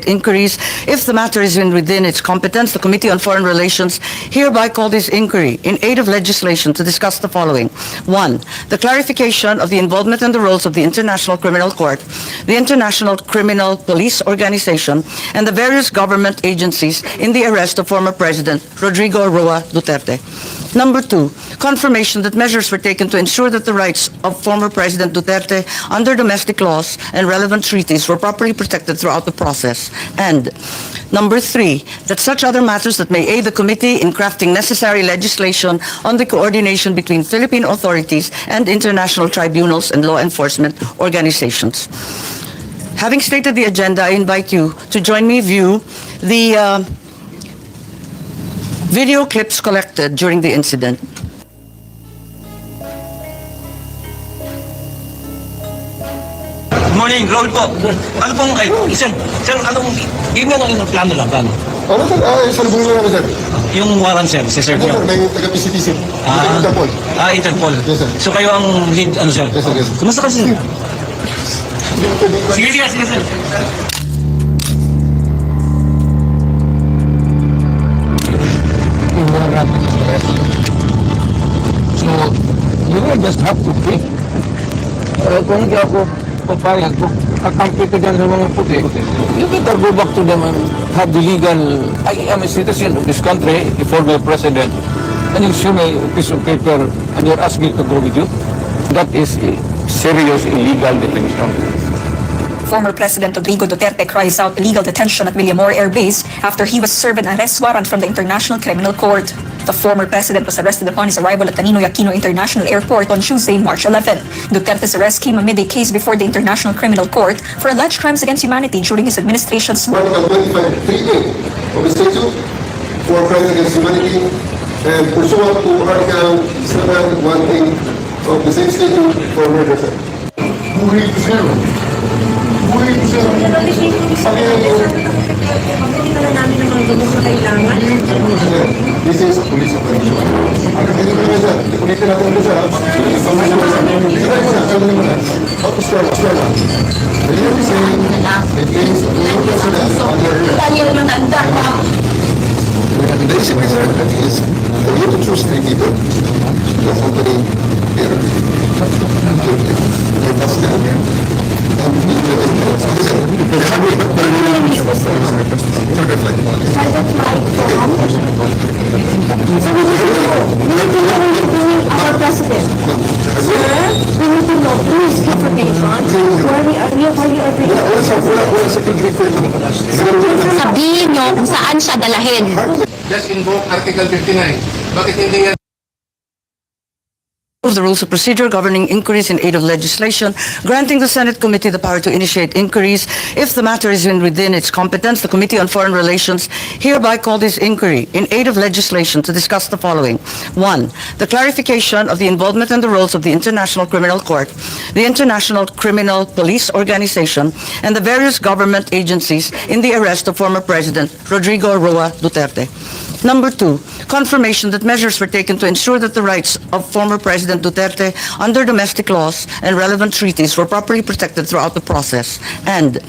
inquiries. If the matter is within its competence, the Committee on Foreign Relations hereby call this inquiry in aid of legislation to discuss the following. 1. The clarification of the involvement and the roles of the International Criminal Court, the International Criminal Police Organization, and the various government agencies in the arrest of former President Rodrigo Roa Duterte. Number 2, confirmation that measures were taken to ensure that the rights of former President Duterte under domestic laws and relevant treaties were properly protected throughout the process. And number 3, that such other matters that may aid the committee in crafting necessary legislation on the coordination between Philippine authorities and international tribunals and law enforcement organizations. Having stated the agenda, I invite you to join me view the video clips collected during the incident. Good morning, roll po. Ano pong, sir, anong, yun nga lang yung plano lang, plano? Ano sir? Salubungin lang namin sir. Yung warrant, sir, si sir. Sir, may taga-PCTC. Interpol. Interpol. Yes, sir. So kayo ang lead, ano sir? Yes, sir, yes. Kumusta ka, sir? Sige, sir. So, you will just have to pay. Kung hindi ako papayag, kung kakampi ka dyan sa mga puti, you better go back to them and have the legal, I am a citizen of this country, a former president, and you show me a piece of paper and you're asking me to go with you. That is a serious illegal detention. Former President Rodrigo Duterte cries out illegal detention at Villamor Air Base after he was served an arrest warrant from the International Criminal Court. The former president was arrested upon his arrival at Ninoy Aquino International Airport on Tuesday, March 11. Duterte's arrest came amid a case before the International Criminal Court for alleged crimes against humanity during his administration's Article 25.3a of the statute for crimes against humanity and pursuant to Article 7.1a of the same statute for murder, sir. Who read the zero? Who read the zero? This is police operation. Ulitin natin ito sir. Basically, sir, that is for you to choose 3 people. The company here. Your boss there. Our president. Sir, we need to know whose information where we are. Sabihin nyo kung saan siya dalahin. Just invoke Article 59. Bakit hindi yan? Of the rules of procedure governing inquiries in aid of legislation, granting the Senate committee the power to initiate inquiries. If the matter is within its competence, the Committee on Foreign Relations hereby call this inquiry in aid of legislation to discuss the following. 1. The clarification of the involvement and the roles of the International Criminal Court, the International Criminal Police Organization, and the various government agencies in the arrest of former President Rodrigo Roa Duterte. Number 2, confirmation that measures were taken to ensure that the rights of former President Duterte under domestic laws and relevant treaties were properly protected throughout the process. And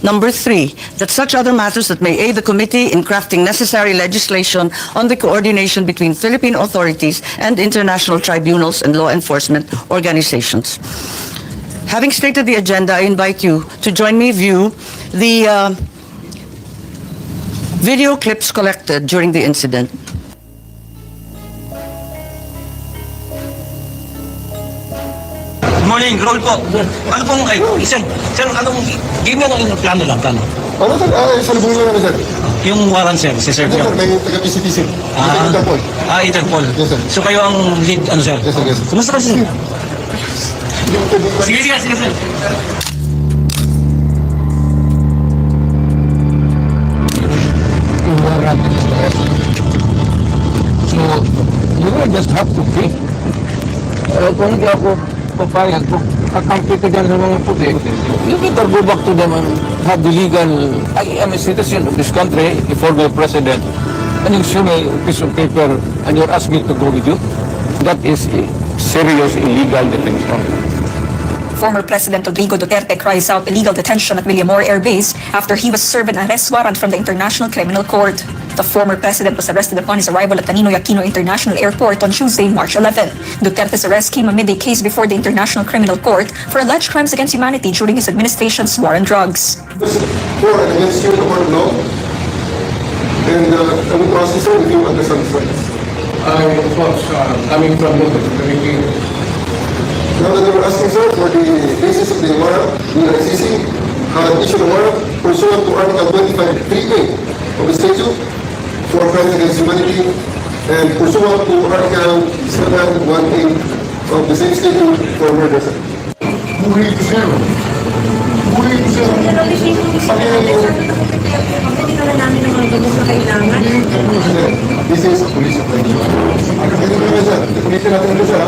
number 3, that such other matters that may aid the committee in crafting necessary legislation on the coordination between Philippine authorities and international tribunals and law enforcement organizations. Having stated the agenda, I invite you to join me view the video clips collected during the incident. Good morning, roll po. Ano pong, sir, anong, yun nga lang yung plano lang, plano? Ano sir? Salubungin lang namin sir. Yung warrant, sir, si sir. Sir, may taga-PCTC. Interpol. Interpol. Yes, sir. So kayo ang lead, ano sir? Yes, sir, yes. Kumusta ka, sir? Sige, sir. So, you will just have to pay. Kung hindi ako papayag, kung kakampi ka dyan sa mga puti, you better go back to them and have the legal, I am a citizen of this country, a former president, and you show me a piece of paper and you're asking me to go with you. That is a serious illegal detention. Former President Rodrigo Duterte cries out illegal detention at Villamor Air Base after he was served an arrest warrant from the International Criminal Court. The former president was arrested upon his arrival at Ninoy Aquino International Airport on Tuesday, March 11. Duterte's arrest came amid a case before the International Criminal Court for alleged crimes against humanity during his administration's war on drugs. For and against you, the court of law. And I would ask you, sir, if you understand the rights. Of course, coming from the committee. Now that we're asking, sir, for the basis of the warrant, we are seizing, issued a warrant pursuant to Article 25(3)(a) of the statute for crimes against humanity and pursuant to Article 718 of the same statute for murder, sir. Who read the sir? Who read the sir? Hindi ka na namin ng mga gamot na kailangan. This is a police operation. Ulitin natin ulit, sir.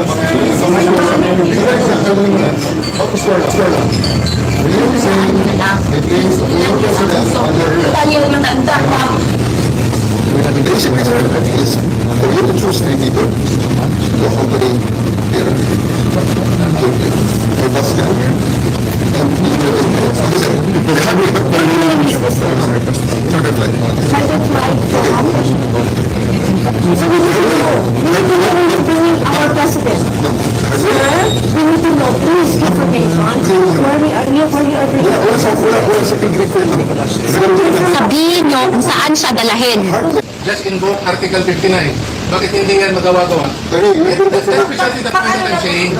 Tayo yung matanda. Basically, sir, I think is for you to choose 3 people to accompany their bus now. Our president. Sir, we need to know whose information, where we are sabihin nyo kung saan siya dalahin. Just invoke Article 59. Bakit hindi yan magawa-gawa? Especially the president saying,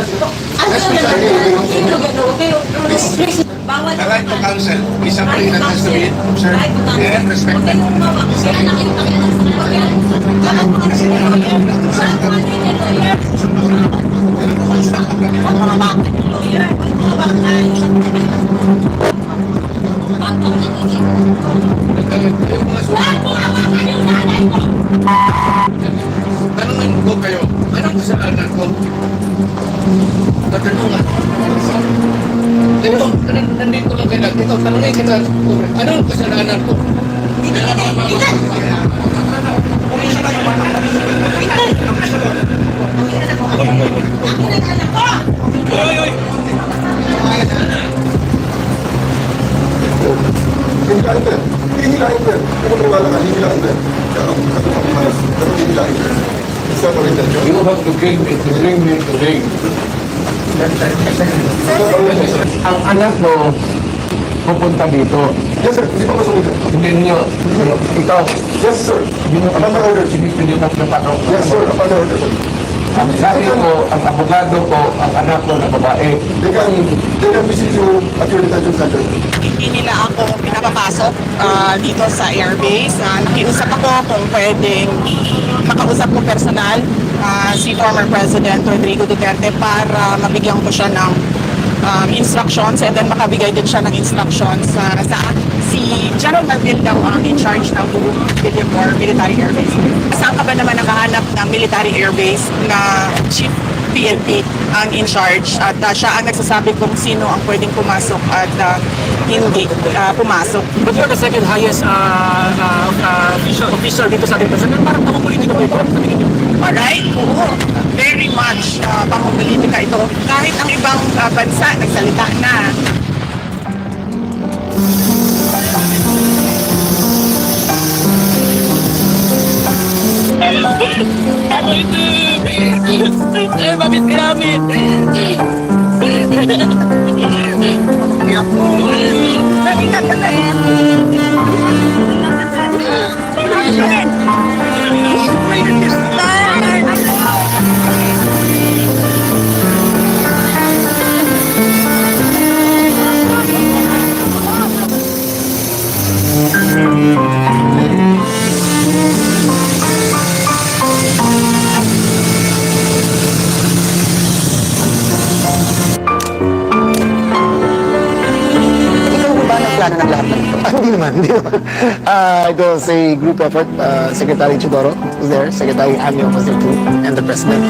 the right to counsel is something that has to be observed and respected. Tanungin ko kayo, anong kasalanan ko? Tatanungan. Nandito lang kayo. Ito, tanungin kita. Anong kasalanan ko? You have to bring me to ring. Ang anak mo, pupunta dito. Yes, sir. Hindi pa masukod. Hindi niyo, ikaw, Yes, sir. upon order, sinipin niyo ng patong. Yes, sir. Upon order. Ang sabi ko, ang abogado ko, ang anak ko na babae. They can visit you at your detention center. Hindi nila ako pinapapasok dito sa airbase. Nakiusap ako kung pwedeng makausap ko personal si former President Rodrigo Duterte para mabigyan ko siya ng instructions and then makabigay din siya ng instructions sa si General Marvin daw ang in charge ng Villamor Military Airbase. Saan ka ba naman nakahanap ng military airbase na chief PNP ang in charge at siya ang nagsasabi kung sino ang pwedeng pumasok at hindi pumasok. But you're the second highest official dito sa ating president. Parang pang-politiko ba ito? Alright? Oo. Very much pang-politika ito. Kahit ang ibang bansa nagsalita na. Bakit kami? Hindi naman. It was a group effort. Secretary Chidoro was there, Secretary Amio was there too, and the President.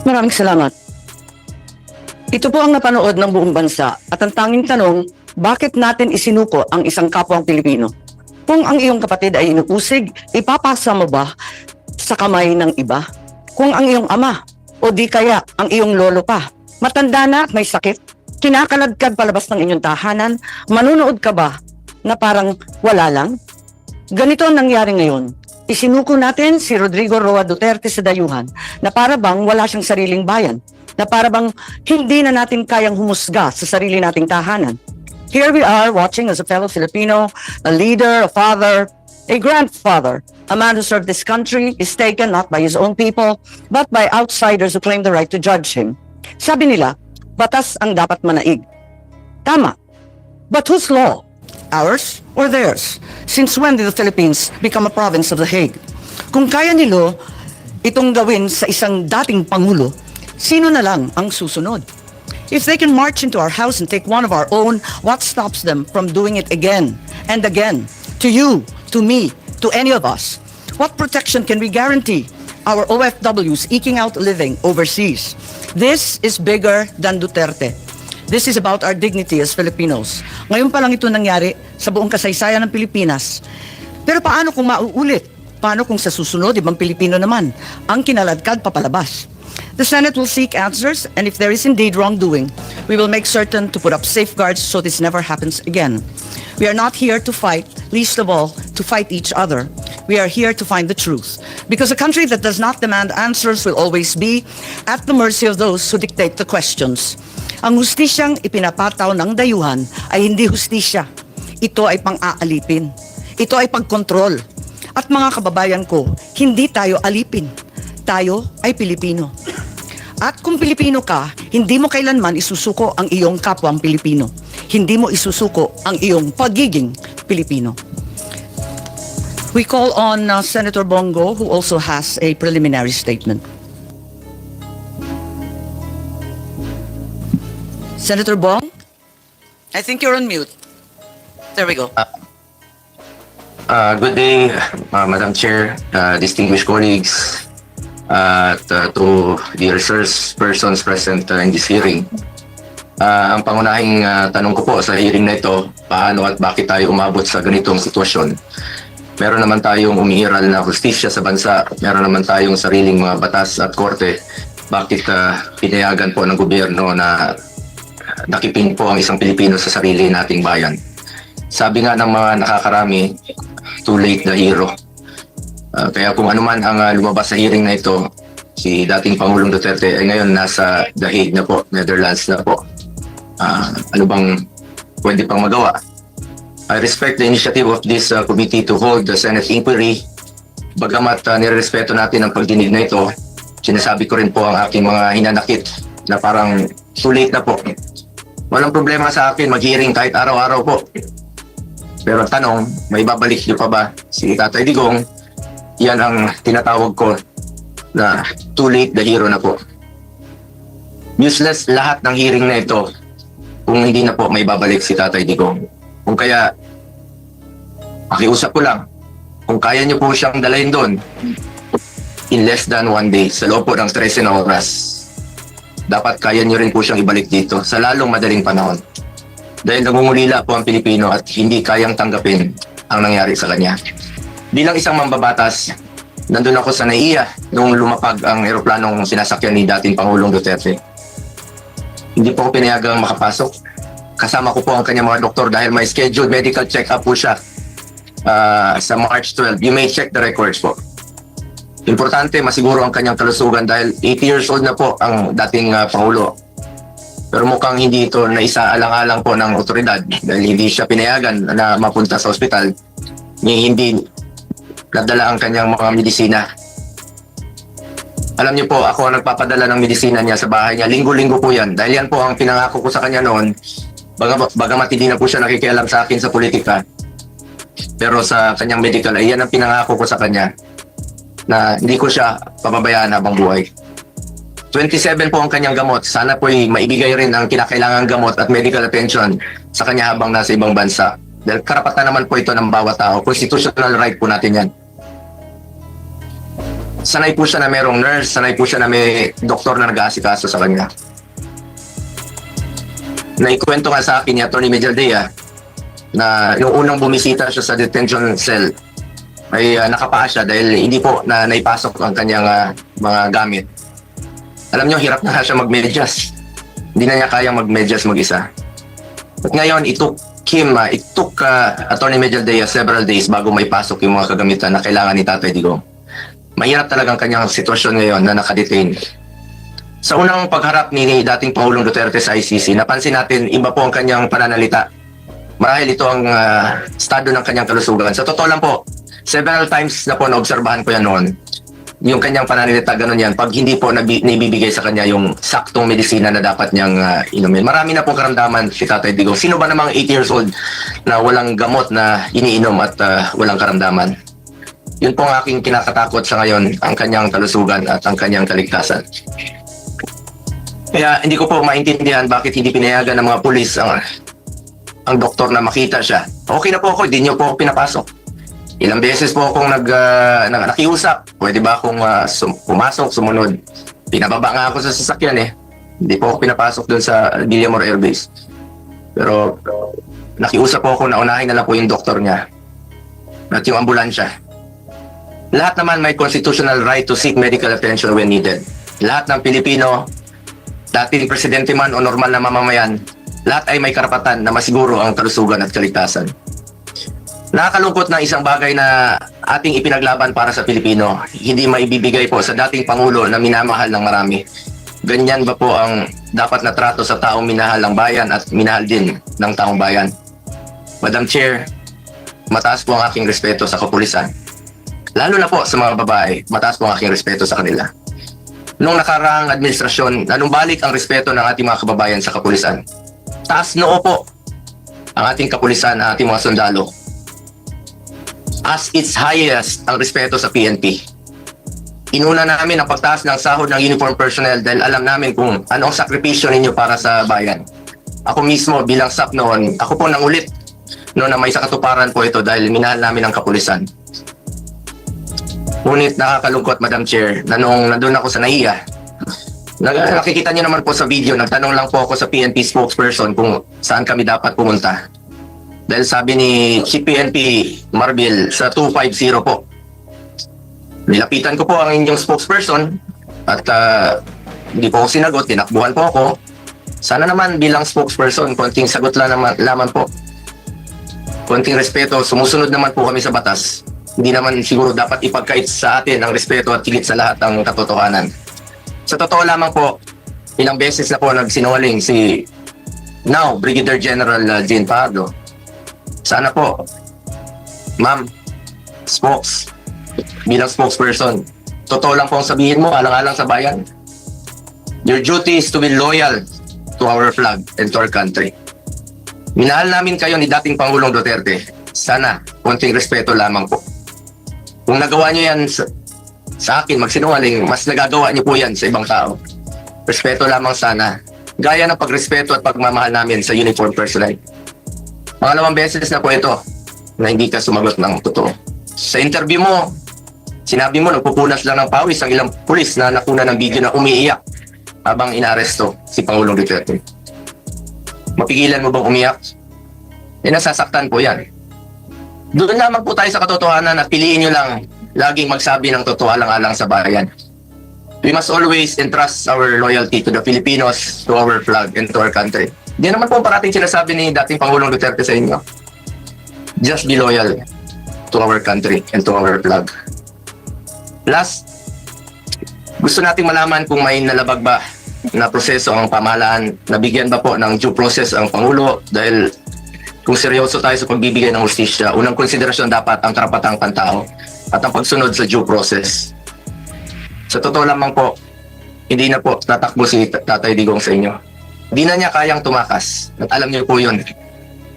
Maraming salamat. Ito po ang napanood ng buong bansa at ang tanging tanong, bakit natin isinuko ang isang kapwang Pilipino? Kung ang iyong kapatid ay inuusig, ipapasa mo ba sa kamay ng iba? Kung ang iyong ama o di kaya ang iyong lolo pa, matanda na at may sakit, kinakaladkad palabas ng inyong tahanan, manunood ka ba na parang wala lang? Ganito ang nangyari ngayon. Isinuko natin si Rodrigo Roa Duterte sa dayuhan na para bang wala siyang sariling bayan, na para bang hindi na natin kayang humusga sa sarili nating tahanan. Here we are watching as a fellow Filipino, a leader, a father, a grandfather, a man who served this country is taken not by his own people, but by outsiders who claim the right to judge him. Sabi nila, batas ang dapat manaig. Tama. But whose law? Ours or theirs? Since when did the Philippines become a province of The Hague? Kung kaya nilo itong gawin sa isang dating pangulo, sino na lang ang susunod? If they can march into our house and take one of our own, what stops them from doing it again and again? To you, to me, to any of us. What protection can we guarantee our OFWs eking out a living overseas? This is bigger than Duterte. This is about our dignity as Filipinos. Ngayon pa lang ito nangyari sa buong kasaysayan ng Pilipinas. Pero paano kung mauulit? Paano kung sa susunod, ibang Pilipino naman ang kinaladkad papalabas? The Senate will seek answers, and if there is indeed wrongdoing, we will make certain to put up safeguards so this never happens again. We are not here to fight, least of all, to fight each other. We are here to find the truth. Because a country that does not demand answers will always be at the mercy of those who dictate the questions. Ang hustisyang ipinapataw ng dayuhan ay hindi hustisya. Ito ay pang-aalipin. Ito ay pagkontrol. At mga kababayan ko, hindi tayo alipin. Tayo ay Pilipino. At kung Pilipino ka, hindi mo kailanman isusuko ang iyong kapwang Pilipino. Hindi mo isusuko ang iyong pagiging Pilipino. We call on Senator Bongo, who also has a preliminary statement. Senator Bong, I think you're on mute. There we go. Good day, Madam Chair, distinguished colleagues, to the resource persons present in this hearing. Ang pangunahing tanong ko po sa hearing na ito, paano at bakit tayo umabot sa ganitong sitwasyon? Meron naman tayong umiiral na hustisya sa bansa, meron naman tayong sariling mga batas at korte. Bakit pinayagan po ng gobyerno na nakipin po ang isang Pilipino sa sarili nating bayan? Sabi nga ng mga nakakarami, too late the hero. Kaya kung ano man ang lumabas sa hearing na ito, si dating Pangulong Duterte ay ngayon nasa The Hague na po, Netherlands na po. Ano bang pwede pang magawa? I respect the initiative of this committee to hold the Senate inquiry. Bagamat nirerespeto natin ang pagdinig na ito, sinasabi ko rin po ang aking mga hinanakit na parang too late na po. Walang problema sa akin mag-hearing kahit araw-araw po. Pero ang tanong, may babalik niyo pa ba si Tatay Digong? Yan ang tinatawag ko na too late the hero na po. Useless lahat ng hearing na ito kung hindi na po may babalik si Tatay Digong. Kung kaya, pakiusap ko lang, kung kaya niyo po siyang dalhin doon in less than 1 day, sa loob po ng 13 na oras, dapat kaya niyo rin po siyang ibalik dito sa lalong madaling panahon. Dahil nangungulila po ang Pilipino at hindi kayang tanggapin ang nangyari sa kanya. Bilang isang mambabatas, nandun ako sa NAIA nung lumapag ang eroplanong sinasakyan ni dating Pangulong Duterte. Hindi po ako pinayagang makapasok. Kasama ko po ang kanyang mga doktor dahil may scheduled medical check-up po siya sa March 12. You may check the records po. Importante, masiguro ang kanyang kalusugan dahil 80 years old na po ang dating Pangulo. Pero mukhang hindi ito na isaalang-alang po ng otoridad dahil hindi siya pinayagan na mapunta sa ospital. Hindi nadala ang kanyang mga medisina. Alam niyo po, ako ang nagpapadala ng medisina niya sa bahay niya. Linggo-linggo po yan. Dahil yan po ang pinangako ko sa kanya noon. Bagamat hindi na po siya nakikialam sa akin sa politika. Pero sa kanyang medical, ay yan ang pinangako ko sa kanya na hindi ko siya pababayaan habang buhay. 27 po ang kanyang gamot. Sana po maibigay rin ang kinakailangang gamot at medical attention sa kanya habang nasa ibang bansa. Dahil karapatan naman po ito ng bawat tao. Constitutional right po natin yan. Sanay po siya na mayroong nurse, sanay po siya na may doktor na nag-aasikaso sa kanya. Naikwento nga sa akin ni Atty. Medialdea na yung unang bumisita siya sa detention cell ay nakapaa siya dahil hindi po na naipasok ang kanyang mga gamit. Alam niyo, hirap na siya magmedyas. Hindi na niya kayang magmedyas mag-isa. At ngayon, it took Atty. Medialdea several days bago maipasok yung mga kagamitan na kailangan ni Tatay Digong. Mahirap talagang kanyang sitwasyon ngayon na nakadetain. Sa unang pagharap ni dating Pangulong Duterte sa ICC, napansin natin iba po ang kanyang pananalita. Marahil ito ang estado ng kanyang kalusugan. Sa totoo lang po, several times na po naobserbahan ko yan noon. Yung kanyang pananalita, ganun yan. Pag hindi po naibibigay sa kanya yung saktong medisina na dapat niyang inumin. Marami na pong karamdaman si Tatay Digong. Sino ba namang 8 years old na walang gamot na iniinom at walang karamdaman? Yun po ang aking kinakatakot sa ngayon, ang kanyang kalusugan at ang kanyang kaligtasan. Kaya hindi ko po maintindihan bakit hindi pinayagan ng mga pulis ang doktor na makita siya. Okay na po ako, hindi niyo po ako pinapasok. Ilang beses po akong nakiusap. Pwede ba akong pumasok, sumunod? Pinababa nga ako sa sasakyan eh. Hindi po ako pinapasok doon sa Villamor Air Base. Pero nakiusap po ako na unahin na lang po yung doktor niya at yung ambulansya. Lahat naman may constitutional right to seek medical attention when needed. Lahat ng Pilipino, dating presidente man o normal na mamamayan, lahat ay may karapatan na masiguro ang kalusugan at kaligtasan. Nakakalungkot na isang bagay na ating ipinaglaban para sa Pilipino, hindi maibibigay po sa dating Pangulo na minamahal ng marami. Ganyan ba po ang dapat na trato sa taong minahal ng bayan at minahal din ng taong bayan? Madam Chair, mataas po ang aking respeto sa kapulisan. Lalo na po sa mga babae, mataas po ang aking respeto sa kanila. Nung nakaraang administrasyon, nanumbalik ang respeto ng ating mga kababayan sa kapulisan. Taas noo po ang ating kapulisan, ang ating mga sundalo. As its highest ang respeto sa PNP. Inuna namin ang pagtaas ng sahod ng uniform personnel dahil alam namin kung anong sakripisyo ninyo para sa bayan. Ako mismo bilang SAP noon, ako po nangulit noon na may sakatuparan po ito dahil minahal namin ang kapulisan. Ngunit nakakalungkot, Madam Chair, na nung nandun ako sa NAIA, nakikita niyo naman po sa video, nagtanong lang po ako sa PNP spokesperson kung saan kami dapat pumunta. Dahil sabi ni Chief PNP Marbil sa 250 po. Nilapitan ko po ang inyong spokesperson at hindi po ako sinagot, tinakbuhan po ako. Sana naman bilang spokesperson, konting sagot lang naman po. Konting respeto, sumusunod naman po kami sa batas. Hindi naman siguro dapat ipagkait sa atin ang respeto at higit sa lahat ang katotohanan. Sa totoo lamang po, ilang beses na po nagsinungaling si now Brigadier General Jean Pardo. Sana po, ma'am, bilang spokesperson, totoo lang po ang sabihin mo, alang-alang sa bayan. Your duty is to be loyal to our flag and to our country. Minahal namin kayo ni dating Pangulong Duterte. Sana, konting respeto lamang po. Kung nagawa niyo yan sa akin, magsinungaling, mas nagagawa niyo po yan sa ibang tao. Respeto lamang sana. Gaya ng pagrespeto at pagmamahal namin sa uniform personnel. Pangalawang beses na po ito na hindi ka sumagot ng totoo. Sa interview mo, sinabi mo nagpupunas lang ng pawis ang ilang pulis na nakuna ng video na umiiyak habang inaaresto si Pangulong Duterte. Mapigilan mo bang umiyak? Nasasaktan po yan. Doon lamang po tayo sa katotohanan at piliin nyo lang laging magsabi ng totoo alang-alang sa bayan. We must always entrust our loyalty to the Filipinos, to our flag, and to our country. Di naman po parating sinasabi ni dating Pangulong Duterte sa inyo. Just be loyal to our country and to our flag. Last, gusto nating malaman kung may nalabag ba na proseso ang pamahalaan, nabigyan ba po ng due process ang Pangulo dahil kung seryoso tayo sa pagbibigay ng hustisya, unang konsiderasyon dapat ang karapatang pantao at ang pagsunod sa due process. Sa totoo lamang po, hindi na po tatakbo si Tatay Digong sa inyo. Di na niya kayang tumakas. At alam niyo po yun.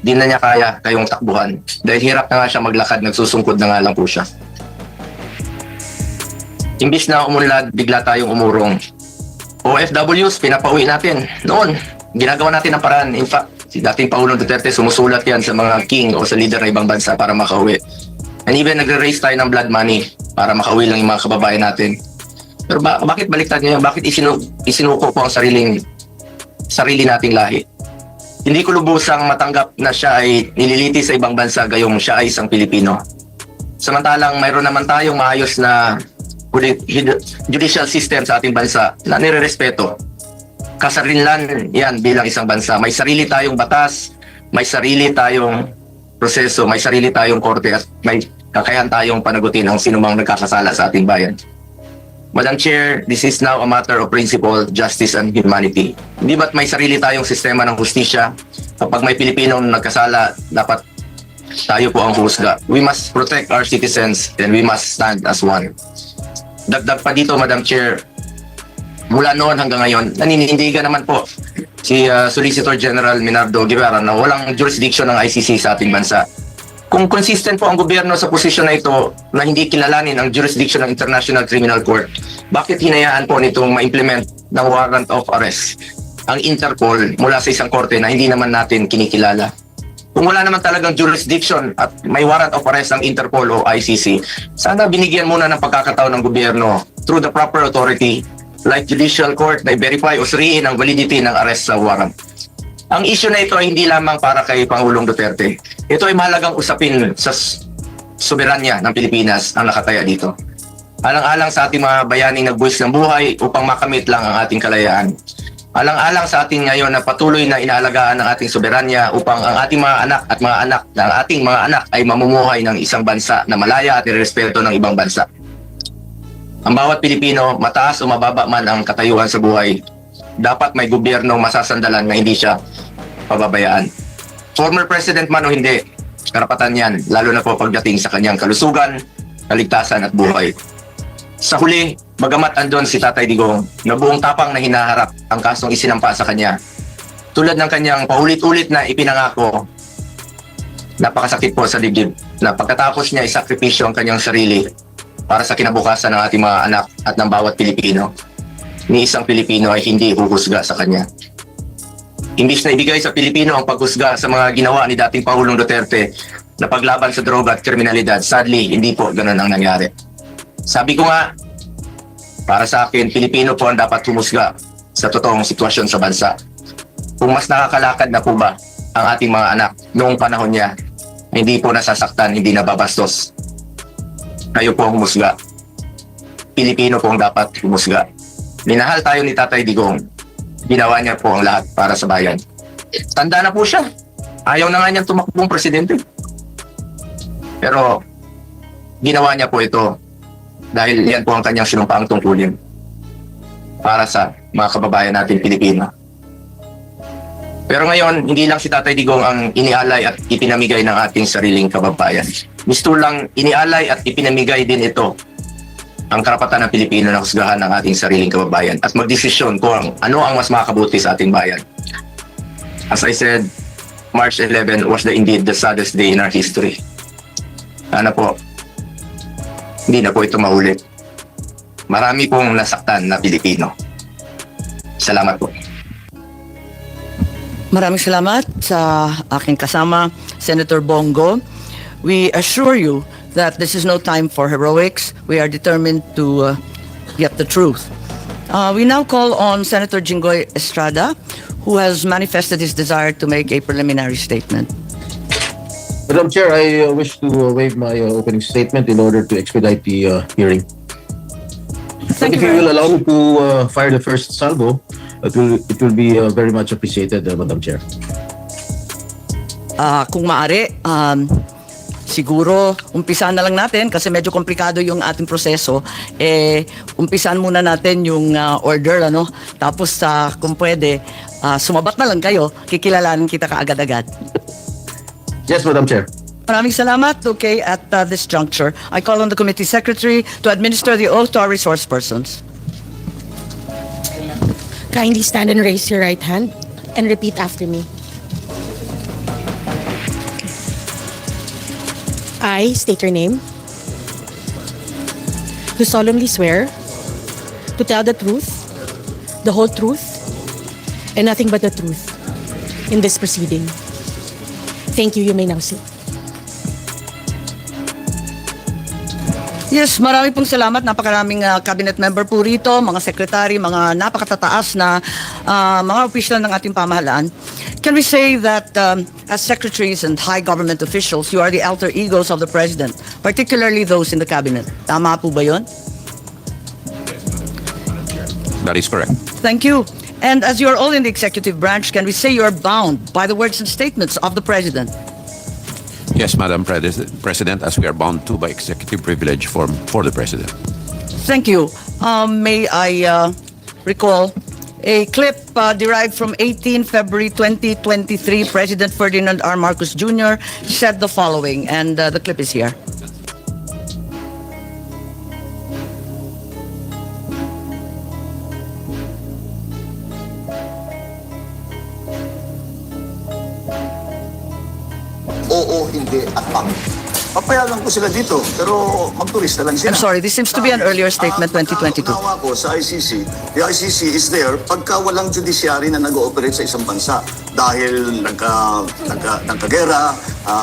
Di na niya kaya kayong takbuhan. Dahil hirap na nga siya maglakad, nagsusungkod na nga lang po siya. Imbis na umunlad, bigla tayong umurong. OFWs, pinapauwi natin. Noon, ginagawa natin ang paraan. In fact, si dating Pangulong Duterte, sumusulat yan sa mga king o sa leader ng ibang bansa para makauwi. And even nagre-raise tayo ng blood money para makauwi lang yung mga kababayan natin. Pero bakit baliktad niyo? Bakit isinuko po ang sarili nating lahi? Hindi ko lubusang matanggap na siya ay nililiti sa ibang bansa gayong siya ay isang Pilipino. Samantalang mayroon naman tayong maayos na judicial system sa ating bansa na nirerespeto. Kasarinlan yan bilang isang bansa. May sarili tayong batas, may sarili tayong proseso, may sarili tayong korte at may kakayahan tayong panagutin ang sinumang nagkakasala sa ating bayan. Madam Chair, this is now a matter of principle, justice, and humanity. Hindi ba't may sarili tayong sistema ng hustisya? Kapag may Pilipinong nagkasala, dapat tayo po ang husga. We must protect our citizens and we must stand as one. Dagdag pa dito, Madam Chair, mula noon hanggang ngayon, naninindigan naman po si Solicitor General Minardo Guevara na walang jurisdiction ng ICC sa ating bansa. Kung consistent po ang gobyerno sa posisyon na ito na hindi kilalanin ang jurisdiction ng International Criminal Court, bakit hinayaan po nitong ma-implement ng warrant of arrest ang Interpol mula sa isang korte na hindi naman natin kinikilala? Kung wala naman talagang jurisdiction at may warrant of arrest ang Interpol o ICC, sana binigyan muna ng pagkakataon ng gobyerno through the proper authority like judicial court na i-verify o suriin ang validity ng arrest sa warrant. Ang issue na ito ay hindi lamang para kay Pangulong Duterte. Ito ay mahalagang usapin sa soberanya ng Pilipinas ang nakataya dito. Alang-alang sa ating mga bayaning nagbuwis ng buhay upang makamit lang ang ating kalayaan. Alang-alang sa ating ngayon na patuloy na inaalagaan ng ating soberanya upang ang ating mga anak at mga anak ng ating mga anak ay mamumuhay ng isang bansa na malaya at irespeto ng ibang bansa. Ang bawat Pilipino, mataas o mababa man ang katayuan sa buhay, dapat may gobyernong masasandalan na hindi siya pababayaan. Former president man o hindi, karapatan yan, lalo na po pagdating sa kanyang kalusugan, kaligtasan at buhay. Sa huli, bagamat andon si Tatay Digong na buong tapang na hinaharap ang kasong isinampa sa kanya, tulad ng kanyang paulit-ulit na ipinangako, napakasakit po sa dibdib na pagkatapos niya isakripisyo ang kanyang sarili para sa kinabukasan ng ating mga anak at ng bawat Pilipino, ni isang Pilipino ay hindi huhusga sa kanya. Imbis na ibigay sa Pilipino ang paghusga sa mga ginawa ni dating Pangulong Duterte na paglaban sa droga at kriminalidad, sadly, hindi po ganun ang nangyari. Sabi ko nga, para sa akin, Pilipino po ang dapat humusga sa totoong sitwasyon sa bansa. Kung mas nakakalakad na po ba ang ating mga anak noong panahon niya, hindi po nasasaktan, hindi nababastos. Kayo po ang humusga. Pilipino po ang dapat humusga. Minahal tayo ni Tatay Digong. Ginawa niya po ang lahat para sa bayan. Tanda na po siya. Ayaw na nga niyang tumakbong presidente. Pero ginawa niya po ito dahil yan po ang kanyang sinumpaang tungkulin para sa mga kababayan natin Pilipino. Pero ngayon, hindi lang si Tatay Digong ang inialay at ipinamigay ng ating sariling kababayan. Gusto lang inialay at ipinamigay din ito ang karapatan ng Pilipino na husgahan ng ating sariling kababayan at magdesisyon kung ano ang mas makakabuti sa ating bayan. As I said, March 11 was indeed the saddest day in our history. Sana po, hindi na po ito maulit. Marami pong nasaktan na Pilipino. Salamat po. Maraming salamat sa aking kasama, Senator Bongo. We assure you that this is no time for heroics. We are determined to get the truth. We now call on Senator Jinggoy Estrada, who has manifested his desire to make a preliminary statement. Madam Chair, I wish to waive my opening statement in order to expedite the hearing. But if you will allow me to fire the first salvo, it will be very much appreciated, Madam Chair. Kung maaari, siguro umpisahan na lang natin kasi medyo komplikado yung ating proseso. Umpisahan muna natin yung order, ano? Tapos kung pwede, sumabat na lang kayo, kikilalanin kita kaagad-agad. Yes, Madam Chair. Maraming salamat. Okay, at this juncture, I call on the committee secretary to administer the oath to our resource persons. Kindly stand and raise your right hand and repeat after me. I state your name. Do solemnly swear to tell the truth, the whole truth, and nothing but the truth in this proceeding. Thank you. You may now sit. Yes, marami pong salamat. Napakaraming cabinet member po rito, mga secretary, mga napakatataas na mga opisyal ng ating pamahalaan. Can we say that as secretaries and high government officials, you are the alter egos of the president, particularly those in the cabinet? Tama po ba yun? That is correct. Thank you. And as you are all in the executive branch, can we say you are bound by the words and statements of the president? Yes, Madam President, as we are bound to by executive privilege for the President. Thank you. May I recall a clip derived from 18 February 2023. President Ferdinand R. Marcos Jr. said the following, and the clip is here. Oo, hindi, at pang. Papayagan ko sila dito, pero magturista lang sila. I'm sorry, this seems to be an earlier statement, 2022. Ang ko sa ICC, the ICC is there pagka walang judiciary na nag-ooperate sa isang bansa. Dahil nagkagera,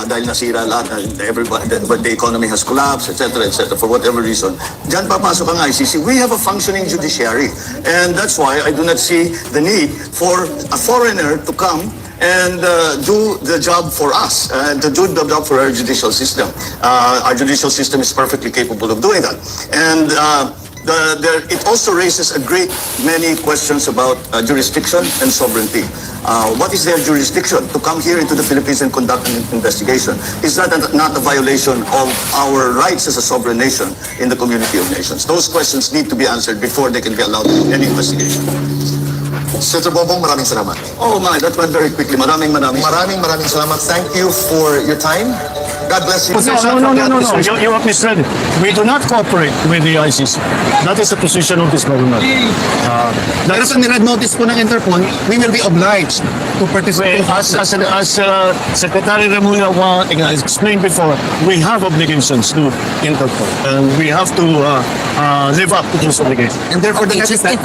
dahil nasira lahat, the economy has collapsed, etc., for whatever reason. Diyan papasok ang ICC. We have a functioning judiciary. And that's why I do not see the need for a foreigner to come and do the job for us, to do the job for our judicial system. Our judicial system is perfectly capable of doing that. And it also raises a great many questions about jurisdiction and sovereignty. What is their jurisdiction to come here into the Philippines and conduct an investigation? Is that not a violation of our rights as a sovereign nation in the community of nations? Those questions need to be answered before they can be allowed to do any investigation. Senator Bobong, maraming salamat. Oh my, that went very quickly. Maraming Salamat. Thank you for your time. God bless you. No. You have misread it. We do not cooperate with the ICC. That is the position of this government. Pero sa nirad notice po ng Interpol, we will be obliged to participate. As Secretary Remulla explained before, we have obligations to Interpol, and we have to live up to those obligations. And therefore, the next step.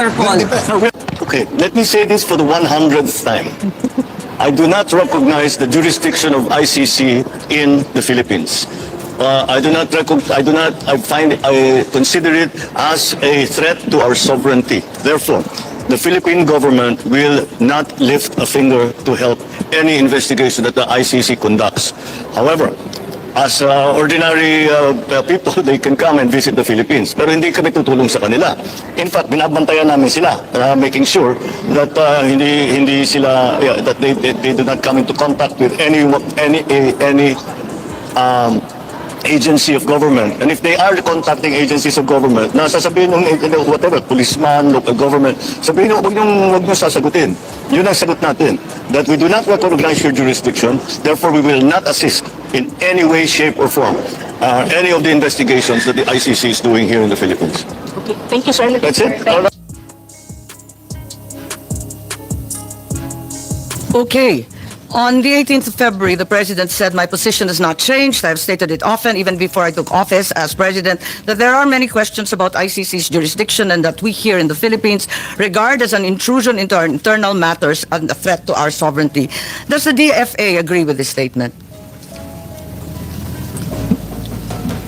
Okay, let me say this for the 100th time. I do not recognize the jurisdiction of ICC in the Philippines. I consider it as a threat to our sovereignty. Therefore, the Philippine government will not lift a finger to help any investigation that the ICC conducts. However, as ordinary people, they can come and visit the Philippines. Pero hindi kami tutulong sa kanila. In fact, binabantayan namin sila, making sure that hindi sila that they do not come into contact with any agency of government. And if they are contacting agencies of government, sasabihin ng whatever, policeman, local government, sabihin nyo, huwag nyo sasagutin. Yun ang sagot natin. That we do not recognize your jurisdiction, therefore we will not assist in any way, shape, or form any of the investigations that the ICC is doing here in the Philippines. Okay, thank you, sir. That's it. Okay. On the 18th of February, the president said, my position has not changed. I've stated it often, even before I took office as president, that there are many questions about ICC's jurisdiction and that we here in the Philippines regard as an intrusion into our internal matters and a threat to our sovereignty. Does the DFA agree with this statement?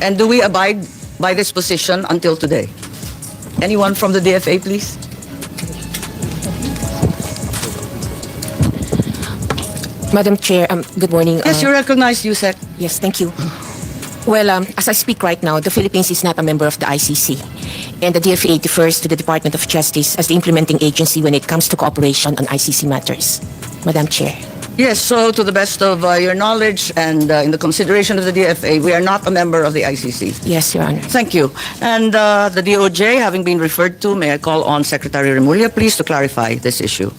And do we abide by this position until today? Anyone from the DFA, please? Madam Chair, good morning. Yes, you recognize USEC. Yes, thank you. Well, as I speak right now, the Philippines is not a member of the ICC, and the DFA defers to the Department of Justice as the implementing agency when it comes to cooperation on ICC matters. Madam Chair. Yes, so to the best of your knowledge and in the consideration of the DFA, we are not a member of the ICC. Yes, Your Honor. Thank you. And the DOJ, having been referred to, may I call on Secretary Remulla, please, to clarify this issue.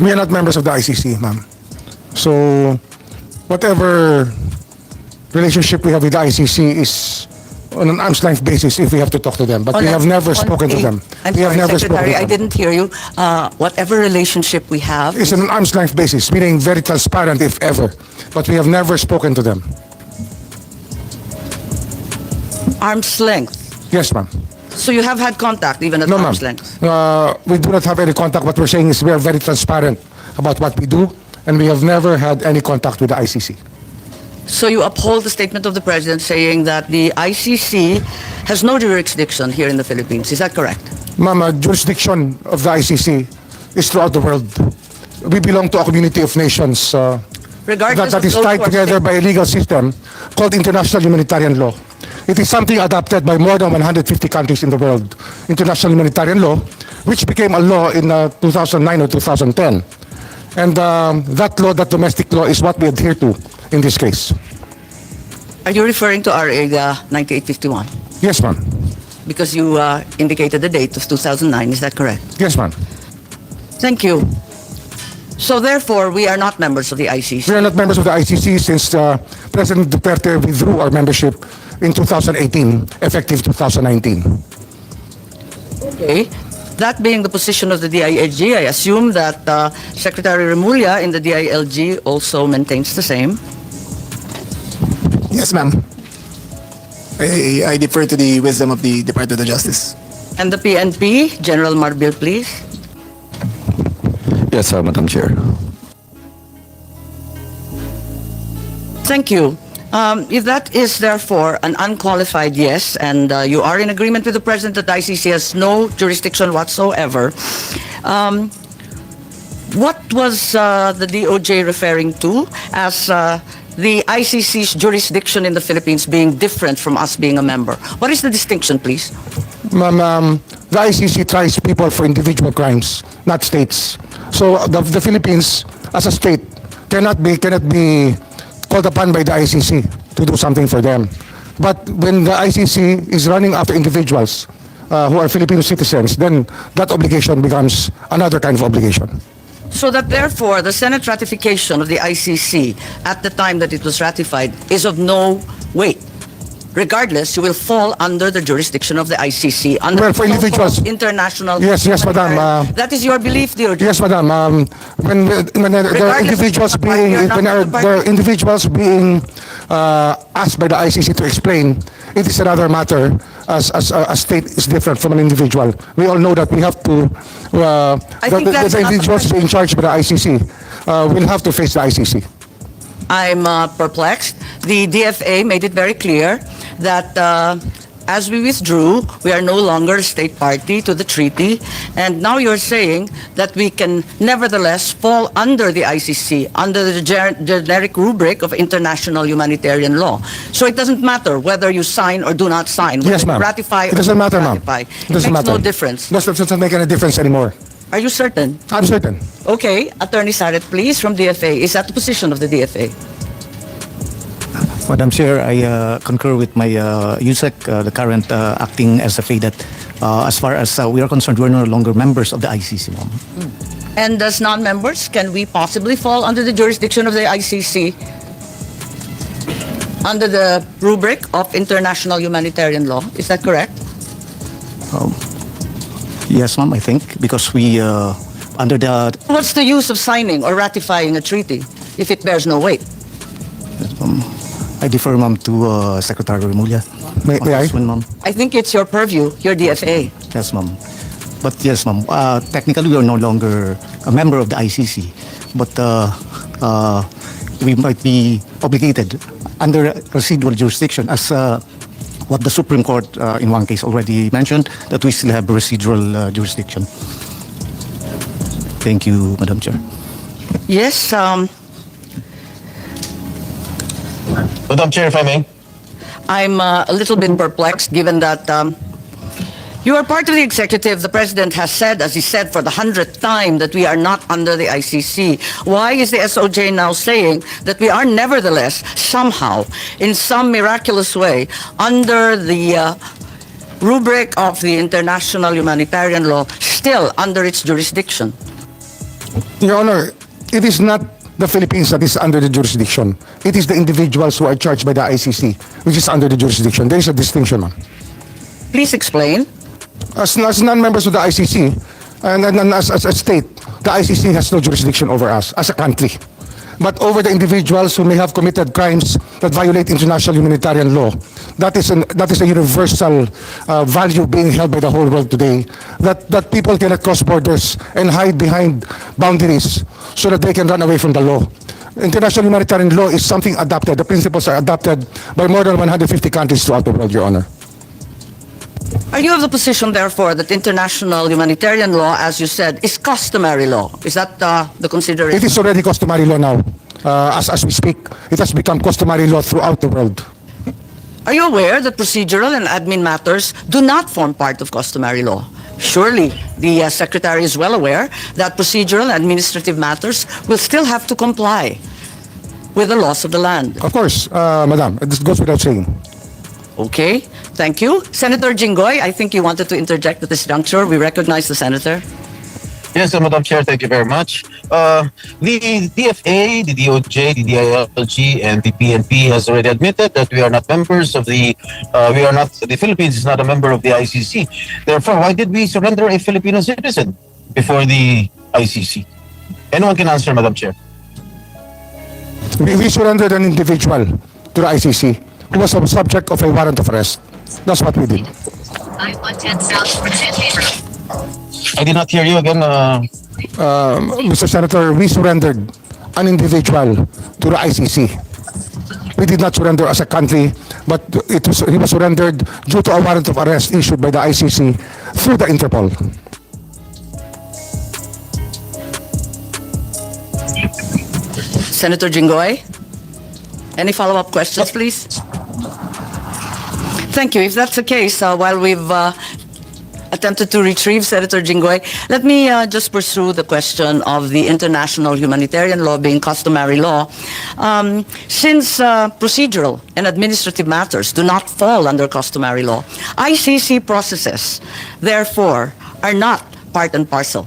We are not members of the ICC, ma'am. So, whatever relationship we have with the ICC is on an arm's length basis if we have to talk to them. But we have never spoken to them. I'm We have sorry, never Secretary, spoken to I them. didn't hear you. Whatever relationship we have, It's on an arm's length basis, meaning very transparent if ever. But we have never spoken to them. arm's length. Yes, ma'am. So you have had contact even at No, ma'am. arm's length? We do not have any contact. What we're saying is we are very transparent about what we do, and we have never had any contact with the ICC. So you uphold the statement of the President saying that the ICC has no jurisdiction here in the Philippines. Is that correct? Ma'am, jurisdiction of the ICC is throughout the world. We belong to a community of nations Regardless that of is those tied who are together state- by a legal system called international humanitarian law. It is something adopted by more than 150 countries in the world. International humanitarian law, which became a law in 2009 or 2010. And that law, that domestic law, is what we adhere to in this case. Are you referring to RA 9851? Yes, ma'am. Because you indicated the date of 2009, is that correct? Yes, ma'am. Thank you. So therefore, we are not members of the ICC. We are not members of the ICC since President Duterte withdrew our membership in 2018, effective 2019. Okay. That being the position of the DILG, I assume that Secretary Remulla in the DILG also maintains the same. Yes, ma'am. I defer to the wisdom of the Department of Justice. And the PNP, General Marbil, please. Yes, Madam Chair. Thank you. If that is therefore an unqualified yes, and you are in agreement with the President that the ICC has no jurisdiction whatsoever, what was the DOJ referring to as the ICC's jurisdiction in the Philippines being different from us being a member? What is the distinction, please? Ma'am, the ICC tries people for individual crimes, not states. So the Philippines, as a state, cannot be called upon by the ICC to do something for them. But when the ICC is running after individuals who are Filipino citizens, then that obligation becomes another kind of obligation. So that therefore, the Senate ratification of the ICC at the time that it was ratified is of no weight. Regardless, you will fall under the jurisdiction of the ICC. Under Well, for the individuals- international. Yes, madam. That is your belief, DOJ? Yes, madam. When there are Regardless individuals of the party, being you're not when the party. there are individuals being asked by the ICC to explain, it is another matter. As a state is different from an individual. We all know that we have to. think that's The not the individuals being charged by the ICC will have to face the ICC. I'm perplexed. The DFA made it very clear that as we withdrew, we are no longer a state party to the treaty, and now you're saying that we can nevertheless fall under the ICC, under the generic rubric of international humanitarian law. So it doesn't matter whether you sign or do not sign, whether Yes, ma'am. you ratify It or doesn't do not matter, ma'am. ratify. It doesn't makes matter. no difference. Doesn't make any difference anymore. Are you certain? I'm certain. Okay, Attorney Saret, please, from DFA. Is that the position of the DFA? Madam Chair, I concur with my USEC, the current acting SFA, that as far as we are concerned, we're no longer members of the ICC, ma'am. And as non-members, can we possibly fall under the jurisdiction of the ICC under the rubric of international humanitarian law? Is that correct? Yes, ma'am, I think, because we, under the... What's the use of signing or ratifying a treaty if it bears no weight? I defer, ma'am, to Secretary Remulla. May I? Ma'am. I think it's your purview, your DFA. Yes, ma'am. But yes, ma'am, technically we are no longer a member of the ICC, but we might be obligated under residual jurisdiction as what the Supreme Court in one case already mentioned, that we still have residual jurisdiction. Thank you, Madam Chair. Yes, Madam Chair, if I may. I'm a little bit perplexed given that you are part of the executive. The President has said, as he said for the 100th time, that we are not under the ICC. Why is the SOJ now saying that we are nevertheless, somehow, in some miraculous way, under the rubric of the international humanitarian law, still under its jurisdiction? Your Honor, it is not the Philippines that is under the jurisdiction. It is the individuals who are charged by the ICC, which is under the jurisdiction. There is a distinction, ma'am. Please explain. As non-members of the ICC, and as a state, the ICC has no jurisdiction over us as a country. But over the individuals who may have committed crimes that violate international humanitarian law, that is a universal value being held by the whole world today, that people cannot cross borders and hide behind boundaries so that they can run away from the law. international humanitarian law is something adopted. The principles are adopted by more than 150 countries throughout the world, Your Honor. Are you of the position, therefore, that international humanitarian law, as you said, is customary law? Is that the consideration? It is already customary law now. As we speak, it has become customary law throughout the world. Are you aware that procedural and admin matters do not form part of customary law? Surely, the Secretary is well aware that procedural and administrative matters will still have to comply with the laws of the land. Of course, Madam, this goes without saying. Okay, thank you. Senator Jinggoy, I think you wanted to interject at this juncture. We recognize the Senator. Yes, Madam Chair, thank you very much. The DFA, the DOJ, the DILG, and the PNP has already admitted that we are not members of the Philippines is not a member of the ICC. Therefore, why did we surrender a Filipino citizen before the ICC? Anyone can answer, Madam Chair. We surrendered an individual to the ICC who was a subject of a warrant of arrest. That's what we did. I did not hear you again. Mr. Senator, we surrendered an individual to the ICC. We did not surrender as a country, but he was surrendered due to a warrant of arrest issued by the ICC through the Interpol. Senator Jinggoy, any follow-up questions, please? Thank you. If that's the case, while we've attempted to retrieve Senator Jinggoy, let me just pursue the question of the international humanitarian law being customary law. Since procedural and administrative matters do not fall under customary law, ICC processes, therefore, are not part and parcel.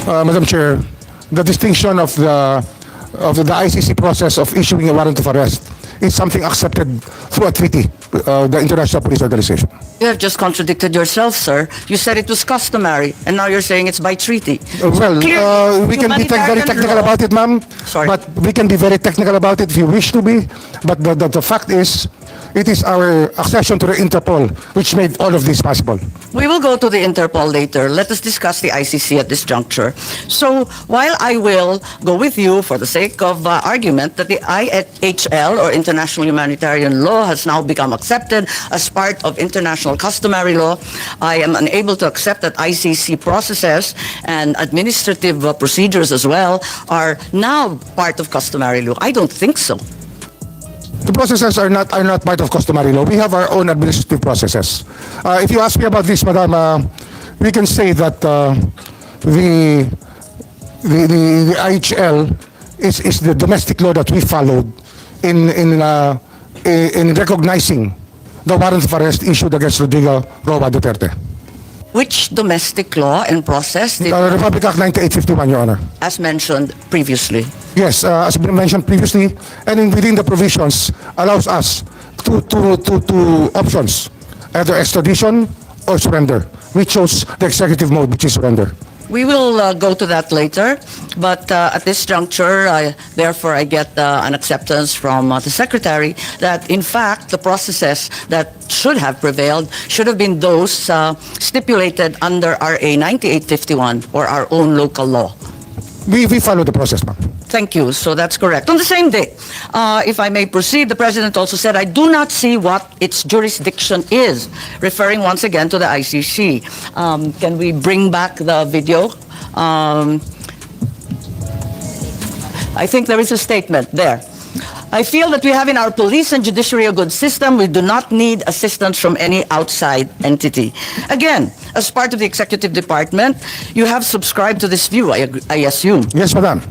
Madam Chair, the distinction of the ICC process of issuing a warrant of arrest is something accepted through a treaty, the International Police Organization. You have just contradicted yourself, sir. You said it was customary, and now you're saying it's by treaty. We can be very technical about it, ma'am. Sorry. But we can be very technical about it if you wish to be. But the fact is, it is our accession to the Interpol which made all of this possible. We will go to the Interpol later. Let us discuss the ICC at this juncture. So, while I will go with you for the sake of argument that the IHL, or International Humanitarian Law, has now become accepted as part of international customary law, I am unable to accept that ICC processes and administrative procedures as well are now part of customary law. I don't think so. The processes are not part of customary law. We have our own administrative processes. If you ask me about this, Madam, we can say that the IHL is the domestic law that we followed in recognizing the warrant of arrest issued against Rodrigo Roa Duterte. Which domestic law and process did, Republic Act 9851, Your Honor. as mentioned previously? Yes, as mentioned previously, and within the provisions allows us two options, either extradition or surrender. We chose the executive mode, which is surrender. We will go to that later, but at this juncture, therefore, I get an acceptance from the Secretary that, in fact, the processes that should have prevailed should have been those stipulated under RA 9851 or our own local law. We follow the process, ma'am. Thank you. So that's correct. On the same day, if I may proceed, the President also said, I do not see what its jurisdiction is, referring once again to the ICC. Can we bring back the video? I think there is a statement there. I feel that we have in our police and judiciary a good system. We do not need assistance from any outside entity. Again, as part of the executive department, you have subscribed to this view, I assume. Yes, Madam.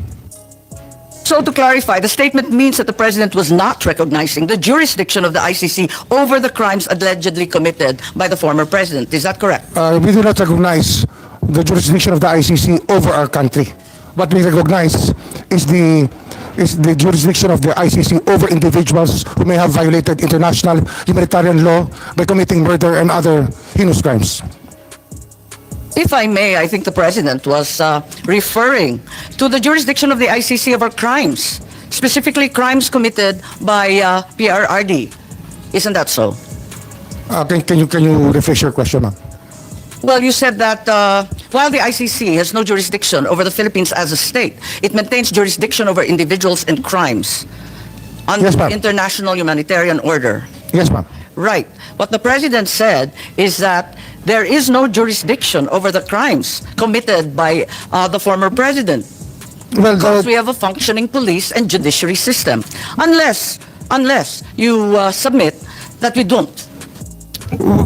So to clarify, the statement means that the President was not recognizing the jurisdiction of the ICC over the crimes allegedly committed by the former President. Is that correct? We do not recognize the jurisdiction of the ICC over our country. What we recognize is the jurisdiction of the ICC over individuals who may have violated international humanitarian law by committing murder and other heinous crimes. If I may, I think the President was referring to the jurisdiction of the ICC over crimes, specifically crimes committed by PRRD. Isn't that so? Can you rephrase your question, ma'am? Well, you said that while the ICC has no jurisdiction over the Philippines as a state, it maintains jurisdiction over individuals and crimes under Yes, ma'am. the international humanitarian order. Yes, ma'am. Right. What the president said is that there is no jurisdiction over the crimes committed by the former president. Well, Because we have a functioning police and judiciary system. Unless you submit that we don't.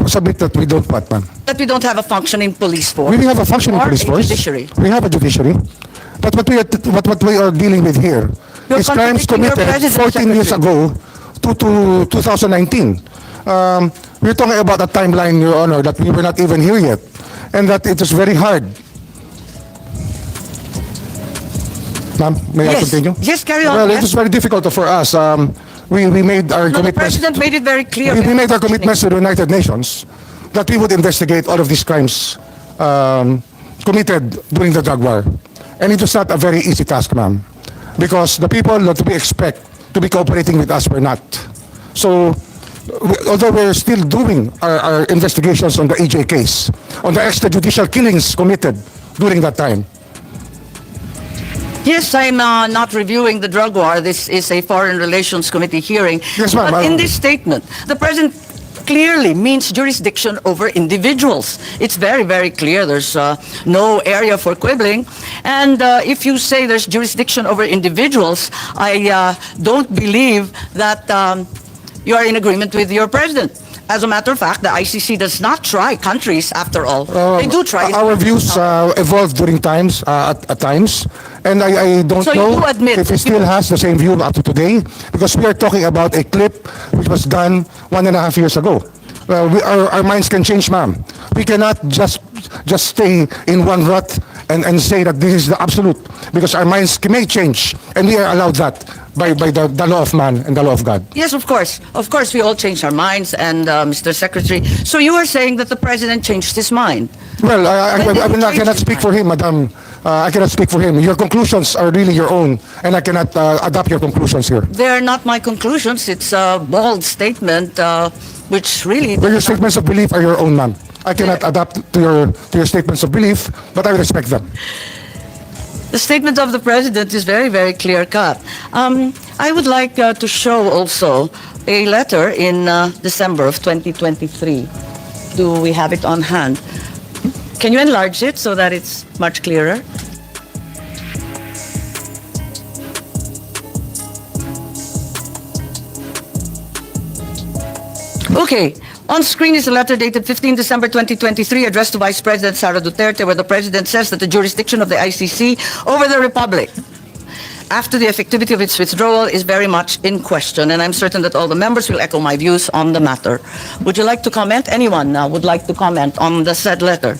submit that we don't what, ma'am? That we don't have a functioning police force. We have a functioning or police a force. judiciary. We have a judiciary. But what we are dealing with here You're is crimes contradicting your committed president, 14 years ago to 2019. We're talking about a timeline, Your Honor, that we were not even here yet, and that it is very hard. Ma'am, may I Yes. continue? Yes, carry on. Well, it Yes. is very difficult for us. We made our No, the commitments. president made it very clear. We made our commitments to the United Nations that we would investigate all of these crimes committed during the drug war. And it was not a very easy task, ma'am, because the people that we expect to be cooperating with us were not. So, although we're still doing our investigations on the EJ case, on the extrajudicial killings committed during that time. Yes, I'm not reviewing the drug war. This is a Foreign Relations Committee hearing. Yes, ma'am. But in this statement, the president clearly means jurisdiction over individuals. It's very, very clear. There's no area for quibbling. And if you say there's jurisdiction over individuals, I don't believe that you are in agreement with your president. As a matter of fact, the ICC does not try countries, after all. They do try. Our views evolved during times, at times, and I don't So you know do admit if he still has the same view up to today, because we are talking about a clip which was done 1.5 years ago. Our minds can change, ma'am. We cannot just stay in one rut and say that this is the absolute, because our minds may change, and we are allowed that by the law of man and the law of God. Yes, of course. Of course, we all change our minds, and Mr. Secretary. So you are saying that the president changed his mind? Well, I cannot speak for him, madam. I cannot speak for him. Your conclusions are really your own, and I cannot adopt your conclusions here. They're not my conclusions. It's a bold statement, which really... Well, your statements of belief are your own, ma'am. I cannot adapt to your statements of belief, but I respect them. The statement of the president is very, very clear-cut. I would like to show also a letter in December of 2023. Do we have it on hand? Can you enlarge it so that it's much clearer? Okay. On screen is a letter dated 15 December 2023 addressed to Vice President Sara Duterte, where the President says that the jurisdiction of the ICC over the Republic after the effectivity of its withdrawal is very much in question, and I'm certain that all the members will echo my views on the matter. Would you like to comment? Anyone would like to comment on the said letter?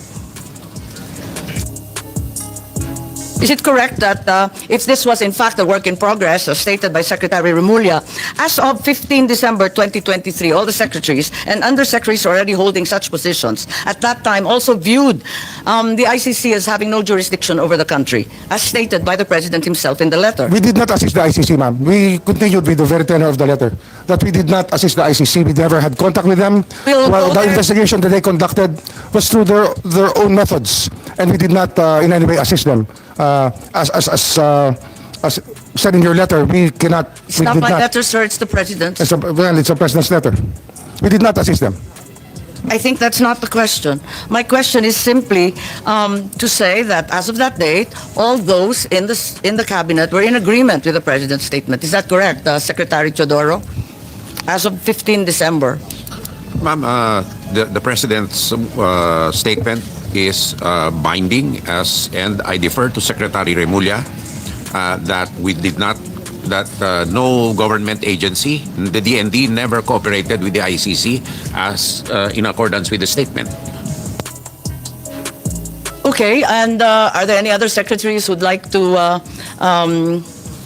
Is it correct that if this was in fact a work in progress, as stated by Secretary Remulla, as of 15 December 2023, all the secretaries and undersecretaries already holding such positions at that time also viewed the ICC as having no jurisdiction over the country, as stated by the President himself in the letter? We did not assist the ICC, ma'am. We continued with the very tenor of the letter, that we did not assist the ICC. We never had contact with them. Well, the investigation that they conducted was through their own methods, and we did not in any way assist them. As said in your letter, we cannot... It's not my letter, sir. It's the President's. It's a President's letter. We did not assist them. I think that's not the question. My question is simply to say that as of that date, all those in the cabinet were in agreement with the President's statement. Is that correct, Secretary Teodoro? As of 15 December. Ma'am, the President's statement is binding, and I defer to Secretary Remulla that we did not, that no government agency, the DND, never cooperated with the ICC as in accordance with the statement. Okay, and are there any other secretaries who'd like to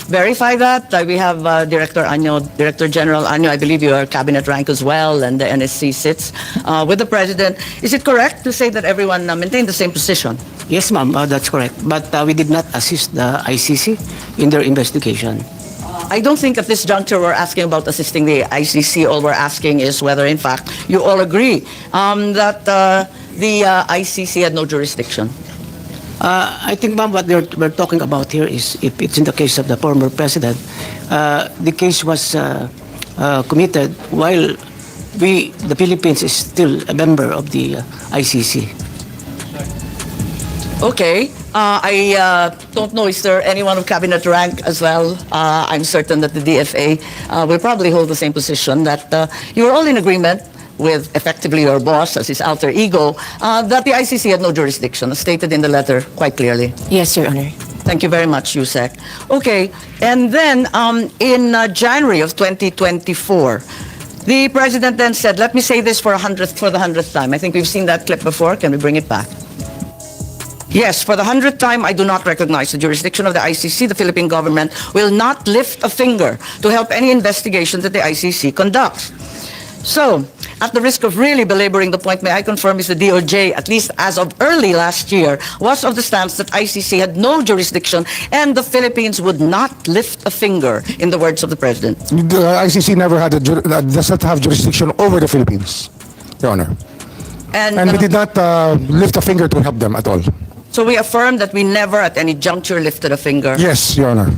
verify that? We have Director Anyo, Director General Anyo. I believe you are cabinet rank as well, and the NSC sits with the President. Is it correct to say that everyone maintained the same position? Yes, ma'am, that's correct. But we did not assist the ICC in their investigation. I don't think at this juncture we're asking about assisting the ICC. All we're asking is whether, in fact, you all agree that the ICC had no jurisdiction? I think, ma'am, what we're talking about here is if it's in the case of the former president, the case was committed while the Philippines is still a member of the ICC. Okay. I don't know, is there anyone of cabinet rank as well? I'm certain that the DFA will probably hold the same position, that you're all in agreement with effectively your boss as his alter ego, that the ICC had no jurisdiction, as stated in the letter quite clearly. Yes, Your Honor. Thank you very much, Yusek. Okay, and then in January of 2024, the president then said, let me say this for the 100th time. I think we've seen that clip before. Can we bring it back? Yes, for the 100th time, I do not recognize the jurisdiction of the ICC. The Philippine government will not lift a finger to help any investigation that the ICC conducts. So, at the risk of really belaboring the point, may I confirm is the DOJ, at least as of early last year, was of the stance that ICC had no jurisdiction and the Philippines would not lift a finger, in the words of the President. The ICC never had does not have jurisdiction over the Philippines, Your Honor. And we did not lift a finger to help them at all. So we affirm that we never at any juncture lifted a finger. Yes, Your Honor.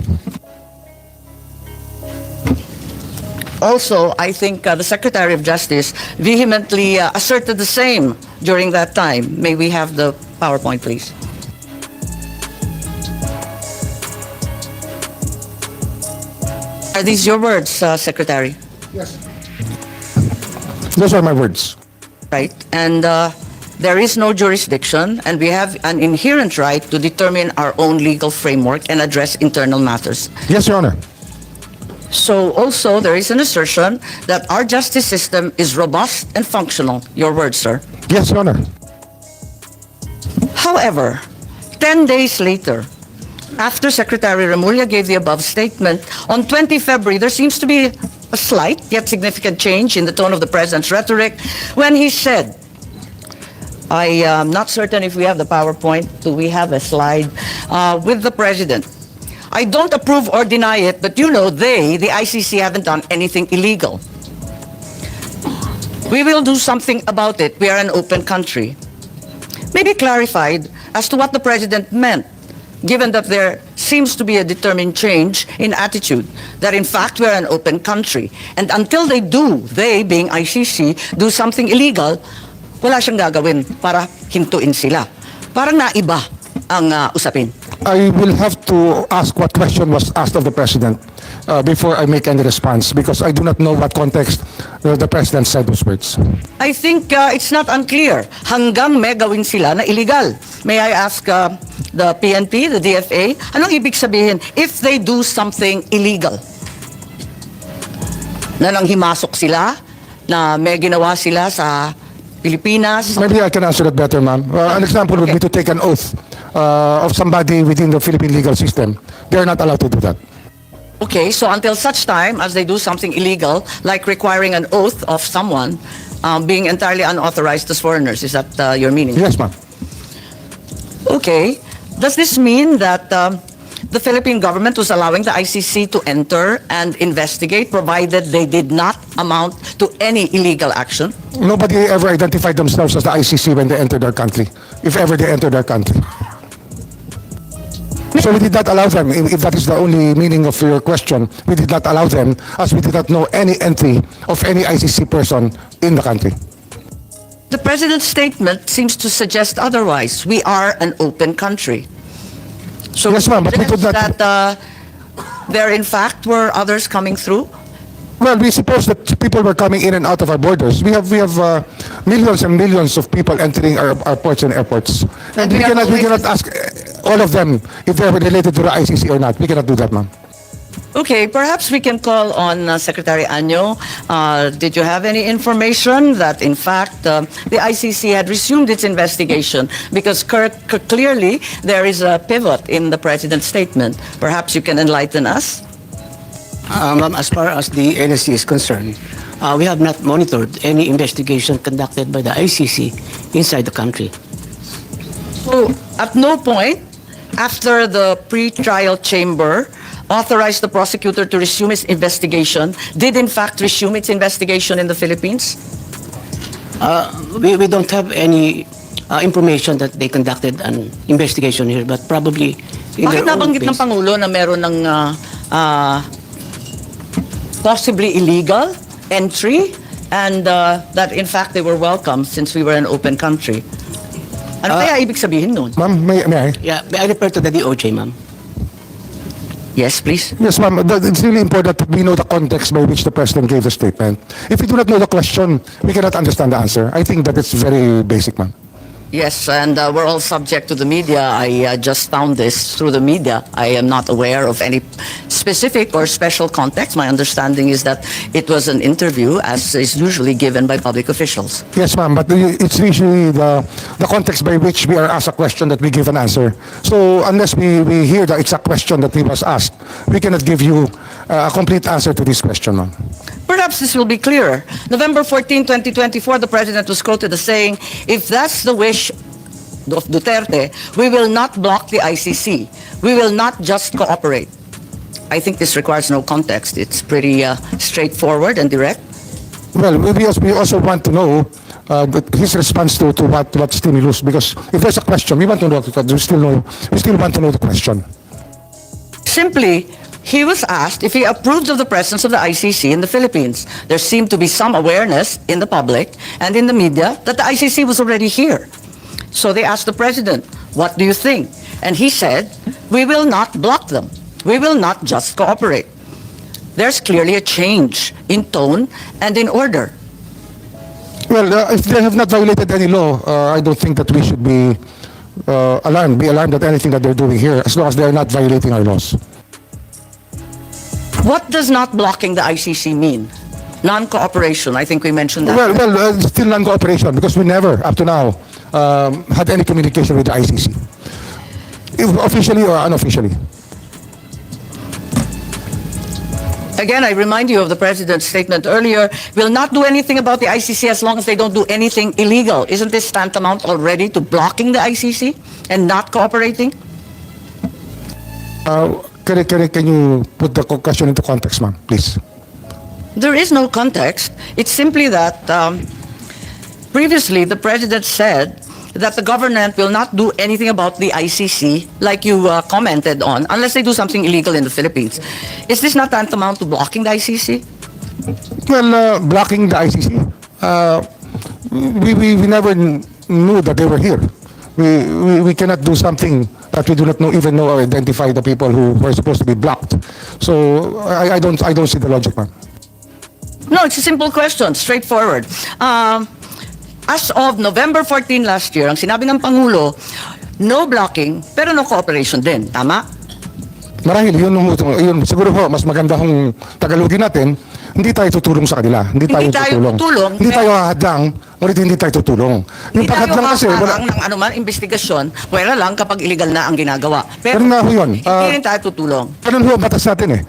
Also, I think the Secretary of Justice vehemently asserted the same during that time. May we have the PowerPoint, please? Are these your words, Secretary? Yes. Those are my words. Right. And there is no jurisdiction, and we have an inherent right to determine our own legal framework and address internal matters. Yes, Your Honor. So also, there is an assertion that our justice system is robust and functional. Your words, sir. Yes, Your Honor. However, 10 days later, after Secretary Remulla gave the above statement, on 20 February, there seems to be a slight yet significant change in the tone of the President's rhetoric when he said, I am not certain if we have the PowerPoint. Do we have a slide with the President? I don't approve or deny it, but you know, the ICC, haven't done anything illegal. We will do something about it. We are an open country. Maybe clarified as to what the President meant, given that there seems to be a determined change in attitude, that in fact we are an open country. And until they being ICC, do something illegal, wala siyang gagawin para hintuin sila. Parang naiba ang usapin. I will have to ask what question was asked of the President before I make any response, because I do not know what context the President said those words. I think it's not unclear. Hanggang may gawin sila na illegal. May I ask the PNP, the DFA, anong ibig sabihin if they do something illegal? Na nang himasok sila, na may ginawa sila sa Pilipinas? Maybe I can answer that better, ma'am. An example would be to take an oath of somebody within the Philippine legal system. They are not allowed to do that. Okay, so until such time as they do something illegal, like requiring an oath of someone being entirely unauthorized as foreigners, is that your meaning? Yes, ma'am. Okay. Does this mean that the Philippine government was allowing the ICC to enter and investigate, provided they did not amount to any illegal action? Nobody ever identified themselves as the ICC when they entered our country, if ever they entered our country. So we did not allow them, if that is the only meaning of your question, we did not allow them, as we did not know any entry of any ICC person in the country. The President's statement seems to suggest otherwise. We are an open country. So yes, ma'am, but we could not... that there in fact were others coming through? Well, we suppose that people were coming in and out of our borders. We have millions and millions of people entering our ports and airports. And we cannot ask all of them if they are related to the ICC or not. We cannot do that, ma'am. Okay, perhaps we can call on Secretary Anyo. Did you have any information that, in fact, the ICC had resumed its investigation? Because clearly there is a pivot in the President's statement. Perhaps you can enlighten us? Ma'am, as far as the NSC is concerned, we have not monitored any investigation conducted by the ICC inside the country. So, at no point, after the pre-trial chamber authorized the prosecutor to resume its investigation, did in fact resume its investigation in the Philippines? We don't have any information that they conducted an investigation here, but probably in Bakit their own nabanggit ng pace. Pangulo na meron ng possibly illegal entry and that in fact they were welcome since we were an open country? Ano kaya ibig sabihin nun? Ma'am, may I? Yeah, may I refer to the DOJ, ma'am? Yes, please. Yes, ma'am. It's really important that we know the context by which the President gave the statement. If we do not know the question, we cannot understand the answer. I think that it's very basic, ma'am. Yes, and we're all subject to the media. I just found this through the media. I am not aware of any specific or special context. My understanding is that it was an interview, as is usually given by public officials. Yes, ma'am, but it's usually the context by which we are asked a question that we give an answer. So unless we hear the exact question that we was asked, we cannot give you a complete answer to this question, ma'am. Perhaps this will be clearer. November 14, 2024, the President was quoted as saying, if that's the wish of Duterte, we will not block the ICC. We will not just cooperate. I think this requires no context. It's pretty straightforward and direct. Well, we also want to know his response to what stimulus, because if there's a question, we want to know. We still want to know the question. Simply, he was asked if he approved of the presence of the ICC in the Philippines. There seemed to be some awareness in the public and in the media that the ICC was already here. So they asked the President, what do you think? And he said, we will not block them. We will not just cooperate. There's clearly a change in tone and in order. Well, if they have not violated any law, I don't think that we should be alarmed at anything that they're doing here, as long as they're not violating our laws. What does not blocking the ICC mean? Non-cooperation, I think we mentioned that. Well, still non-cooperation, because we never, up to now, had any communication with the ICC, officially or unofficially. Again, I remind you of the President's statement earlier, we'll not do anything about the ICC as long as they don't do anything illegal. Isn't this tantamount already to blocking the ICC and not cooperating? Can you put the question into context, ma'am, please? There is no context. It's simply that previously the President said that the government will not do anything about the ICC, like you commented on, unless they do something illegal in the Philippines. Is this not tantamount to blocking the ICC? Well, blocking the ICC, we never knew that they were here. We cannot do something that we do not even know or identify the people who were supposed to be blocked. So I don't see the logic, ma'am. No, it's a simple question, straightforward. As of November 14 last year, ang sinabi ng Pangulo, no blocking, pero no cooperation din. Tama? Marahil, yun siguro po, mas maganda kung Tagalogin natin, hindi tayo tutulong sa kanila. Hindi tayo tutulong. Hindi tayo hahadlang, ngunit hindi tayo tutulong. Yung Hindi tayo paghadlang kasi, haharang ng anuman investigasyon, pwera lang kapag illegal na ang ginagawa. Pero Ganun nga ho yun. hindi rin tayo tutulong. Ganun ho ang batas natin eh.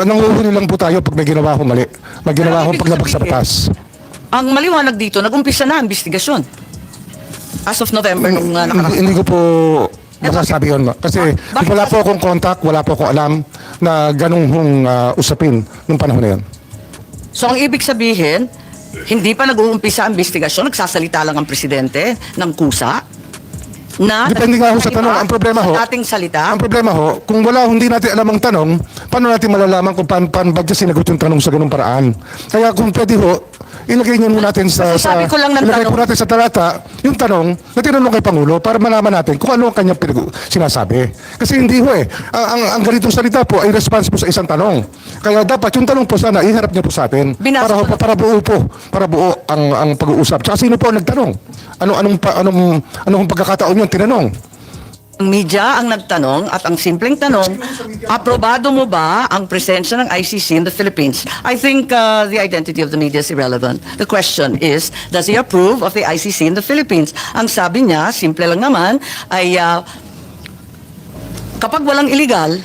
Nanguhuli lang po tayo pag may ginawa akong mali. May ginawa akong paglabag sa batas. Ang maliwanag dito, nag-umpisa na ang investigasyon. As of November nung nakaraan. Hindi ko po masasabi yun. Kasi wala po akong contact, wala po akong alam na ganung hong usapin nung panahon na yun. So ang ibig sabihin, hindi pa nag-uumpisa ang investigasyon, nagsasalita lang ang presidente ng kusa na Depende nga ho sa tanong. Ang problema ho, ating salita. ang problema ho, kung hindi natin alam ang tanong, paano natin malalaman kung paano ba niya sinagot yung tanong sa ganung paraan? Kaya kung pwede ho, ilagay niyo natin Sabi ko lang ng ilagay tanong. po natin sa talata yung tanong na tinanong kay Pangulo para malaman natin kung ano ang kanyang sinasabi. Kasi hindi ho ang ganitong salita po ay response po sa isang tanong. Kaya dapat yung tanong po sana iharap niyo po sa atin para buo ang pag-uusap. Tsaka sino po ang nagtanong? Anong pagkakataon yun tinanong? Ang media ang nagtanong at ang simpleng tanong, aprobado mo ba ang presensya ng ICC in the Philippines? I think the identity of the media is irrelevant. The question is, does he approve of the ICC in the Philippines? Ang sabi niya, simple lang naman, ay kapag walang illegal,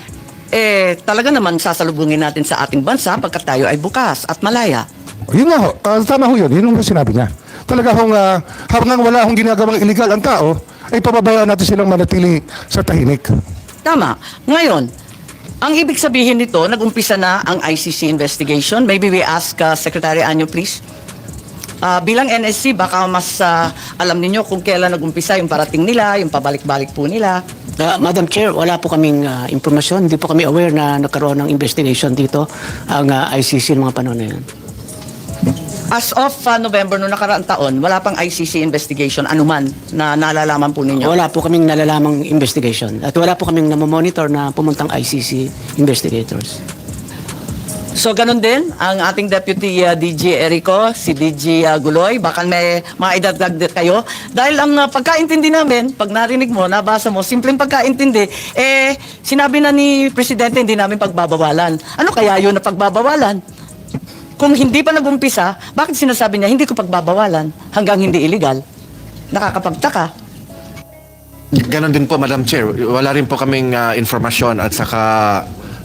talaga naman sasalubungin natin sa ating bansa pagkat tayo ay bukas at malaya. Yun nga ho, tama ho yun. Yun ang sinabi niya. Talaga hong habang wala hong ginagawang illegal ang tao, ay pababayaan natin silang manatili sa tahimik. Tama. Ngayon, ang ibig sabihin nito, nag-umpisa na ang ICC investigation. Maybe we ask Secretary Anyo, please. Bilang NSC, baka mas alam ninyo kung kailan nag-umpisa yung parating nila, yung pabalik-balik po nila. Madam Chair, wala po kaming impormasyon. Hindi po kami aware na nagkaroon ng investigation dito ang ICC ng mga panahon na yun. As of November noong nakaraang taon, wala pang ICC investigation anuman na nalalaman po ninyo? Wala po kaming nalalamang investigation. At wala po kaming namomonitor na pumuntang ICC investigators. So, ganun din, ang ating Deputy DG Erico, si DG Guloy, baka may maidagdag kayo. Dahil ang pagkaintindi namin, pag narinig mo, nabasa mo, simpleng pagkaintindi, sinabi na ni Presidente, hindi namin pagbabawalan. Ano kaya yun na pagbabawalan? Kung hindi pa nag-umpisa, bakit sinasabi niya, hindi ko pagbabawalan hanggang hindi illegal? Nakakapagtaka. Ganon din po, Madam Chair. Wala rin po kaming informasyon at saka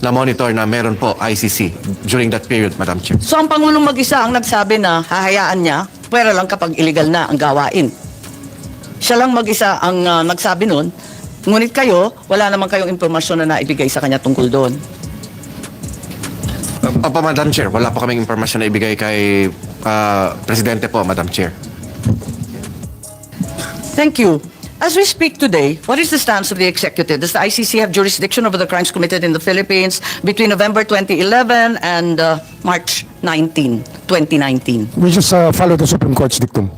na-monitor na meron po ICC during that period, Madam Chair. So, ang Pangulong mag-isa ang nagsabi na hahayaan niya, pwera lang kapag illegal na ang gawain. Siya lang mag-isa ang nagsabi nun, ngunit kayo, wala naman kayong impormasyon na naibigay sa kanya tungkol doon. Opo, Madam Chair. Wala po kaming impormasyon na ibigay kay Presidente po, Madam Chair. Thank you. As we speak today, what is the stance of the executive? Does the ICC have jurisdiction over the crimes committed in the Philippines between November 2011 and March 2019? We just follow the Supreme Court's dictum.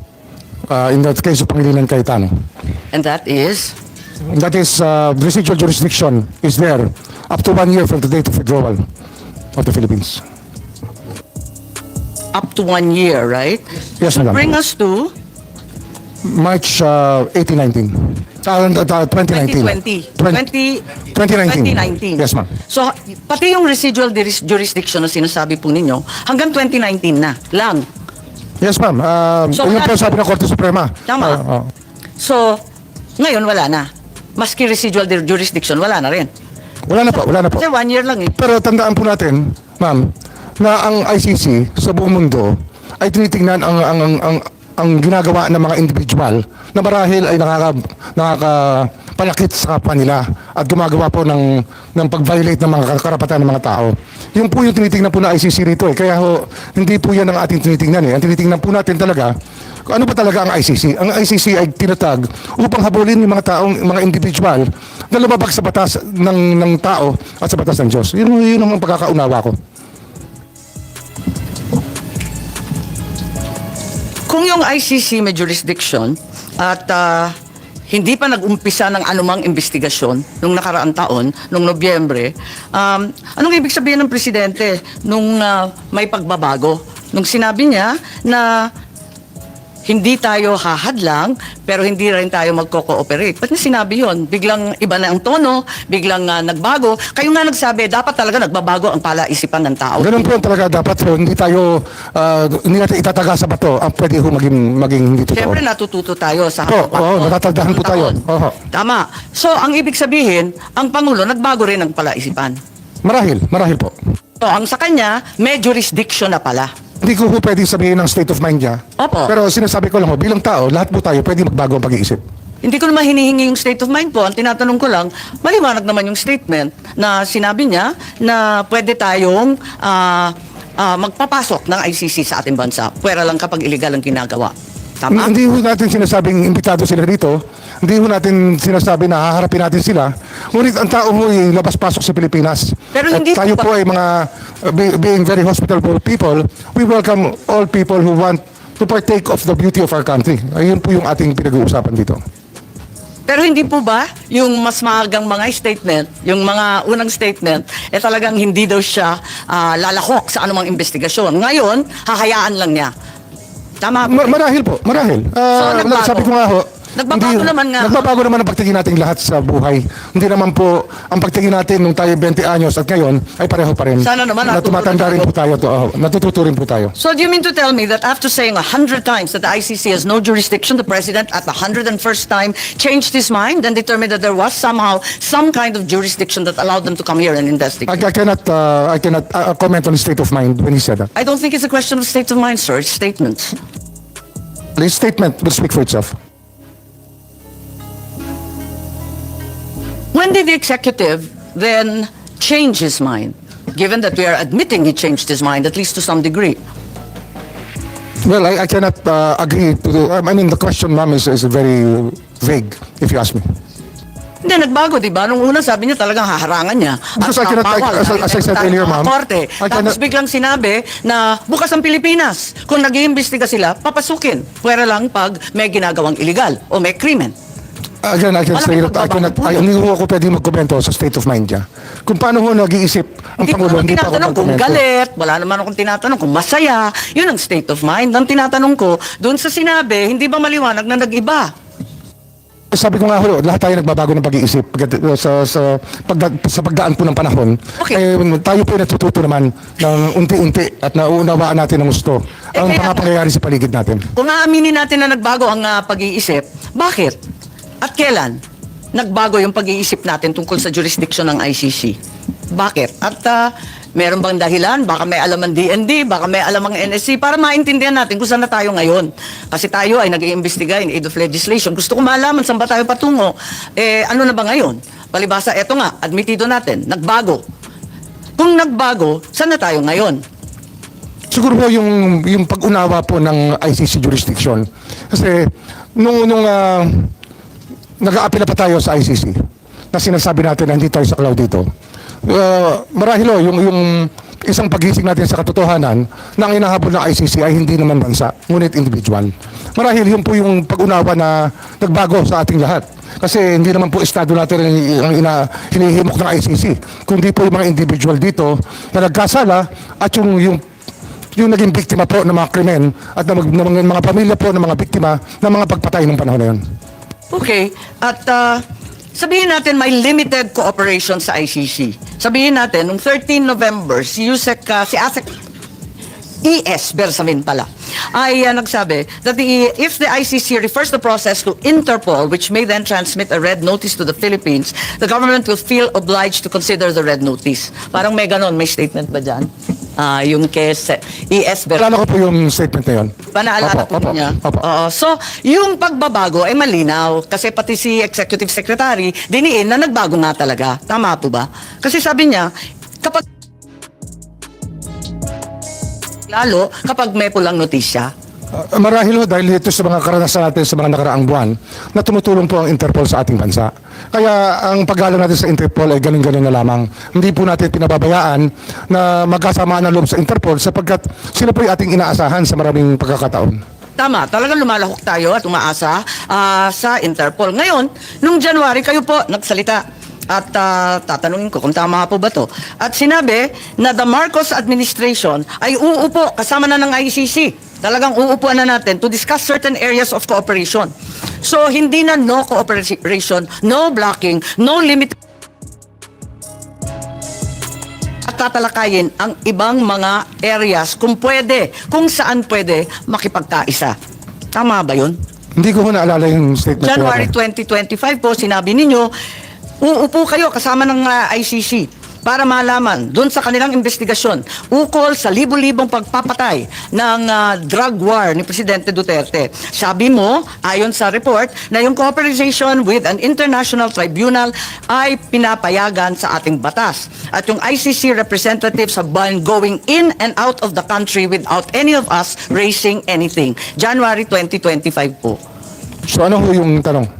In that case of Pangilinan Cayetano. And that is? That is, residual jurisdiction is there up to 1 year from the date of withdrawal of the Philippines. Up to 1 year, right? Yes, Madam. Bring us to March 2019. 2020. 2019. Yes, ma'am. So, pati yung residual jurisdiction na sinasabi po ninyo, hanggang 2019 na lang. Yes, ma'am. So, yun po sabi ng Korte Suprema. Tama. So, ngayon wala na. Maski residual jurisdiction, wala na rin. Wala na po, wala na po. Kasi 1 year lang eh. Pero tandaan po natin, ma'am, na ang ICC sa buong mundo ay tinitingnan ang ginagawa ng mga individual na marahil ay nakakapalakit sa kapwa nila at gumagawa po ng pag-violate ng mga karapatan ng mga tao. Yung po yung tinitingnan po na ICC rito eh. Kaya ho, hindi po yan ang ating tinitingnan eh. Ang tinitingnan po natin talaga, ano ba talaga ang ICC? Ang ICC ay tinatag upang habulin yung mga individual na lumabag sa batas ng tao at sa batas ng Diyos. Yun ang pagkakaunawa ko. Kung yung ICC may jurisdiction at hindi pa nag-umpisa ng anumang investigasyon nung nakaraang taon, nung Nobyembre, anong ibig sabihin ng Presidente nung may pagbabago? Nung sinabi niya na hindi tayo hahadlang, pero hindi rin tayo magko-cooperate. Ba't niya sinabi yun? Biglang iba na ang tono, biglang nagbago. Kayo nga nagsabi, dapat talaga nagbabago ang palaisipan ng tao. Ganun po talaga dapat. So, hindi natin itataga sa bato ang pwede ho maging hindi totoo. Siyempre natututo tayo sa natatagdahan po tayo. Tama. So, ang ibig sabihin, ang Pangulo nagbago rin ang palaisipan. Marahil po. So, ang sa kanya, may jurisdiction na pala. Hindi ko pwedeng sabihin ng state of mind niya. Opo. Pero sinasabi ko lang ho, bilang tao, lahat po tayo pwede magbago ang pag-iisip. Hindi ko naman hinihingi yung state of mind po. Ang tinatanong ko lang, maliwanag naman yung statement na sinabi niya na pwede tayong magpapasok ng ICC sa ating bansa. Pwera lang kapag illegal ang ginagawa. Tama? Hindi ho natin sinasabing imbitado sila dito. Hindi ho natin sinasabi na haharapin natin sila. Ngunit ang tao mo ay labas-pasok sa Pilipinas. Pero hindi tayo po ay mga being very hospitable people, we welcome all people who want to partake of the beauty of our country. Ayun po yung ating pinag-uusapan dito. Pero hindi po ba yung mas maagang mga statement, yung mga unang statement, talagang hindi daw siya lalahok sa anumang investigasyon. Ngayon, hahayaan lang niya. Tama po. Marahil po, marahil. nagbago. Sabi ko nga ho, Nagbabago naman nga. Nagbabago naman ang pagtingin natin lahat sa buhay. Hindi naman po ang pagtingin natin nung tayo 20 anyos at ngayon ay pareho pa rin. Sana naman na tumatanda rin po tayo. Natututo rin po tayo. So do you mean to tell me that after saying 100 times that the ICC has no jurisdiction, the President at the 101st time changed his mind and determined that there was somehow some kind of jurisdiction that allowed them to come here and investigate? I cannot comment on his state of mind when he said that. I don't think it's a question of state of mind, sir. It's statements. His statement will speak for itself. When did the executive then change his mind, given that we are admitting he changed his mind, at least to some degree? Well, I cannot agree to I mean, the question, ma'am, is very vague, if you ask me. Hindi, nagbago, di ba? Nung una sabi niya talagang haharangan niya. Because I cannot, as I said earlier, ma'am, Korte. I Tapos cannot- biglang sinabi na bukas ang Pilipinas. Kung nag-iimbestiga sila, papasukin. Pwera lang pag may ginagawang illegal o may krimen. Again, I can say that hindi ko ako pwede magkomento sa state of mind niya. Kung paano ho nag-iisip ang Hindi ko Pangulo, naman hindi pa ako tinatanong kung magkomento. galit, wala naman akong tinatanong kung masaya. Yun ang state of mind. Ang tinatanong ko, doon sa sinabi, hindi ba maliwanag na nag-iba? Sabi ko nga ho, lahat tayo nagbabago ng pag-iisip sa pagdaan po ng panahon. Okay. Tayo po ay natututo naman ng unti-unti at nauunawaan natin ng gusto ang mga pangyayari sa paligid natin. Kung aaminin natin na nagbago ang pag-iisip, bakit? At kailan nagbago yung pag-iisip natin tungkol sa jurisdiction ng ICC? Bakit? At meron bang dahilan? Baka may alam ang DND, baka may alam ang NSC para maintindihan natin kung saan na tayo ngayon. Kasi tayo ay nag-iimbestiga in aid of legislation. Gusto ko malaman saan ba tayo patungo. Ano na ba ngayon? Palibasa, eto nga, admitido natin, nagbago. Kung nagbago, saan na tayo ngayon? Siguro po yung pag-unawa po ng ICC jurisdiction. Kasi nung nag-aapila pa tayo sa ICC, na sinasabi natin na hindi tayo sa cloud dito, marahil yung isang pagising natin sa katotohanan na ang inahabol ng ICC ay hindi naman bansa, ngunit individual. Marahil yun po yung pag-unawa na nagbago sa ating lahat. Kasi hindi naman po estado natin ang hinihimok ng ICC, kundi po yung mga individual dito na nagkasala at yung naging biktima po ng mga krimen at ng mga pamilya po ng mga biktima ng mga pagpatay ng panahon na yun. Okay. At sabihin natin may limited cooperation sa ICC. Sabihin natin, nung 13 November, si ASEC ES Bersamin pala, ay nagsabi that if the ICC refers the process to Interpol, which may then transmit a red notice to the Philippines, the government will feel obliged to consider the red notice. Parang may ganon, may statement ba dyan? Yung kay ES Bersamin. Alala ko po yung statement na yun. Panaalala po niya. So, yung pagbabago ay malinaw kasi pati si Executive Secretary diniin na nagbago nga talaga. Tama po ba? Kasi sabi niya, lalo kapag may pulang notisya. Marahil ho dahil ito sa mga karanasan natin sa mga nakaraang buwan na tumutulong po ang Interpol sa ating bansa. Kaya ang pag-alam natin sa Interpol ay ganun-ganun na lamang. Hindi po natin pinababayaan na magkasamaan ng loob sa Interpol sapagkat sila po ay ating inaasahan sa maraming pagkakataon. Tama, talagang lumalahok tayo at umaasa sa Interpol. Ngayon, nung January kayo po nagsalita. At tatanungin ko kung tama po ba to. At sinabi na the Marcos administration ay uupo kasama na ng ICC. Talagang uupuan na natin to discuss certain areas of cooperation. So hindi na no cooperation, no blocking, no limit. At tatalakayin ang ibang mga areas kung pwede, kung saan pwede makipagkaisa. Tama ba yun? Hindi ko naalala yung statement. January 2025 po, sinabi ninyo, uupo kayo kasama ng ICC para malaman doon sa kanilang investigasyon ukol sa libo-libong pagpapatay ng drug war ni Presidente Duterte. Sabi mo, ayon sa report, na yung cooperation with an international tribunal ay pinapayagan sa ating batas. At yung ICC representatives have been going in and out of the country without any of us raising anything. January 2025 po. So ano ho yung tanong?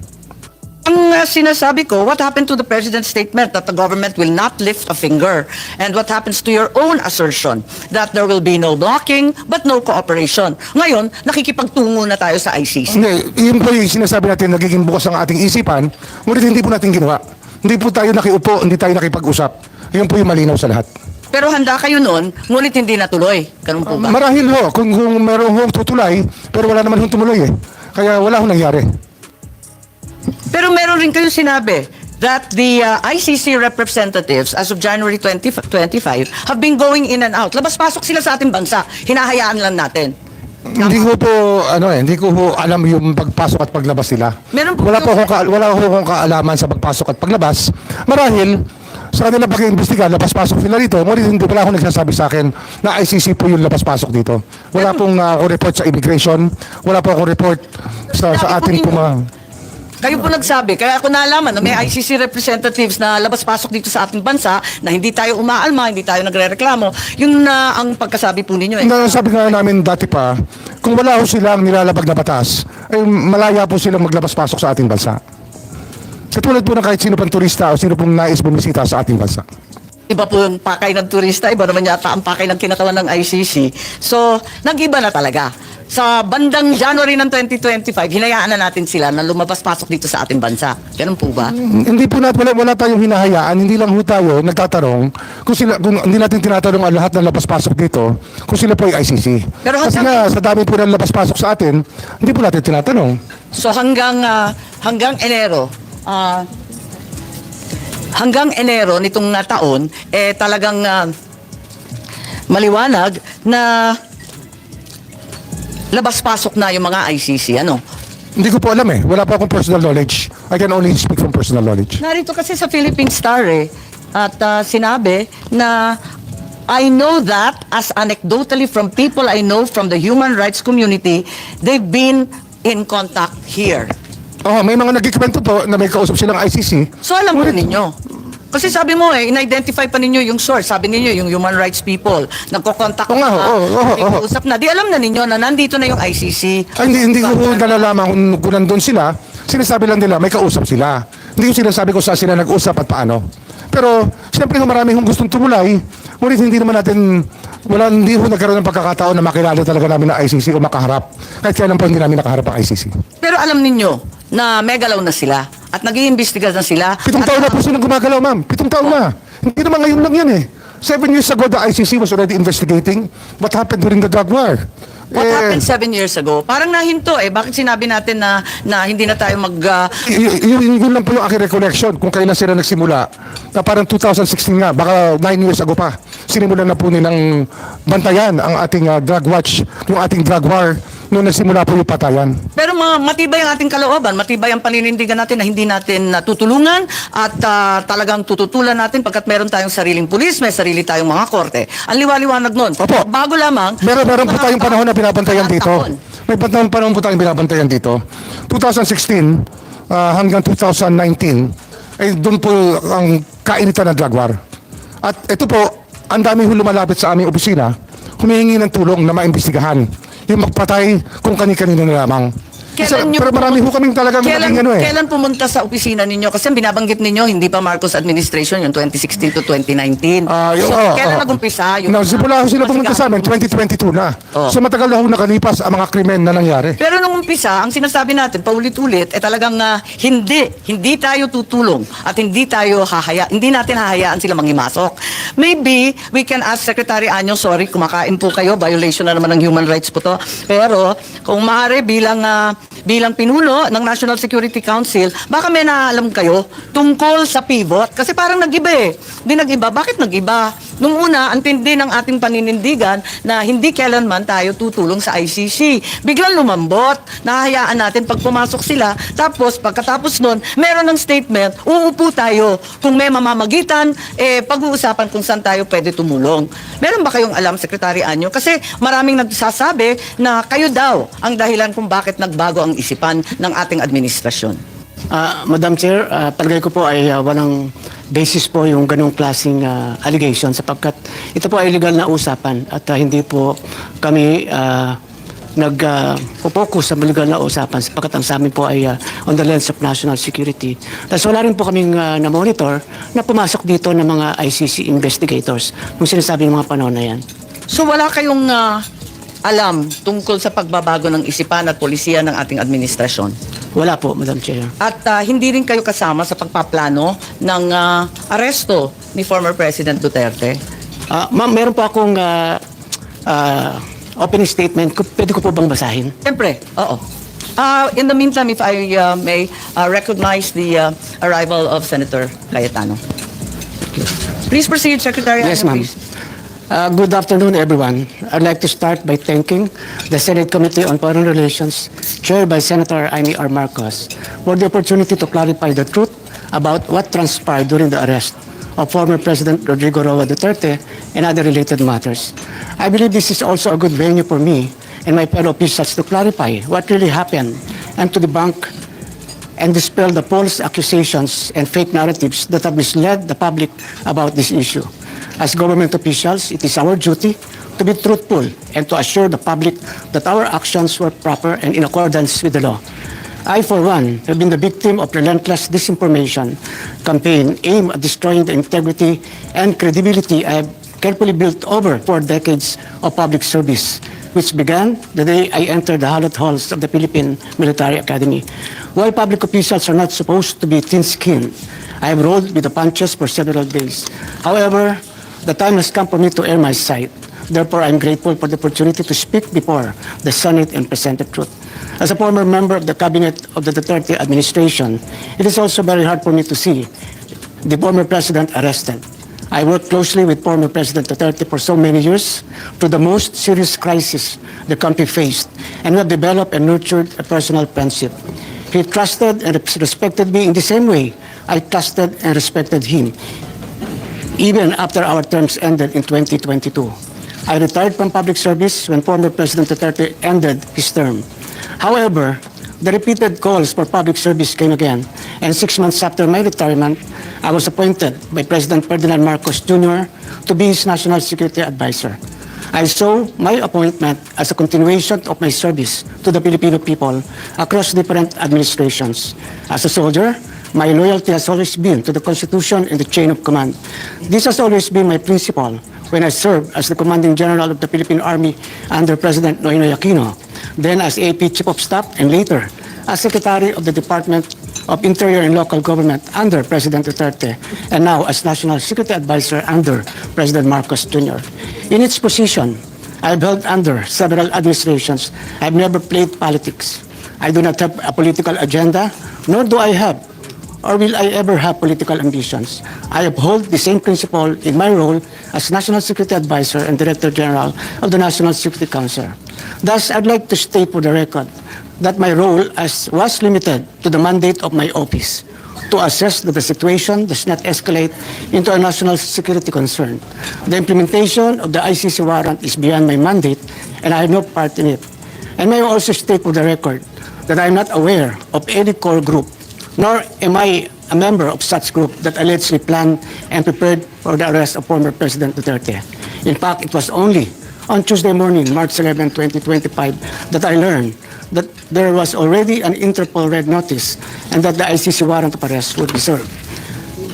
Ang sinasabi ko, what happened to the President's statement that the government will not lift a finger? And what happens to your own assertion that there will be no blocking but no cooperation? Ngayon, nakikipagtungo na tayo sa ICC. Hindi, yun po yung sinasabi natin, nagiging bukas ang ating isipan, ngunit hindi po natin ginawa. Hindi po tayo nakiupo, hindi tayo nakipag-usap. Yun po yung malinaw sa lahat. Pero handa kayo noon, ngunit hindi natuloy. Ganun po ba? Marahil ho, kung meron hong tutulay, pero wala naman hong tumuloy eh. Kaya wala hong nangyari. Pero meron rin kayong sinabi that the ICC representatives as of January 2025 have been going in and out. Labas-pasok sila sa ating bansa. Hinahayaan lang natin. Hindi ko po hindi ko po alam yung pagpasok at paglabas nila. Meron po wala ko akong kaalaman sa pagpasok at paglabas. Marahil sa kanila pag-iimbestiga, labas-pasok sila rito. Ngunit hindi pala ako nagsasabi sa akin na ICC po yung labas-pasok dito. Wala pong report sa immigration, wala po akong report sa ating Kayo po nagsabi, kaya ako naalaman na may ICC representatives na labas-pasok dito sa ating bansa na hindi tayo umaalma, hindi tayo nagre-reklamo. Yun na ang pagkasabi po ninyo. Sabi nga namin dati pa, kung wala ho silang nilalabag na batas, ay malaya po silang maglabas-pasok sa ating bansa. Katulad po ng kahit sino pang turista o sino pong nais bumisita sa ating bansa. Iba po yung pakay ng turista, iba naman yata ang pakay ng kinakawan ng ICC. So, nag-iba na talaga. Sa bandang January ng 2025, hinayaan na natin sila na lumabas-pasok dito sa ating bansa. Ganun po ba? Hindi po wala tayong hinahayaan, hindi lang ho tayo nagtatanong kung hindi natin tinatanong ang lahat ng labas-pasok dito kung sila po ay ICC. Pero kasi nga sa dami po ng labas-pasok sa atin, hindi po natin tinatanong. So hanggang Enero nitong taon, talagang maliwanag na labas-pasok na yung mga ICC, ano? Hindi ko po alam eh. Wala pa akong personal knowledge. I can only speak from personal knowledge. Narito kasi sa Philippine Star at sinabi na I know that as anecdotally from people I know from the human rights community, they've been in contact here. Oh, may mga nagkikwento po na may kausap silang ICC. So alam mo ninyo. Kasi sabi mo in-identify pa ninyo yung source. Sabi ninyo yung human rights people. Nagko-contact na, may kausap na. Di alam na ninyo na nandito na yung ICC. Ay, hindi ko nalalaman kung nandun sila. Sinasabi lang nila may kausap sila. Hindi ko sinasabi kung saan sila nag-usap at paano. Pero siyempre marami kong gustong tumulay. Ngunit hindi naman natin hindi ho nagkaroon ng pagkakataon na makilala talaga namin ng ICC o makaharap. Kahit kailan po hindi namin nakaharap ang ICC. Pero alam ninyo na megalaw na sila at nag-iimbestiga na sila. 7 taon na po silang gumagalaw, ma'am. 7 taon na. Hindi naman ngayon lang yan eh. 7 years ago, the ICC was already investigating what happened during the drug war. What happened 7 years ago? Parang nahinto eh. Bakit sinabi natin na hindi na tayo yun lang po yung aking recollection kung kailan sila nagsimula. Na parang 2016 nga, baka 9 years ago pa. Sinimulan na po nilang bantayan ang ating drug watch, yung ating drug war noong nagsimula po yung patayan. Pero matibay ang ating kalooban, matibay ang paninindigan natin na hindi natin tutulungan at talagang tututulan natin pagkat meron tayong sariling pulis, may sarili tayong mga korte. Ang liwaliwanag nun. Opo. Bago lamang, meron po tayong panahon na binabantayan dito. May panahon po tayong binabantayan dito. 2016 hanggang 2019, ay doon po ang kainitan ng drug war. At ito po, ang dami lumalapit sa aming opisina, humihingi ng tulong na maimbestigahan yung magpatay kung kani-kanino na lamang. Pero marami ho kaming talagang naging Kailan pumunta sa opisina ninyo? Kasi binabanggit ninyo, hindi pa Marcos administration, yung 2016 to 2019. Kailan nag-umpisa? Simula ho sila pumunta sa amin, 2022 na. So matagal na ho nakalipas ang mga krimen na nangyari. Pero nung umpisa, ang sinasabi natin, paulit-ulit, talagang hindi tayo tutulong at hindi natin hahayaan sila manghimasok. Maybe, we can ask Secretary Anyong, sorry, kumakain po kayo, violation na naman ng human rights po to. Pero, kung maaari bilang pinuno ng National Security Council, baka may naalam kayo tungkol sa pivot. Kasi parang nag-iba eh. Hindi nag-iba. Bakit nag-iba? Nung una, ang tindi ng ating paninindigan na hindi kailanman tayo tutulong sa ICC. Biglang lumambot. Nahayaan natin pag pumasok sila. Tapos, pagkatapos nun, meron ng statement, uupo tayo. Kung may mamamagitan, pag-uusapan kung saan tayo pwede tumulong. Meron ba kayong alam, Secretary Anyo? Kasi maraming nagsasabi na kayo daw ang dahilan kung bakit nagbago ang isipan ng ating administrasyon. Madam Chair, palagay ko po ay walang basis po yung ganong klaseng allegation sapagkat ito po ay legal na usapan at hindi po kami nag-focus sa legal na usapan sapagkat ang sa amin po ay on the lens of national security. Tapos wala rin po kaming na-monitor na pumasok dito ng mga ICC investigators nung sinasabi ng mga panahon na yan. So wala kayong alam tungkol sa pagbabago ng isipan at polisiya ng ating administrasyon? Wala po, Madam Chair. At hindi rin kayo kasama sa pagpaplano ng aresto ni former President Duterte? Ma'am, meron po akong opening statement. Pwede ko po bang basahin? Siyempre, oo. In the meantime, if I may recognize the arrival of Senator Cayetano. Please proceed, Secretary. Yes, ma'am. Good afternoon, everyone. I'd like to start by thanking the Senate Committee on Foreign Relations, chaired by Senator Amy R. Marcos, for the opportunity to clarify the truth about what transpired during the arrest of former President Rodrigo Roa Duterte and other related matters. I believe this is also a good venue for me and my fellow officials to clarify what really happened and to debunk and dispel the false accusations and fake narratives that have misled the public about this issue. As government officials, it is our duty to be truthful and to assure the public that our actions were proper and in accordance with the law. I, for one, have been the victim of relentless disinformation campaign aimed at destroying the integrity and credibility I have carefully built over 4 decades of public service, which began the day I entered the hallowed halls of the Philippine Military Academy. While public officials are not supposed to be thin-skinned, I have rolled with the punches for several days. However, the time has come for me to air my side. Therefore, I am grateful for the opportunity to speak before the Senate and present the truth. As a former member of the cabinet of the Duterte administration, it is also very hard for me to see the former president arrested. I worked closely with former President Duterte for so many years through the most serious crisis the country faced, and we have developed and nurtured a personal friendship. He trusted and respected me in the same way I trusted and respected him, even after our terms ended in 2022. I retired from public service when former President Duterte ended his term. However, the repeated calls for public service came again, and 6 months after my retirement, I was appointed by President Ferdinand Marcos Jr. to be his national security advisor. I saw my appointment as a continuation of my service to the Filipino people across different administrations. As a soldier, my loyalty has always been to the Constitution and the chain of command. This has always been my principle when I served as the Commanding General of the Philippine Army under President Noynoy Aquino, then as AP Chief of Staff, and later as Secretary of the Department of Interior and Local Government under President Duterte, and now as National Security Advisor under President Marcos Jr. In its position, I have held under several administrations. I have never played politics. I do not have a political agenda, nor do I have or will I ever have political ambitions. I uphold the same principle in my role as National Security Advisor and Director General of the National Security Council. Thus, I'd like to state for the record that my role was limited to the mandate of my office to assess that the situation does not escalate into a national security concern. The implementation of the ICC warrant is beyond my mandate, and I have no part in it. And may I also state for the record that I am not aware of any core group, nor am I a member of such group that allegedly planned and prepared for the arrest of former President Duterte. In fact, it was only on Tuesday morning, March 11, 2025, that I learned that there was already an Interpol red notice and that the ICC warrant of arrest would be served.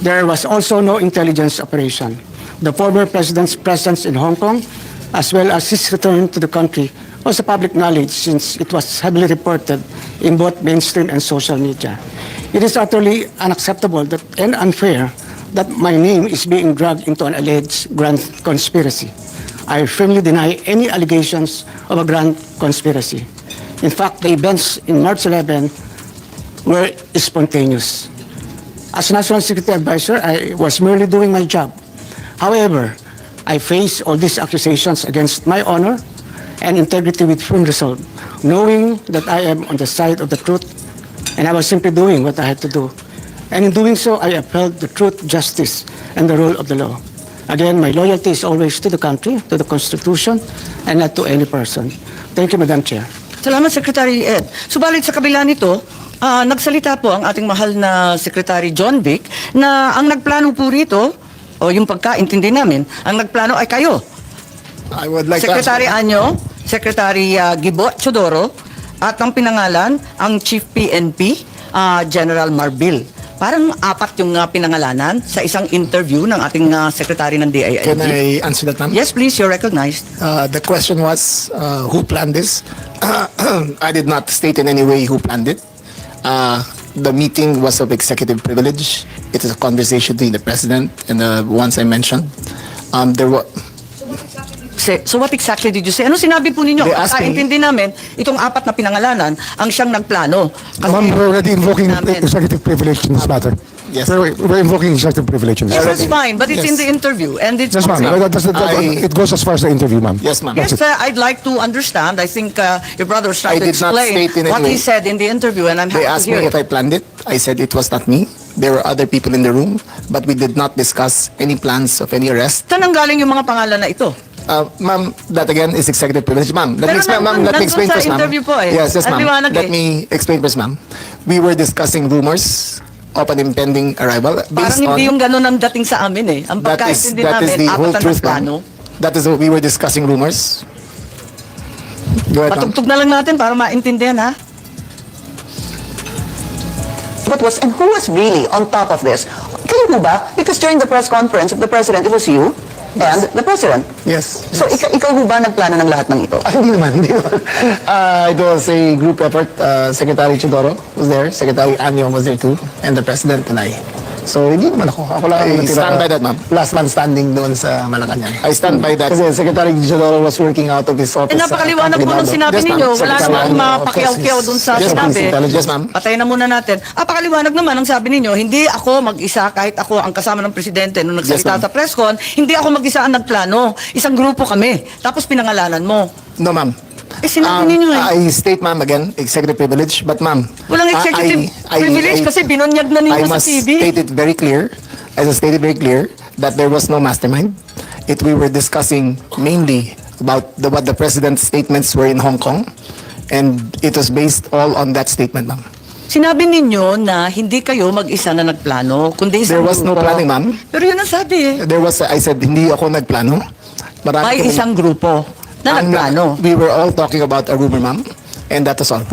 There was also no intelligence operation. The former president's presence in Hong Kong, as well as his return to the country, was a public knowledge since it was heavily reported in both mainstream and social media. It is utterly unacceptable and unfair that my name is being dragged into an alleged grand conspiracy. I firmly deny any allegations of a grand conspiracy. In fact, the events in March 11 were spontaneous. As National Security Advisor, I was merely doing my job. However, I face all these accusations against my honor and integrity with firm resolve, knowing that I am on the side of the truth, and I was simply doing what I had to do. And in doing so, I upheld the truth, justice, and the rule of the law. Again, my loyalty is always to the country, to the Constitution, and not to any person. Thank you, Madam Chair. Salamat, Secretary Ed. Subalit sa kabila nito, nagsalita po ang ating mahal na Secretary John Vic na ang nagplano po rito, o yung pagkaintindi namin, ang nagplano ay kayo. I would like Secretary to ask... Anyo, Secretary Gibo Chodoro, at ang pinangalan, ang Chief PNP, General Marbil. Parang apat yung pinangalanan sa isang interview ng ating Secretary ng DILG. Can I answer that, ma'am? Yes, please, you're recognized. The question was, who planned this? I did not state in any way who planned it. The meeting was of executive privilege. It is a conversation between the President and the ones I mentioned. There were... So what exactly did you say? Ano sinabi po ninyo? They asked me- Kaintindi namin, itong apat na pinangalanan ang siyang nagplano. Ma'am, we're already invoking executive privilege in this matter. Yes. We're invoking executive privilege in this Yes, matter. that's fine, but it's Yes. in the interview. And it's Yes, ma'am. It goes as far as the interview, ma'am. Yes, ma'am. Yes, I'd like to understand. I think your brother was trying I to did not explain state in any what he way. said in the interview, and I'm They happy asked to hear me if it. I planned it. I said it was not me. There were other people in the room, but we did not discuss any plans of any arrest. Saan ang galing yung mga pangalan na ito? Ma'am, that again is executive privilege, ma'am. Let Pero me explain, ma'am. Let me explain nandun first, sa ma'am. interview po eh. Yes, yes, Ang ma'am. liwanag Let eh. me explain first, ma'am. We were discussing rumors of an impending arrival Parang based on... hindi yung ganun ang dating sa amin eh. Ang pagkaintindi that is namin, the whole apat truth, ang plano. ma'am. That is what we were discussing rumors. Go ahead, ma'am. Patugtog na lang natin para maintindihan ha. What was and who was really on top of this? Kayo po ba? Because during the press conference of the president, it was you and the president. Yes. So ikaw po ba nagplano ng lahat ng ito? Hindi naman, hindi naman. It was a group effort. Secretary Chidoro was there, Secretary Anyong was there too, and the President and I. So, hindi naman ako. Ako lang I stand by that, ma'am. Last man standing doon sa Malacanang. I stand by that. Kasi Secretary Chidoro was working out of his office. Napakaliwanag po nung sinabi ninyo. Wala namang mapakiyaw-kiyaw dun sa sinabi. Yes, ma'am. Patayin na muna natin. Napakaliwanag naman ang sabi ninyo, hindi ako mag-isa kahit ako ang kasama ng presidente nung nagsalita sa press con, hindi ako mag-isa ang nagplano. Isang grupo kami. Tapos pinangalanan mo. No, ma'am. Sinabi ninyo eh. I state, ma'am, again, executive privilege, but ma'am... Walang executive privilege kasi binunyag na ninyo sa TV. I must state it very clear, that there was no mastermind. We were discussing mainly about what the president's statements were in Hong Kong, and it was based all on that statement, ma'am. Sinabi ninyo na hindi kayo mag-isa na nagplano, kundi isang There was no grupo. planning, ma'am. Pero yun ang sabi eh. I said, hindi ako nagplano. May isang grupo na nagplano. We were all talking about a rumor, ma'am, and that was all.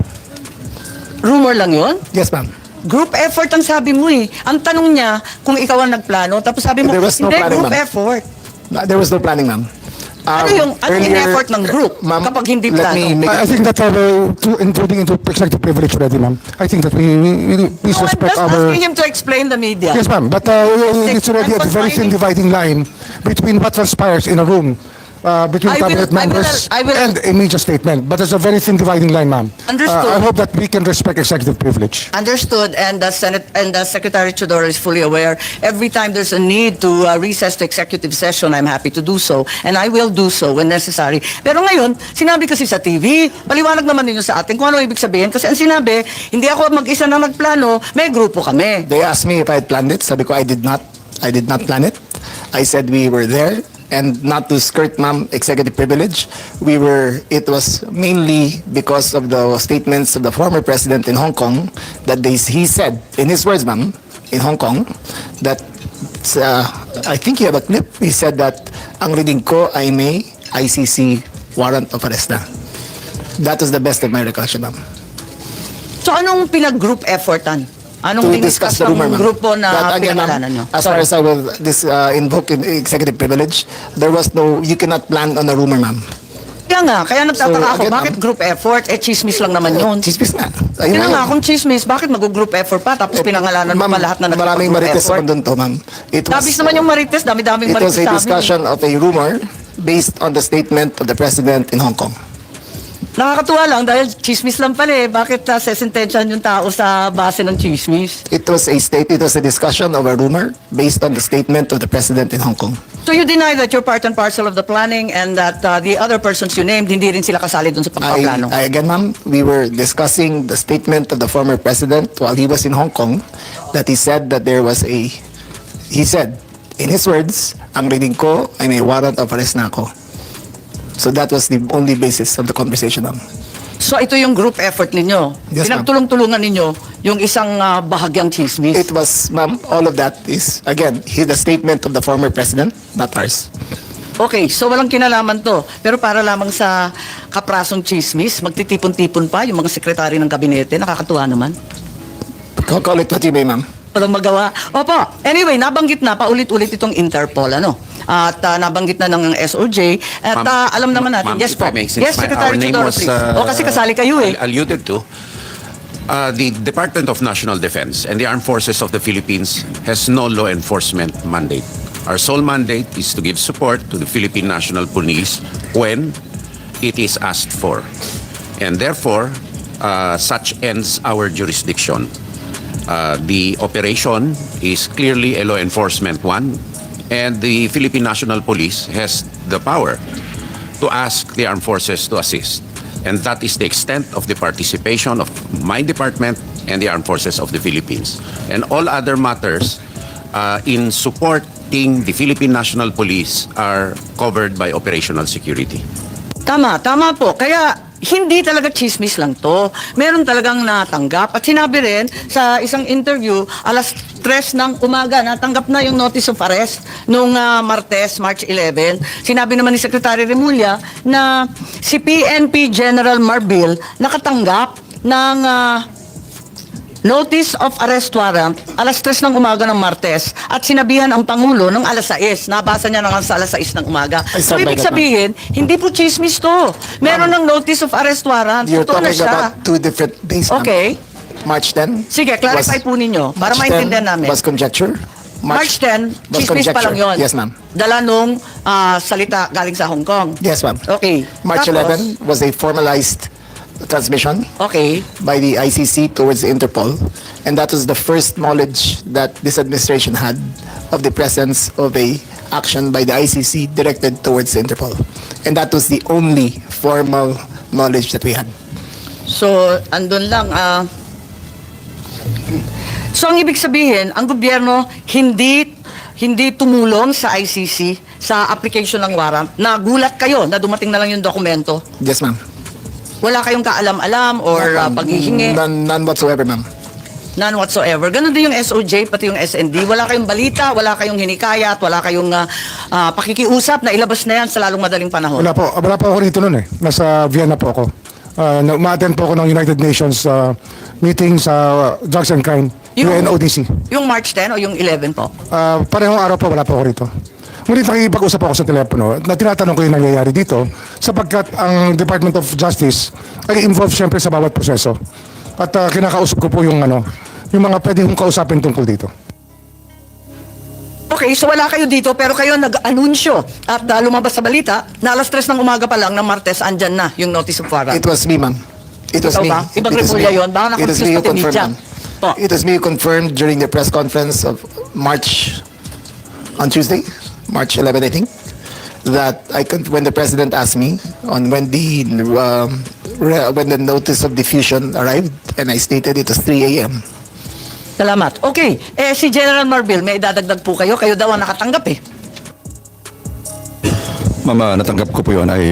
Rumor lang yun? Yes, ma'am. Group effort ang sabi mo eh. Ang tanong niya kung ikaw ang nagplano, tapos sabi mo, There was no hindi, planning, group ma'am. effort. There was no planning, ma'am. Ano yung effort ng group kapag hindi let me plano? make- I think that intruding into executive privilege already, ma'am. I think that we please No, I'm respect just our... asking him to explain the media. Yes, ma'am. But it's already a very thin dividing line between what transpires in a room between cabinet members and a media statement. But there's a very thin dividing line, ma'am. Understood. I hope that we can respect executive privilege. Understood, and the Senate and the Secretary Chidoro is fully aware. Every time there's a need to recess to executive session, I'm happy to do so, and I will do so when necessary. Pero ngayon, sinabi kasi sa TV, paliwanag naman ninyo sa atin kung ano ibig sabihin. Kasi ang sinabi, hindi ako mag-isa na nagplano, may grupo kami. They asked me if I had planned it. Sabi ko, I did not plan it. I said we were there, and not to skirt, ma'am, executive privilege. It was mainly because of the statements of the former president in Hong Kong that he said, in his words, ma'am, in Hong Kong, that, I think you have a clip, he said that ang reading ko ay may ICC warrant of arrest na. That was the best of my recollection, ma'am. So anong pinag-group effortan? Anong To discuss diniscuss the rumor, ng ma'am. grupo na But again, ma'am, pinangalanan nyo? as far as I will invoke in executive privilege, you cannot plan on a rumor, ma'am. Kaya nagtataka So, ako, again, bakit group effort? Chismis lang naman yun. Chismis nga. Yun na nga, kung chismis, bakit mag-group effort pa? Tapos pinangalanan mo pa lahat na Maraming nag-group marites effort. naman doon to, ma'am. Dabis naman yung marites, dami-daming It marites was a sa amin. discussion of a rumor based on the statement of the president in Hong Kong. Nakakatuwa lang dahil chismis lang pala eh. Bakit sesentensyahan yung tao sa base ng chismis? It was a discussion of a rumor based on the statement of the president in Hong Kong. So you deny that you're part and parcel of the planning and that the other persons you named, hindi rin sila kasali dun sa pagpaplano? Again, ma'am, we were discussing the statement of the former president while he was in Hong Kong, that he said that he said, in his words, ang reading ko ay may warrant of arrest na ako. So that was the only basis of the conversation, ma'am. So ito yung group effort ninyo? Yes, ma'am. Pinagtulong-tulungan ninyo yung isang bahagyang chismis? It was, ma'am, all of that is, again, the statement of the former president, not ours. Okay, so walang kinalaman to. Pero para lamang sa kaprasong chismis, magtitipon-tipon pa yung mga sekretary ng kabinete. Nakakatuwa naman. Call it what you may, ma'am. Walang magawa. Opo, anyway, nabanggit na paulit-ulit itong Interpol, ano? At nabanggit na ng SOJ. At alam naman natin, Ma'am, yes if po. I may, since Yes, Secretary our name Chidoro, was, please. Kasi kasali kayo eh. alluded to, the Department of National Defense and the Armed Forces of the Philippines has no law enforcement mandate. Our sole mandate is to give support to the Philippine National Police when it is asked for. And therefore, such ends our jurisdiction. The operation is clearly a law enforcement one, and the Philippine National Police has the power to ask the armed forces to assist. And that is the extent of the participation of my department and the armed forces of the Philippines. And all other matters in support protecting the Philippine National Police are covered by operational security. Tama po. Kaya hindi talaga chismis lang to. Meron talagang natanggap. At sinabi rin sa isang interview, alas 3 ng umaga, natanggap na yung notice of arrest nung Martes, March 11. Sinabi naman ni Secretary Remulla na si PNP General Marbil nakatanggap ng notice of arrest warrant alas 3 ng umaga ng Martes at sinabihan ang Pangulo ng alas 6. Nabasa niya naman sa alas 6 ng umaga. So, ibig sabihin, hindi po chismis to. Meron ng notice of arrest warrant. You're Totoo na talking siya. about two different days. ma'am. Okay. March 10. Sige, clarify po ninyo para March 10 maintindihan namin. was conjecture. March 10, was chismis pa lang conjecture. yun. Yes, ma'am. Dala nung salita galing sa Hong Kong. Yes, ma'am. Okay. March Tapos, 11 was a formalized transmission okay, by the ICC towards the Interpol, and that was the first knowledge that this administration had of the presence of a action by the ICC directed towards the Interpol, and that was the only formal knowledge that we had. So, andun lang. So, ang ibig sabihin, ang gobyerno hindi tumulong sa ICC sa application ng warrant. Nagulat kayo na dumating na lang yung dokumento. Yes, ma'am. Wala kayong kaalam-alam or paghihingi? None whatsoever, ma'am. None whatsoever. Ganun din yung SOJ, pati yung SND. Wala kayong balita, wala kayong hinikayat, wala kayong pakikiusap na ilabas na yan sa lalong madaling panahon. Wala po ako rito noon eh. Nasa Vienna po ako. Ma-attend po ako ng United Nations meeting sa Drugs and Crime, UNODC. Yung March 10 o yung 11 po? Parehong araw po, wala po ako rito. Ngunit nakikipag-usap ako sa telepono na tinatanong ko yung nangyayari dito sapagkat ang Department of Justice ay involved siyempre sa bawat proseso. At kinakausap ko po yung mga pwede kong kausapin tungkol dito. Okay, so wala kayo dito pero kayo nag-anunsyo at lumabas sa balita na alas 3 ng umaga pa lang ng Martes andyan na yung notice of warrant. It was me, ma'am. It was Ikaw me. ba? Ibang It was Remulla me. yun? Baka It was me who nakakonfuse pati confirmed, media. ma'am. It was me who confirmed during the press conference of March on Tuesday, March 11, I think, that when the president asked me on when the notice of diffusion arrived, and I stated it was 3 a.m. Salamat. Okay, si General Marbil, may idadagdag po kayo. Kayo daw ang nakatanggap eh. Ma'am, natanggap ko po yun ay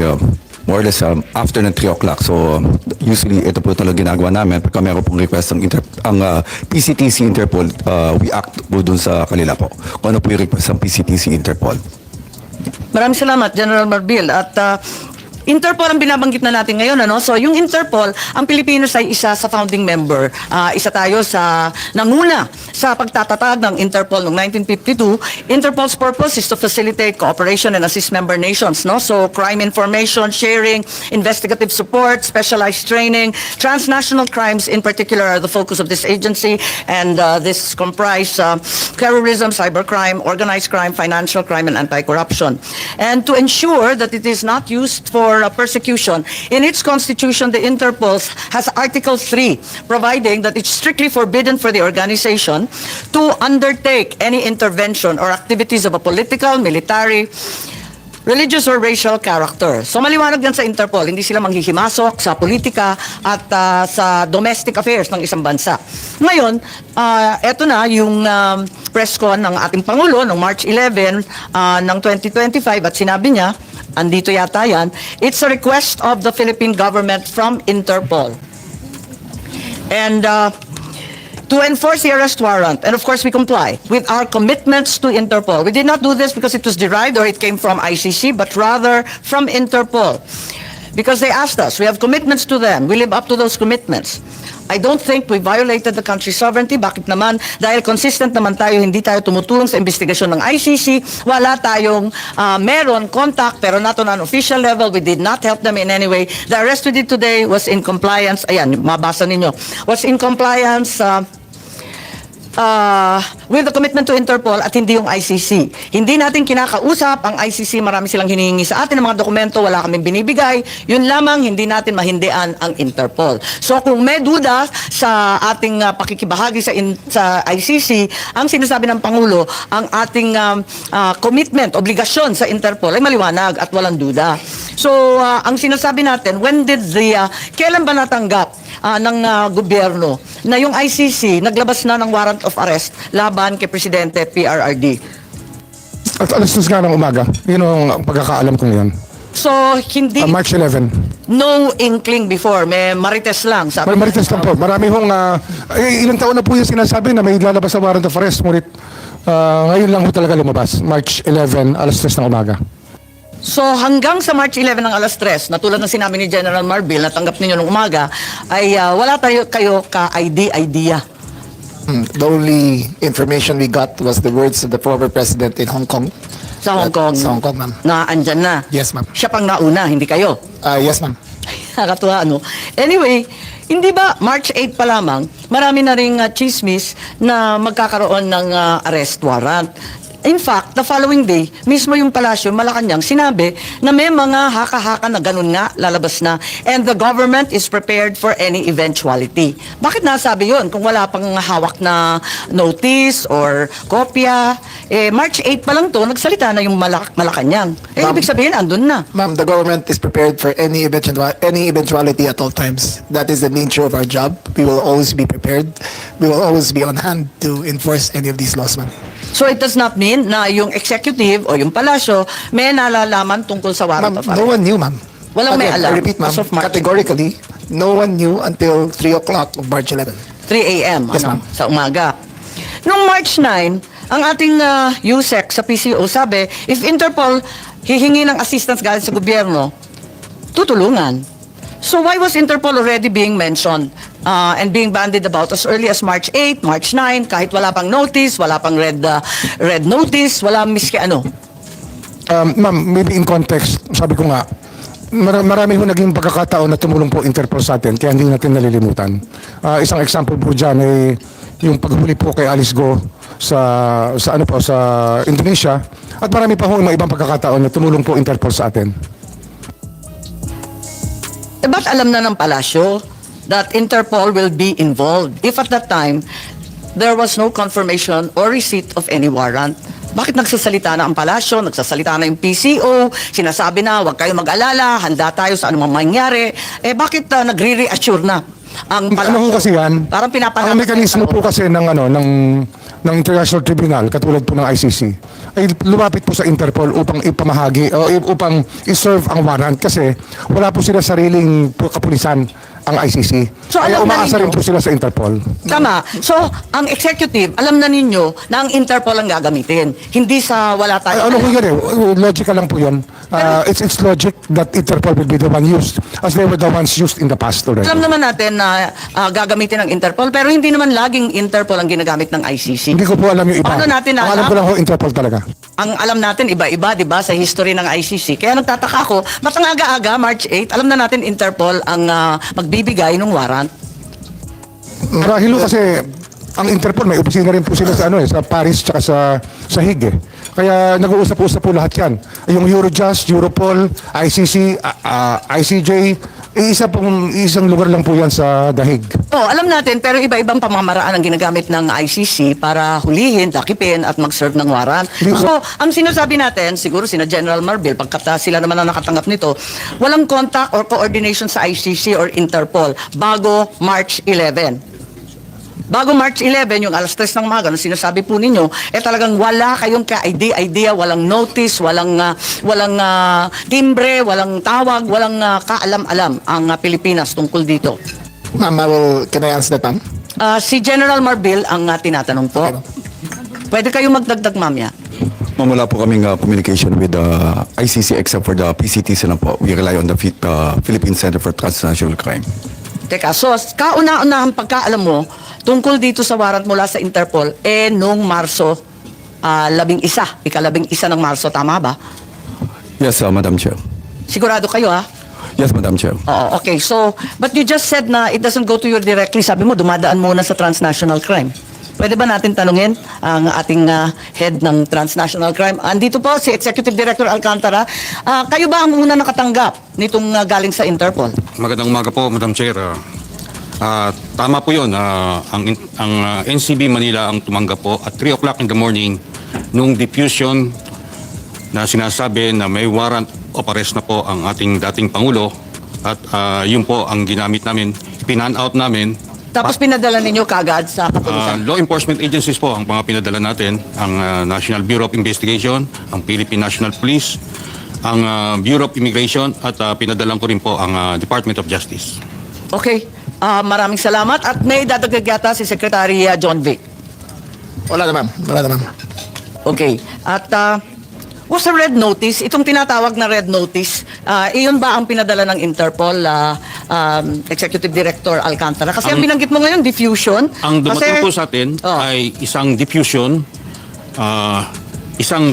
more or less after ng 3 o'clock. So usually ito po talaga ginagawa namin. Pagka meron pong request ang PCTC Interpol, we act po dun sa kanila po. Kung ano po yung request ng PCTC Interpol. Maraming salamat, General Marbil. At Interpol ang binabanggit na natin ngayon, ano? So, yung Interpol, ang Pilipinas ay isa sa founding member. Isa tayo sa nanguna sa pagtatatag ng Interpol noong 1952. Interpol's purpose is to facilitate cooperation and assist member nations, no? So, crime information sharing, investigative support, specialized training, transnational crimes in particular are the focus of this agency, and this comprise terrorism, cybercrime, organized crime, financial crime, and anti-corruption. And to ensure that it is not used for persecution. In its constitution, the Interpol has Article 3, providing that it's strictly forbidden for the organization to undertake any intervention or activities of a political, military, religious or racial character. So maliwanag yan sa Interpol, hindi sila manghihimasok sa politika at sa domestic affairs ng isang bansa. Ngayon, eto na yung press con ng ating Pangulo noong March 11 ng 2025 at sinabi niya, andito yata yan, it's a request of the Philippine government from Interpol. And to enforce the arrest warrant, and of course we comply with our commitments to Interpol. We did not do this because it was derived or it came from ICC, but rather from Interpol. Because they asked us, we have commitments to them, we live up to those commitments. I don't think we violated the country's sovereignty. Bakit naman? Dahil consistent naman tayo, hindi tayo tumutulong sa investigasyon ng ICC. Wala tayong meron contact, pero not on an official level. We did not help them in any way. The arrest we did today was in compliance. Ayan, mabasa ninyo. Was in compliance with the commitment to Interpol at hindi yung ICC. Hindi natin kinakausap ang ICC, marami silang hinihingi sa atin ng mga dokumento, wala kaming binibigay. Yun lamang, hindi natin mahindian ang Interpol. So kung may duda sa ating pakikibahagi sa ICC, ang sinasabi ng Pangulo, ang ating commitment, obligasyon sa Interpol ay maliwanag at walang duda. So ang sinasabi natin, kailan ba natanggap ng gobyerno na yung ICC naglabas na ng warrant of arrest laban kay Presidente PRRD? At alas 10 nga ng umaga. Yun ang pagkakaalam ko ngayon. So, hindi, March 11. no inkling before, may marites lang. Sabi Marites lang po. Marami hong, ilang taon na po yung sinasabi na may lalabas sa warrant of arrest. Ngunit ngayon lang po talaga lumabas. March 11, alas 3 ng umaga. So hanggang sa March 11 ng alas 3, na tulad ng sinabi ni General Marbil, natanggap ninyo nung umaga, ay wala kayo ka-idea. The only information we got was the words of the former president in Hong Kong. Sa Hong Kong. Sa Hong Kong, ma'am. Na andyan na. Yes, ma'am. Siya pang nauna, hindi kayo. Yes, ma'am. Nakakatuwa, ano? Anyway, hindi ba March 8 pa lamang, marami na ring chismis na magkakaroon ng arrest warrant. In fact, the following day, mismo yung palasyo, Malacanang, sinabi na may mga haka-haka na ganun nga, lalabas na, and the government is prepared for any eventuality. Bakit nasabi yun? Kung wala pang hawak na notice or kopya, March 8 pa lang to, nagsalita na yung Malacanang. Ibig sabihin, andun na. Ma'am, the government is prepared for any eventuality at all times. That is the nature of our job. We will always be prepared. We will always be on hand to enforce any of these laws, ma'am. So it does not mean na yung executive o yung palasyo may nalalaman tungkol sa warrant of arrest. No one knew, ma'am. Walang may alam. I repeat, ma'am, as of March. categorically, no one knew until 3 o'clock of March 11. 3 a.m. Yes, ma'am. Sa umaga. Noong March 9, ang ating USEC sa PCO sabi, if Interpol hihingi ng assistance galing sa gobyerno, tutulungan. So why was Interpol already being mentioned and being bandied about as early as March 8, March 9, kahit wala pang notice, wala pang red notice, wala miski ano? Ma'am, maybe in context, sabi ko nga, marami ho naging pagkakataon na tumulong po Interpol sa atin, kaya hindi natin nalilimutan. Isang example po dyan ay yung paghuli po kay Alice Go sa Indonesia, at marami pa ho mga ibang pagkakataon na tumulong po Interpol sa atin. Ba't alam na ng palasyo that Interpol will be involved if at that time there was no confirmation or receipt of any warrant? Bakit nagsasalita na ang palasyo, nagsasalita na yung PCO, sinasabi na huwag kayo mag-alala, handa tayo sa anumang mangyari? Bakit nagre-reassure na ang palasyo? Ano kasi yan? Parang ang mekanismo po kasi ng International Tribunal, katulad po ng ICC, ay lumapit po sa Interpol upang ipamahagi o upang iserve ang warrant kasi wala po sila sariling kapulisan ang ICC. So, Kaya alam na umaasa rin ninyo. po sila sa Interpol. Tama. So, ang executive, alam na ninyo na ang Interpol ang gagamitin. Hindi sa wala tayo. Ano po yan logical lang po yan. It's logic that Interpol will be the one used as they were the ones used in the past already. Alam naman natin na gagamitin ng Interpol, pero hindi naman laging Interpol ang ginagamit ng ICC. Hindi ko po alam yung iba. Paano natin Ang alam ko lang ho, Interpol talaga. Ang alam natin, iba-iba, di ba, sa history ng ICC. Kaya nagtataka ako, ba't ang aga-aga, March 8, alam na natin Interpol ang magbibigay ng warrant? Marahil ho kasi ang Interpol may opisina rin po sila sa sa Paris tsaka sa Hague. Kaya nag-uusap-usap po lahat yan. Yung Eurojust, Europol, ICC, ICJ, isang lugar lang po yan sa The Hague. Oh, alam natin, pero iba-ibang pamamaraan ang ginagamit ng ICC para hulihin, takipin at mag-serve ng warrant. So, ang sinasabi natin, siguro sina General Marbil, pagkat sila naman ang nakatanggap nito, walang contact or coordination sa ICC or Interpol bago March 11. Bago March 11, yung alas 3 ng umaga, nung sinasabi po ninyo, talagang wala kayong ka-idea, walang notice, walang timbre, walang tawag, walang kaalam-alam ang Pilipinas tungkol dito. Ma'am, can I answer that, ma'am? Si General Marbil ang tinatanong po. Pwede kayo magdagdag, ma'am, ya? Ma'am, wala po kaming communication with the ICC except for the PCTC na po. We rely on the Philippine Center for Transnational Crime. Teka, so kauna-unahang pagkaalam mo tungkol dito sa warrant mula sa Interpol, nung Marso 11, ika-11 ng Marso, tama ba? Yes, Madam Chair. Sigurado kayo, ha? Yes, Madam Chair. Oo, okay. So, but you just said na it doesn't go to you directly. Sabi mo, dumadaan muna sa transnational crime. Pwede ba natin tanungin ang ating head ng transnational crime? Andito po si Executive Director Alcantara. Kayo ba ang una nakatanggap nitong galing sa Interpol? Magandang umaga po, Madam Chair. Tama po yun. Ang NCB Manila ang tumanggap po at 3 o'clock in the morning nung diffusion na sinasabi na may warrant of arrest na po ang ating dating Pangulo at yun po ang ginamit namin, pinan out namin Tapos pinadala ninyo kagad sa kapulisan. Law enforcement agencies po ang mga pinadala natin, ang National Bureau of Investigation, ang Philippine National Police, ang Bureau of Immigration, at pinadalan ko rin po ang Department of Justice. Okay. Maraming salamat. At may dadagdag yata si Secretary John Vic. Wala na, ma'am. Wala na, ma'am. Okay. At was a red notice, itong tinatawag na red notice, iyon ba ang pinadala ng Interpol, Executive Director Alcantara? Kasi ang binanggit mo ngayon, diffusion. Ang dumating Kasi- po sa atin ay isang diffusion, isang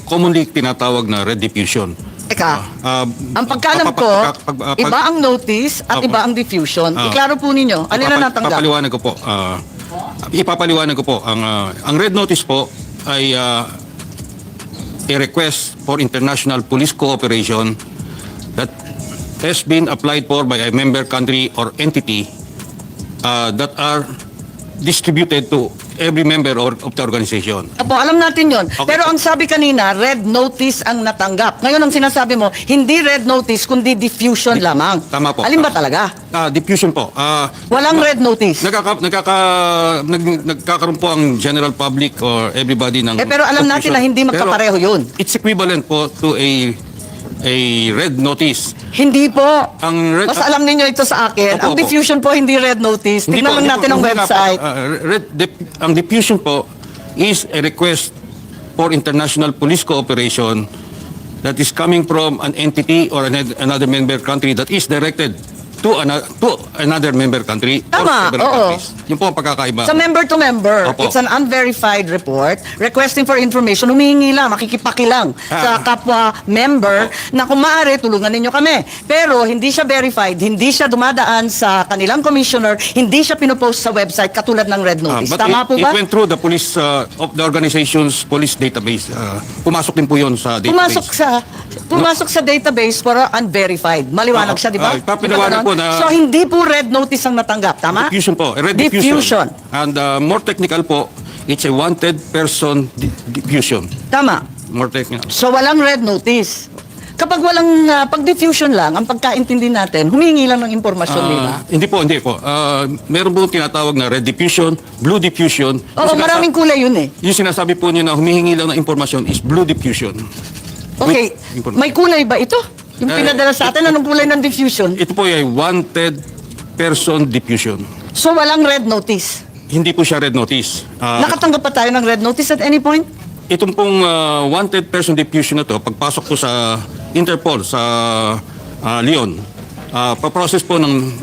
commonly tinatawag na red diffusion. Teka, ang pagkaalam ko, iba ang notice at iba ang diffusion. Iklaro po ninyo, ano na natanggap? Ipapaliwanag ko po. Ang red notice po ay a request for international police cooperation that has been applied for by a member country or entity that are distributed to every member of the organization. Apo, alam natin yon. Pero ang sabi kanina, red notice ang natanggap. Ngayon ang sinasabi mo, hindi red notice, kundi diffusion lamang. Tama po. Alin ba talaga? Diffusion po. Walang red notice. Nagkakaroon po ang general public or everybody ng... Pero alam natin na hindi magkapareho yun. It's equivalent po to a red notice. Hindi po. Mas Mas alam ninyo ito sa akin. Ang Opo, opo. diffusion po, hindi red notice. Tignan lang natin ang website. Ang diffusion po is a request for international police cooperation that is coming from an entity or another member country that is directed to another member country or Tama, several oo. countries. Yun po ang pagkakaiba. Sa member to member, Opo. it's an unverified report requesting for information. Humihingi lang, makikipakilang sa kapwa member na kung maaari, tulungan ninyo kami. Pero hindi siya verified, hindi siya dumadaan sa kanilang commissioner, hindi siya pinopost sa website katulad ng red notice. But Tama po it ba? went through the police of the organization's police database. Pumasok din po yun sa database. Pumasok sa database pero unverified. Maliwanag siya, di ba? Papaliwanag po na... So hindi po red notice ang natanggap, tama? Diffusion po. Red Diffusion. And more technical po, it's a wanted person diffusion. Tama. More technical. So walang red notice. Kapag walang pag diffusion lang, ang pagkaintindi natin, humingi lang ng impormasyon nila. Hindi po. Meron po tinatawag na red diffusion, blue diffusion. Oo, maraming kulay yun eh. Yung sinasabi po niyo na humihingi lang ng impormasyon is blue diffusion. Okay, may kulay ba ito? Yung pinadala sa atin, anong kulay ng diffusion? Ito po ay wanted person diffusion. So walang red notice. Hindi po siya red notice. Nakatanggap pa tayo ng red notice at any point? Itong pong wanted person diffusion na to, pagpasok po sa Interpol sa Leon, paprocess po ng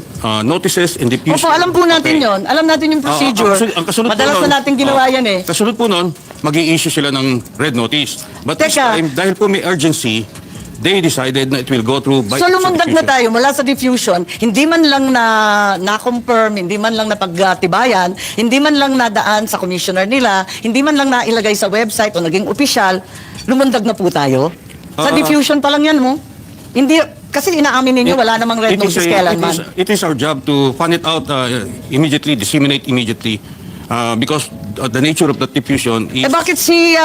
notices and diffusion. Opo, alam po natin yon. Alam natin yung procedure. Ang kasunod Madalas po nun, na natin ginawa yan eh. Kasunod po nun, mag-i-issue sila ng red notice. But this Teka. time, dahil po may urgency, they decided na it will go through by So lumundag na diffusion. tayo mula sa diffusion, hindi man lang na-confirm, hindi man lang napagtibayan, hindi man lang nadaan sa commissioner nila, hindi man lang nailagay sa website o naging opisyal, lumundag na po tayo. Sa diffusion pa lang yan mo. Hindi, kasi inaamin ninyo, wala namang red notice kailanman. It is our job to find it out immediately, disseminate immediately. Because the nature of the diffusion is... Bakit si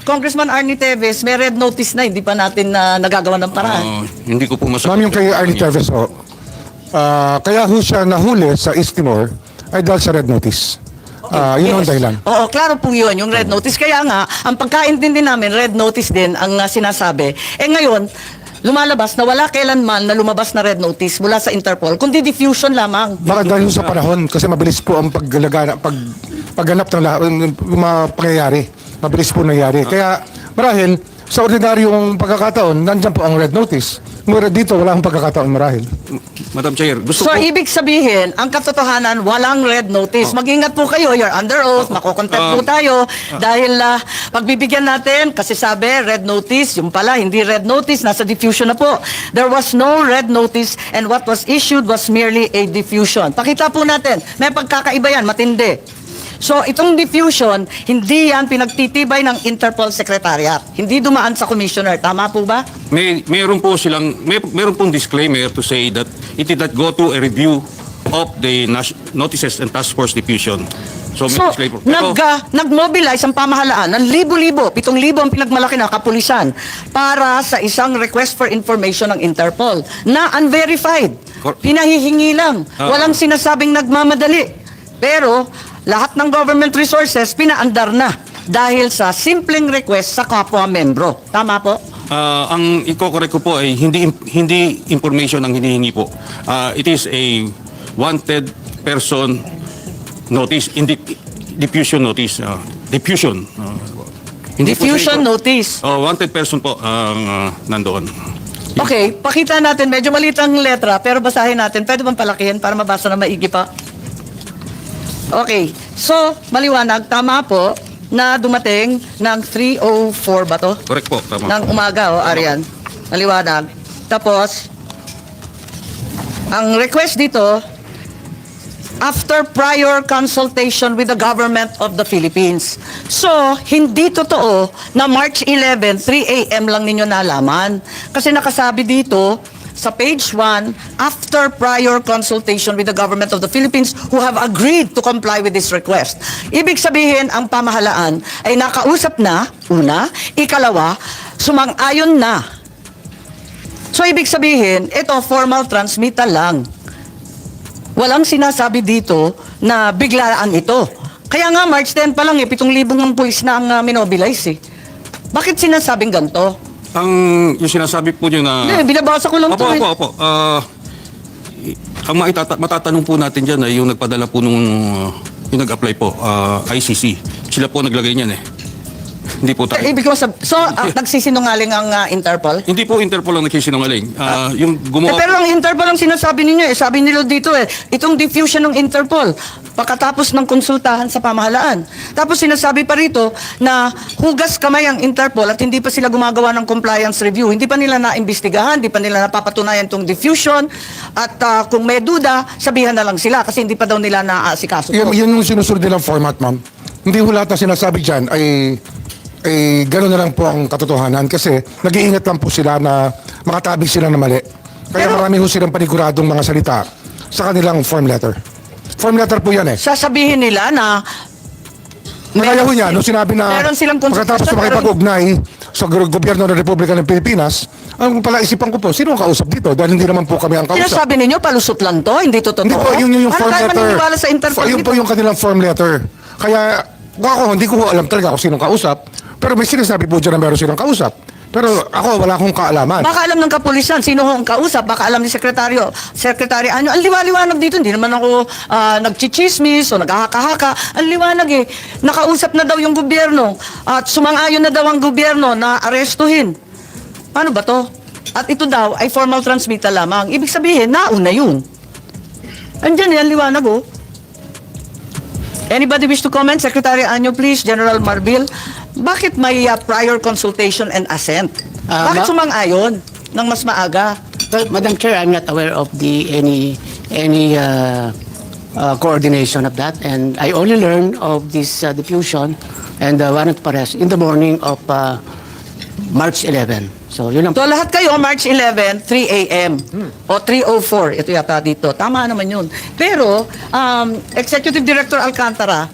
Congressman Arnie Teves may red notice na, hindi pa natin nagagawa ng paraan? Hindi ko po masagot. Ma'am, yung kay Arnie Teves, kaya ho siya nahuli sa East Timor ay dahil sa red notice. Yun ang dahilan. Oo, klaro po yun, yung red notice. Kaya nga, ang pagkaintindi namin, red notice din ang sinasabi. Ngayon, lumalabas na wala kailanman na lumabas na red notice mula sa Interpol, kundi diffusion lamang. Baka dahil sa panahon, kasi mabilis po ang pagganap ng mga pangyayari. Mabilis po nangyari. Kaya marahil, sa ordinaryong pagkakataon, nandyan po ang red notice. Ngunit dito, wala akong pagkakataon marahil. Madam Chair, So, ibig sabihin, ang katotohanan, walang red notice. Mag-ingat po kayo, you're under oath, makukontact po tayo. Dahil pagbibigyan natin, kasi sabi, red notice, yung pala, hindi red notice, nasa diffusion na po. There was no red notice and what was issued was merely a diffusion. Pakita po natin, may pagkakaiba yan, matindi. So, itong diffusion, hindi yan pinagtitibay ng Interpol Secretariat. Hindi dumaan sa Commissioner. Tama po ba? Meron pong disclaimer to say that it did not go to a review of the notices and task force diffusion. So, So, Mrs. Labor, pero- nag-mobilize ang pamahalaan ng libo-libo, 7,000 ang pinagmalaki na kapulisan para sa isang request for information ng Interpol na unverified. Pinahihingi lang. Walang sinasabing nagmamadali. Pero lahat ng government resources pinaandar na dahil sa simpleng request sa kapwa membro. Tama po? Ang iko-correct ko po ay hindi information ang hinihingi po. It is a wanted person notice, diffusion notice. Diffusion. Hindi po Diffusion siya notice. wanted person po ang nandoon. Okay, pakita natin. Medyo maliit ang letra, pero basahin natin. Pwede bang palakihin para mabasa na maigi pa? Okay, so maliwanag, tama po na dumating ng 3:04 ba to? Correct po, tama. Ng umaga, Arian. Maliwanag. Tapos, ang request dito, after prior consultation with the government of the Philippines. So, hindi totoo na March 11, 3 a.m. lang ninyo nalaman. Kasi nakasabi dito, sa page 1, after prior consultation with the government of the Philippines who have agreed to comply with this request. Ibig sabihin, ang pamahalaan ay nakausap na, una, ikalawa, sumang-ayon na. So, ibig sabihin, ito formal transmittal lang. Walang sinasabi dito na biglaan ito. Kaya nga, March 10 pa lang 7,000 ng pulis na ang minobilize eh. Bakit sinasabing ganito? Yung sinasabi po niyo na... Hindi, binabasa ko lang ito eh. Opo. Ang matatanong po natin dyan ay yung nagpadala po yung nag-apply po, ICC. Sila po naglagay niyan eh. Hindi po tayo. Ibig ko nagsisinungaling ang Interpol? Hindi po Interpol ang nagsisinungaling. Yung gumawa pero ang Interpol ang sinasabi ninyo eh. Sabi nila dito eh, itong diffusion ng Interpol pagkatapos ng konsultahan sa pamahalaan. Tapos sinasabi pa rito na hugas kamay ang Interpol at hindi pa sila gumagawa ng compliance review. Hindi pa nila naimbestigahan, hindi pa nila napapatunayan itong diffusion at kung may duda, sabihan na lang sila kasi hindi pa daw nila naaasikaso. Yun yung sinusunod nilang format, ma'am. Hindi ho lahat na sinasabi dyan ay gano'n na lang po ang katotohanan kasi nag-iingat lang po sila na makatabig sila na mali. Kaya marami ho silang paniguradong mga salita sa kanilang form letter. Form letter po yan eh. Sasabihin nila na Kaya ho niya, nung sinabi na meron silang pagkatapos na makipag-ugnay sa gobyerno ng Republika ng Pilipinas, ang pala isipan ko po, sino ang kausap dito? Dahil hindi naman po kami ang kausap. Sinasabi ninyo, palusot lang to? Hindi to totoo? Hindi po, yung Paano form tayo letter. maniniwala sa Interpol Yun po dito? yung kanilang form letter. Kaya, ako, hindi ko alam talaga kung sinong kausap. Pero may sinasabi po dyan na meron silang kausap. Pero ako, wala akong kaalaman. Baka alam ng kapulisan, sino ho ang kausap, baka alam ni Secretary Anyo. Ang liwanag dito, hindi naman ako nagchichismis o naghahaka-haka. Ang liwanag eh, nakausap na daw yung gobyerno at sumang-ayon na daw ang gobyerno na arestuhin. Paano ba to? At ito daw ay formal transmittal lamang. Ibig sabihin, nauna yun. Andyan yan, liwanag oh. Anybody wish to comment? Secretary Anyo, please. General Marbil. Bakit may prior consultation and assent? Bakit sumang-ayon ng mas maaga? Well, Madam Chair, I'm not aware of any coordination of that, and I only learned of this diffusion and warrant of arrest in the morning of March 11. So, yun lang. So, lahat kayo, March 11, 3 a.m. O 3:04. Ito yata dito. Tama naman yun. Pero, Executive Director Alcantara,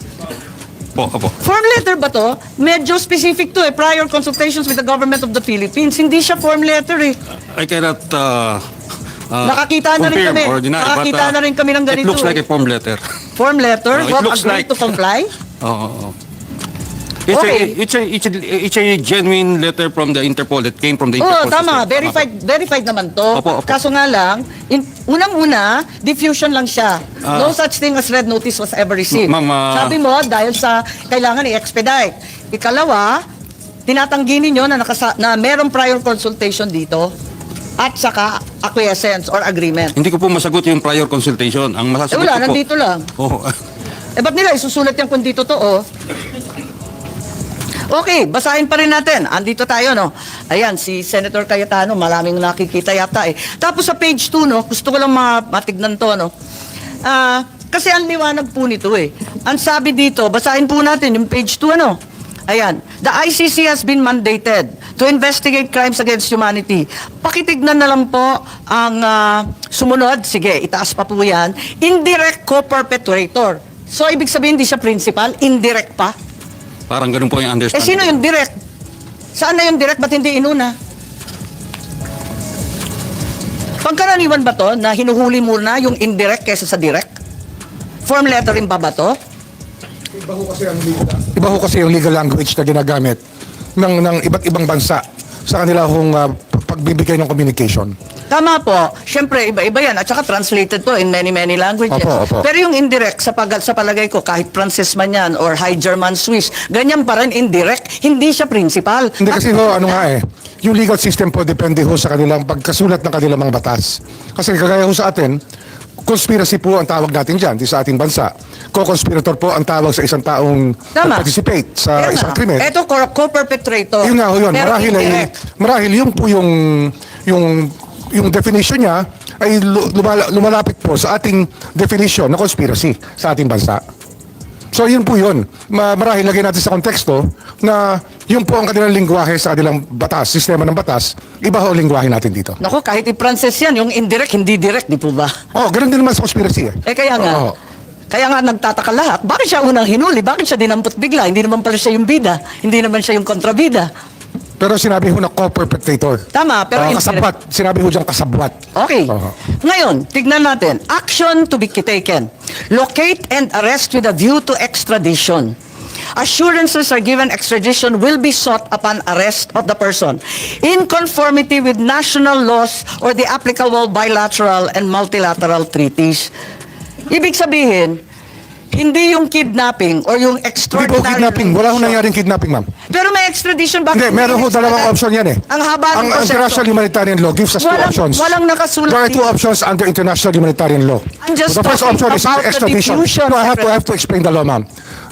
Opo. form letter ba to? Medyo specific to eh. Prior consultations with the government of the Philippines. Hindi siya form letter eh. I cannot Nakakita na rin confirm kami. or deny, Nakakita but, na rin kami ng ganito. It looks like eh. a form letter. Form letter? It What, looks agree like- to comply? Oo. Okay. It's a genuine letter from the Interpol that came from the Interpol. Oo, tama. system. Verified naman to. Opo. Kaso nga lang, unang-una, diffusion lang siya. No such thing as red notice was ever received. Ma'am, Sabi mo, dahil sa kailangan i-expedite. Ikalawa, tinatanggi ninyo na merong prior consultation dito at saka acquiescence or agreement. Hindi ko po masagot yung prior consultation. Ang masasagot Wala, ko po... nandito lang. Oo. Ba't nila isusulat yan kung dito to, oh? Okay, basahin pa rin natin. Andito tayo, no? Ayan, si Senator Cayetano, maraming nakikita yata eh. Tapos sa page 2, no? Gusto ko lang matignan to, no? Kasi ang liwanag po nito eh. Ang sabi dito, basahin po natin yung page 2, ano? Ayan, the ICC has been mandated to investigate crimes against humanity. Pakitignan na lang po ang sumunod. Sige, itaas pa po yan. Indirect co-perpetrator. So, ibig sabihin, hindi siya principal? Indirect pa? Parang ganun po yung Eh, understanding. sino yung direct? Saan na yung direct? Ba't hindi inuna? Pagkaraniwan ba to na hinuhuli muna yung indirect kesa sa direct? Form lettering pa ba to? Iba ho kasi yung legal language na ginagamit ng iba't ibang bansa sa kanila hong pagbibigay ng communication. Tama po. Siyempre, iba-iba yan. At saka translated to in many languages. Opo. Pero yung indirect, sa palagay ko, kahit Francis man yan or High German Swiss, ganyan pa rin indirect. Hindi siya principal. Hindi kasi ho, ano nga eh, yung legal system po depende ho sa kanilang pagkasulat ng kanilang mga batas. Kasi kagaya ho sa atin, conspiracy po ang tawag natin dyan, di sa ating bansa. Co-conspirator po ang tawag sa isang taong participate sa isang krimen. Ito, co-perpetrator. Yun nga ho yun. Pero Marahil yun po yung definition niya ay lumalapit po sa ating definition na conspiracy sa ating bansa. So yun po yun. Marahil lagay natin sa konteksto na yun po ang kanilang lingwahe sa kanilang batas, sistema ng batas. Iba ho ang lingwahe natin dito. Naku, kahit i-Francis yan, yung indirect, hindi direct, di po ba? Oh, ganun din naman sa conspiracy eh. Kaya nga. Oo. Kaya nga nagtataka lahat. Bakit siya unang hinuli? Bakit siya dinampot bigla? Hindi naman pala siya yung bida. Hindi naman siya yung kontrabida. Pero sinabi ho na co-perpetrator. Tama, pero kasabwat. Sinabi ho dyan kasabwat. Okay. Ngayon, tignan natin. Action to be taken. Locate and arrest with a view to extradition. Assurances are given extradition will be sought upon arrest of the person in conformity with national laws or the applicable bilateral and multilateral treaties. Ibig sabihin, hindi yung kidnapping or yung Hindi po extraordinary... kidnapping. Wala ho nangyaring kidnapping, ma'am. Pero may extradition. Bakit Hindi, meron ho dalawang option yan eh. Ang haba ng Ang proseso. international humanitarian law gives us two options. Walang nakasulat There are two dito. options under international humanitarian law. I'm just The first talking option is about the extradition. diffusion, No, I have to explain the law, ma'am.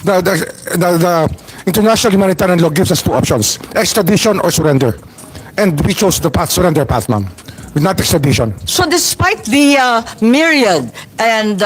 The international humanitarian law gives us two options: extradition or surrender. And we chose the surrender path, ma'am. Not extradition. So despite the myriad and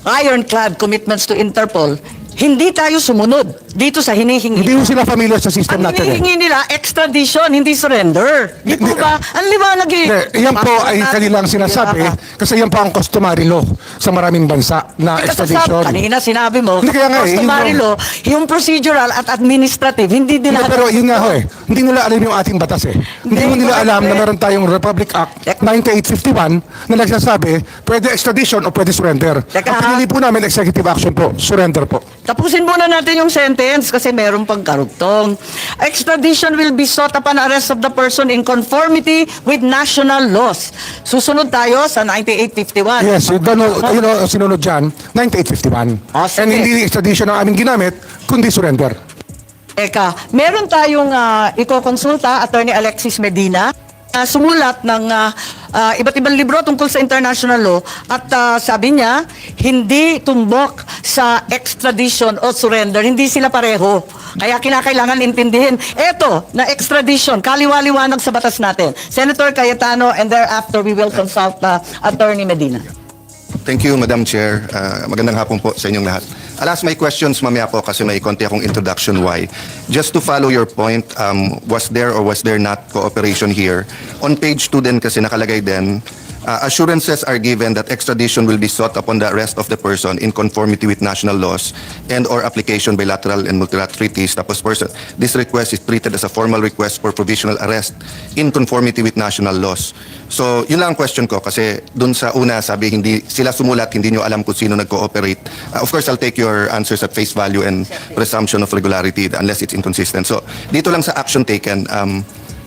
ironclad commitments to Interpol, hindi tayo sumunod dito sa hinihingi. Hindi ho sila familiar sa system Ang natin eh. hinihingi nila, extradition, hindi surrender. Di po ba? Ang liwanag eh. Hindi, yan po ay kanilang sinasabi kasi yan po ang customary law sa maraming bansa na extradition. Kanina sinabi mo, Hindi, kaya nga eh, customary yun law, yung procedural at administrative, hindi din Hindi, pero yun nga ho eh. Hindi nila alam yung ating batas eh. Hindi mo nila alam na meron tayong Republic Act 9851 na nagsasabi pwede extradition o pwede surrender. Ang pinili po namin executive action po, surrender po. Tapusin muna natin yung sentence kasi meron pang karugtong. Extradition will be sought upon arrest of the person in conformity with national laws. Susunod tayo sa 9851. Yes, sinunod dyan, 9851. And hindi extradition ang aming ginamit, kundi surrender. Eka, meron tayong iko-konsulta, Attorney Alexis Medina, sumulat ng iba't ibang libro tungkol sa international law at sabi niya, hindi tumbok sa extradition o surrender. Hindi sila pareho. Kaya kinakailangan intindihin. Eto, na extradition, kaliwa-liwanag sa batas natin. Senator Cayetano, and thereafter we will consult Attorney Medina. Thank you, Madam Chair. Magandang hapon po sa inyong lahat. I'll ask my questions mamaya po kasi may konti akong introduction why. Just to follow your point, was there or was there not cooperation here? On page 2 din kasi nakalagay din, assurances are given that extradition will be sought upon the arrest of the person in conformity with national laws and or application bilateral and multilateral treaties. Tapos person, this request is treated as a formal request for provisional arrest in conformity with national laws. So, yun lang ang question ko kasi dun sa una sabi hindi sila sumulat, hindi nyo alam kung sino nag-cooperate. Of course, I'll take your answers at face value and presumption of regularity unless it's inconsistent. So, dito lang sa action taken,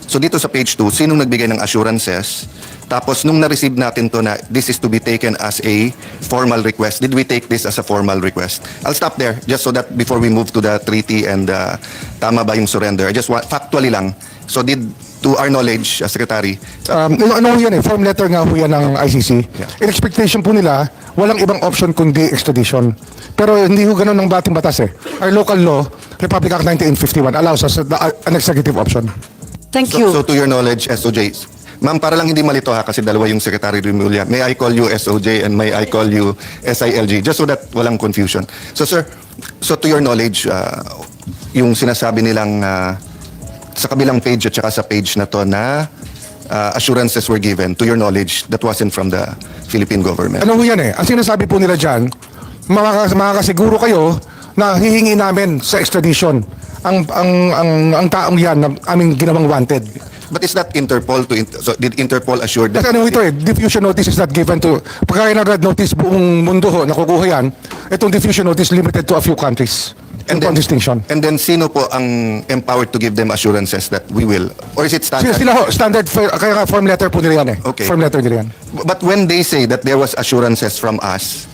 so dito sa page 2, sinong nagbigay ng assurances? Tapos nung na-receive natin to na this is to be taken as a formal request, did we take this as a formal request? I'll stop there just so that before we move to the treaty and tama ba yung surrender? I just want, factually lang. So did, to our knowledge, Secretary? Ano yan eh, form letter nga ho yan ng ICC. In expectation po nila, walang ibang option kundi extradition. Pero hindi ho ganun ng bating batas eh. Our local law, Republic Act 1951, allows us an executive option. Thank you. So to your knowledge, SOJ, ma'am, para lang hindi malito ha, kasi dalawa yung Secretary Remulla. May I call you SOJ and may I call you SILG? Just so that walang confusion. So sir, so to your knowledge, yung sinasabi nilang sa kabilang page at saka sa page na to na assurances were given, to your knowledge, that wasn't from the Philippine government? Ano ho yan eh? Ang sinasabi po nila dyan, makakasiguro kayo na hihingi namin sa extradition ang taong yan na aming ginawang wanted. But is that Interpol so did Interpol assure that? Kasi ano ito diffusion notice is not given to, pagkaya ng red notice buong mundo nakukuha yan, itong diffusion notice limited to a few countries. And then, distinction. And then sino po ang empowered to give them assurances that we will? Or is it standard? Sila ho, standard, kaya nga form letter po nila yan Okay. Form letter nila yan. But when they say that there was assurances from us,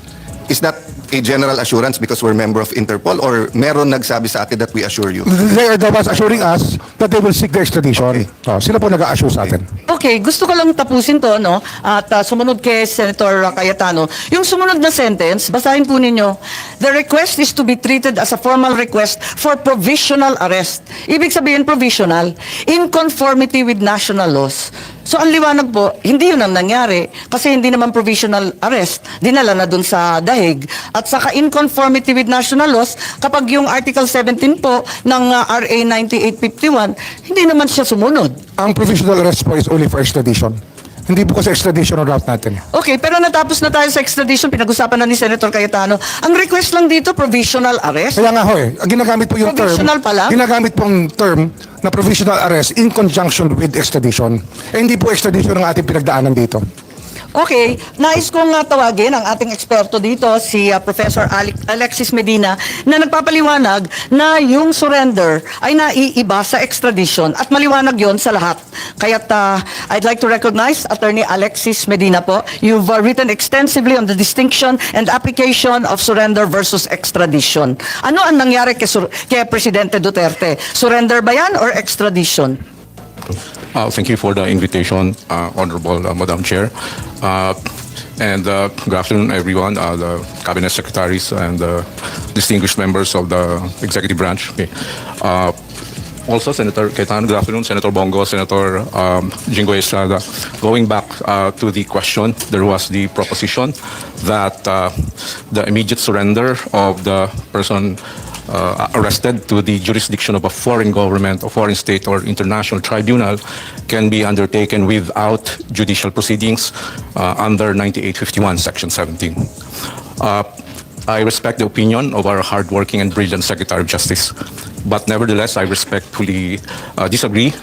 is that a general assurance because we're member of Interpol, or meron nagsabi sa atin that we assure you? They are the ones assuring us that they will seek their extradition. Sila po nag-assure sa atin. Okay, gusto ko lang tapusin to, no? At sumunod kay Senator Cayetano. Yung sumunod na sentence, basahin po ninyo. The request is to be treated as a formal request for provisional arrest. Ibig sabihin provisional, in conformity with national laws. So ang liwanag po, hindi yun ang nangyari kasi hindi naman provisional arrest. Dinala na dun sa dahig. At saka in conformity with national laws, kapag yung Article 17 po ng RA 9851, hindi naman siya sumunod. Ang provisional arrest po is only for extradition. Hindi po kasi extradition ang route natin. Okay, pero natapos na tayo sa extradition, pinag-usapan na ni Senator Cayetano. Ang request lang dito, provisional arrest. Kaya nga ho ginagamit po yung Provisional term. pa lang? Ginagamit po ang term na provisional arrest in conjunction with extradition. Hindi po extradition ang ating pinagdaanan dito. Okay, nais kong tawagin ang ating eksperto dito, si Professor Alexis Medina, na nagpapaliwanag na yung surrender ay naiiba sa extradition at maliwanag yon sa lahat. Kaya't I'd like to recognize Attorney Alexis Medina po. You've written extensively on the distinction and application of surrender versus extradition. Ano ang nangyari kay Presidente Duterte? Surrender ba yan or extradition? Thank you for the invitation, Honorable Madam Chair. Good afternoon, everyone, the Cabinet Secretaries and distinguished members of the Executive Branch. Okay. Also, Senator Cayetano, good afternoon, Senator Bongo, Senator Jingo Estrada. Going back to the question, there was the proposition that the immediate surrender of the person arrested to the jurisdiction of a foreign government, a foreign state, or international tribunal can be undertaken without judicial proceedings under 9851, Section 17. I respect the opinion of our hardworking and brilliant Secretary of Justice, but nevertheless, I respectfully disagree.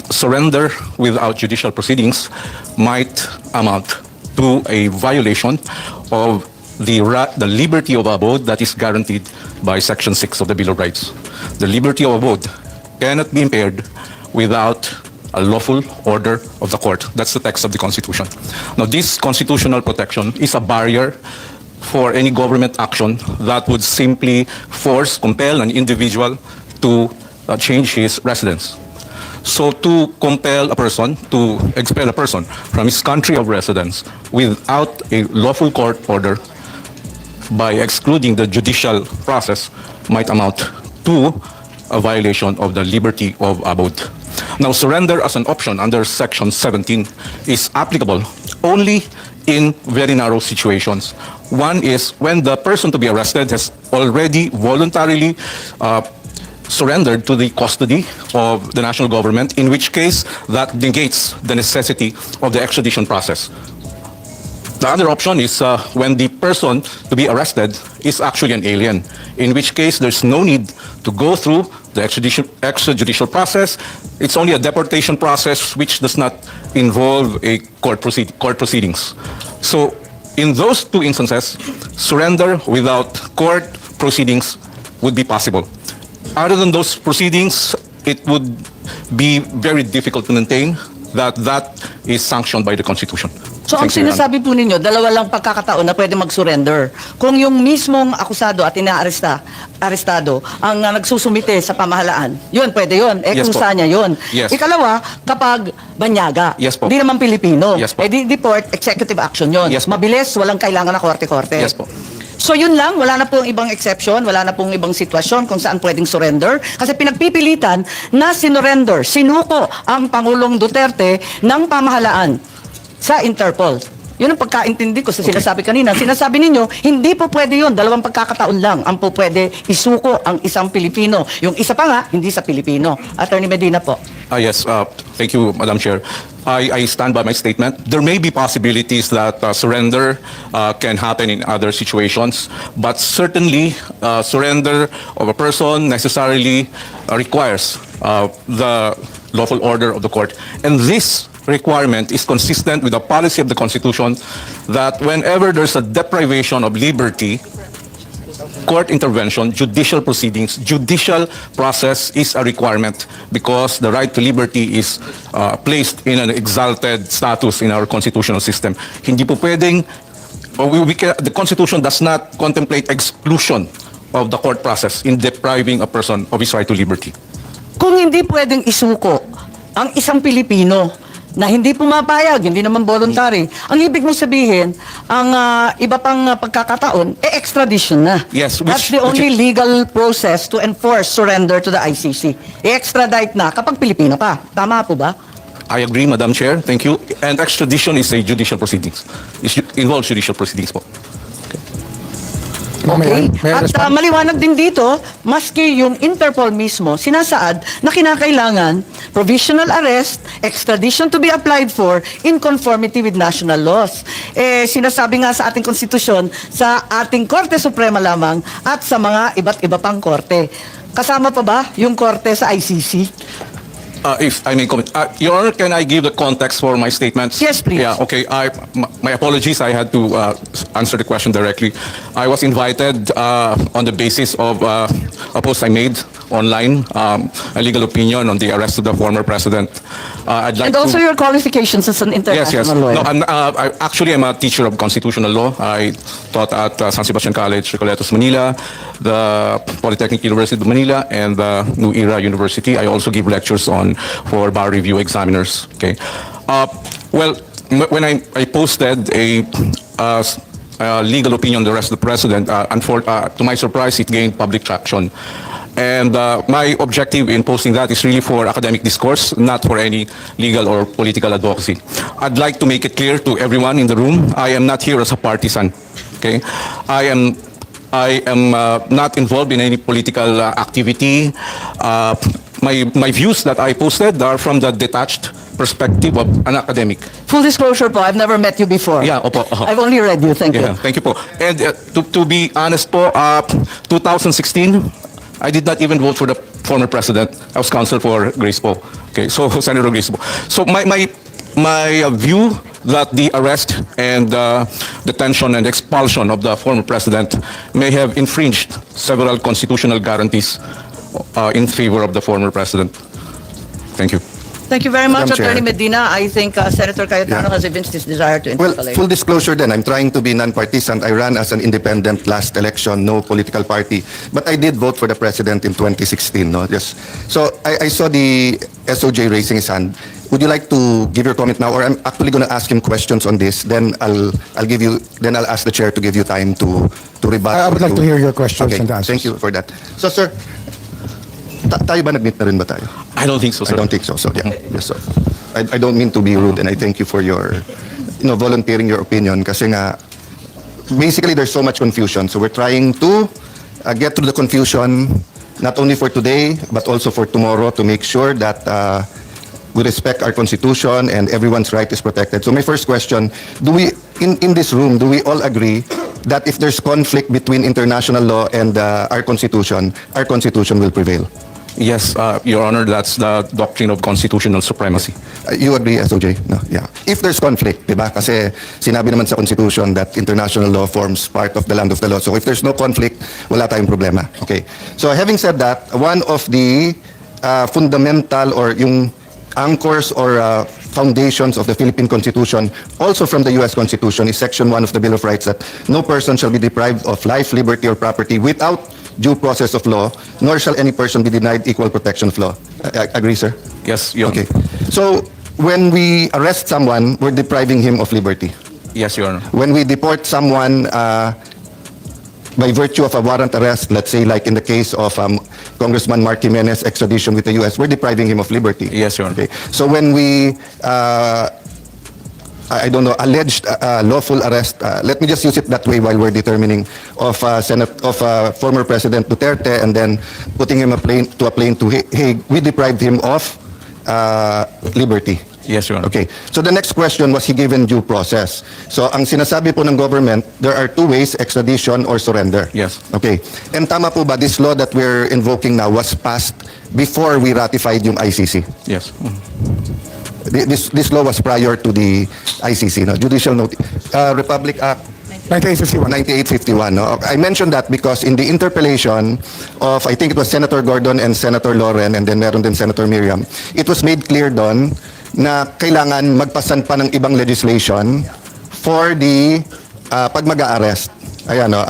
Surrender without judicial proceedings might amount to a violation of the liberty of abode that is guaranteed by Section 6 of the Bill of Rights. The liberty of abode cannot be impaired without a lawful order of the court. That's the text of the Constitution. Now, this constitutional protection is a barrier for any government action that would simply compel an individual to change his residence. So to compel a person, to expel a person from his country of residence without a lawful court order by excluding the judicial process might amount to a violation of the liberty of abode. Now, surrender as an option under Section 17 is applicable only in very narrow situations. One is when the person to be arrested has already voluntarily surrendered to the custody of the national government, in which case that negates the necessity of the extradition process. The other option is when the person to be arrested is actually an alien, in which case there's no need to go through the extrajudicial process. It's only a deportation process which does not involve a court proceedings. So in those two instances, surrender without court proceedings would be possible. Other than those proceedings, it would be very difficult to maintain that is sanctioned by the Constitution. So ang Thank you, Your Honor. sinasabi po ninyo, dalawa lang pagkakataon na pwede mag-surrender. Kung yung mismong akusado at arestado ang nagsusumite sa pamahalaan, yun, pwede yun. Yes po. Kusa niya yun. Yes. Ikalawa, kapag banyaga, Yes po. hindi naman Pilipino, Yes po. deport, executive action yun. Yes po. Mabilis, walang kailangan na korte-korte. Yes po. So yun lang, wala na pong ibang exception, wala na pong ibang sitwasyon kung saan pwedeng surrender. Kasi pinagpipilitan na sinurrender, sinuko ang Pangulong Duterte ng pamahalaan sa Interpol. Yun ang pagkaintindi ko sa sinasabi kanina. Sinasabi ninyo, hindi po pwede yun. 2 pagkakataon lang ang po pwede isuko ang isang Pilipino. Yung isa pa nga, hindi sa Pilipino. Attorney Medina po. Yes, thank you, Madam Chair. I stand by my statement. There may be possibilities that surrender can happen in other situations, but certainly surrender of a person necessarily requires the lawful order of the court. And this requirement is consistent with the policy of the Constitution that whenever there's a deprivation of liberty, court intervention, judicial proceedings, judicial process is a requirement because the right to liberty is placed in an exalted status in our constitutional system. Hindi po pwedeng, the Constitution does not contemplate exclusion of the court process in depriving a person of his right to liberty. Kung hindi pwedeng isuko ang isang Pilipino na hindi pumapayag, hindi naman voluntary, ang ibig mong sabihin, ang iba pang pagkakataon, extradition na. Yes, That's the only legal process to enforce surrender to the ICC. I-extradite na kapag Pilipino ka. Tama po ba? I agree, Madam Chair. Thank you. And extradition is a judicial proceedings. It involves judicial proceedings po. Okay. At maliwanag din dito, maski yung Interpol mismo, sinasaad na kinakailangan provisional arrest, extradition to be applied for in conformity with national laws. Sinasabi nga sa ating konstitusyon, sa ating Korte Suprema lamang at sa mga iba't iba pang korte. Kasama pa ba yung korte sa ICC? If I may comment, Your Honor, can I give the context for my statements? Yes, please. Yeah, okay. My apologies. I had to answer the question directly. I was invited on the basis of a post I made online, a legal opinion on the arrest of the former president. I'd like And also to, your qualifications as an international lawyer. No, I'm a teacher of constitutional law. I taught at San Sebastian College, Recoletos, Manila, the Polytechnic University of Manila, and the New Era University. I also give lectures for bar review examiners. Okay. Well, when I posted a legal opinion on the arrest of the president, to my surprise, it gained public traction. And my objective in posting that is really for academic discourse, not for any legal or political advocacy. I'd like to make it clear to everyone in the room, I am not here as a partisan. Okay, I am not involved in any political activity. My views that I posted are from the detached perspective of an academic. Full disclosure po, I've never met you before. Yeah, opo. I've only read you. Thank you. Thank you po. And to be honest po, 2016, I did not even vote for the former president. I was counsel for Grace Po. Okay, so Senator Grace Po. So my view that the arrest and detention and expulsion of the former president may have infringed several constitutional guarantees in favor of the former president. Thank you. Thank you very much, Madam Chair. Attorney Medina. I think Senator Cayetano has evinced his desire to Well, interpolate. full disclosure then, I'm trying to be non-partisan. I ran as an independent last election, no political party. But I did vote for the president in 2016. No? Yes. So I saw the SOJ raising his hand. Would you like to give your comment now? Or I'm actually going to ask him questions on this. Then I'll ask the chair to give you time to rebut. I would like to hear your questions Okay, and answers. thank you for that. So sir, tayo ba nag-meet na rin ba tayo? I don't think so, sir. I don't think so. So yeah, yes, sir. I don't mean to be rude, and I thank you for your, volunteering your opinion. Kasi nga, basically there's so much confusion. So we're trying to get through the confusion, not only for today, but also for tomorrow, to make sure that we respect our constitution and everyone's right is protected. So my first question: do we, in this room, do we all agree that if there's conflict between international law and our constitution will prevail? Yes, Your Honor, that's the doctrine of constitutional supremacy. You agree, SOJ? No, yeah. If there's conflict, di ba? Kasi sinabi naman sa Constitution that international law forms part of the land of the law. So if there's no conflict, wala tayong problema. Okay. So having said that, one of the fundamental or yung anchors or foundations of the Philippine Constitution, also from the U.S. Constitution, is Section 1 of the Bill of Rights, that no person shall be deprived of life, liberty, or property without due process of law, nor shall any person be denied equal protection of law. Agree, sir? Yes, Your Honor. Okay. So when we arrest someone, we're depriving him of liberty. Yes, Your Honor. When we deport someone by virtue of a warrant arrest, let's say like in the case of Congressman Mark Jimenez extradition with the U.S., we're depriving him of liberty. Yes, Your Honor. Okay. So when we I don't know, alleged lawful arrest. Let me just use it that way while we're determining of former President Duterte, and then putting him to a plane to Hague. We deprived him of liberty. Yes, Your Honor. Okay. So the next question, was he given due process? So ang sinasabi po ng government, there are two ways: extradition or surrender. Yes. Okay. And tama po ba, this law that we're invoking now was passed before we ratified yung ICC? Yes. This law was prior to the ICC, no? Judicial Notice, Republic Act 9851. 9851. No? I mentioned that because in the interpellation of, I think it was Senator Gordon and Senator Loren, and then meron din Senator Miriam, it was made clear doon na kailangan magpasan pa ng ibang legislation for the pag mag-a-arrest. Ayan, no?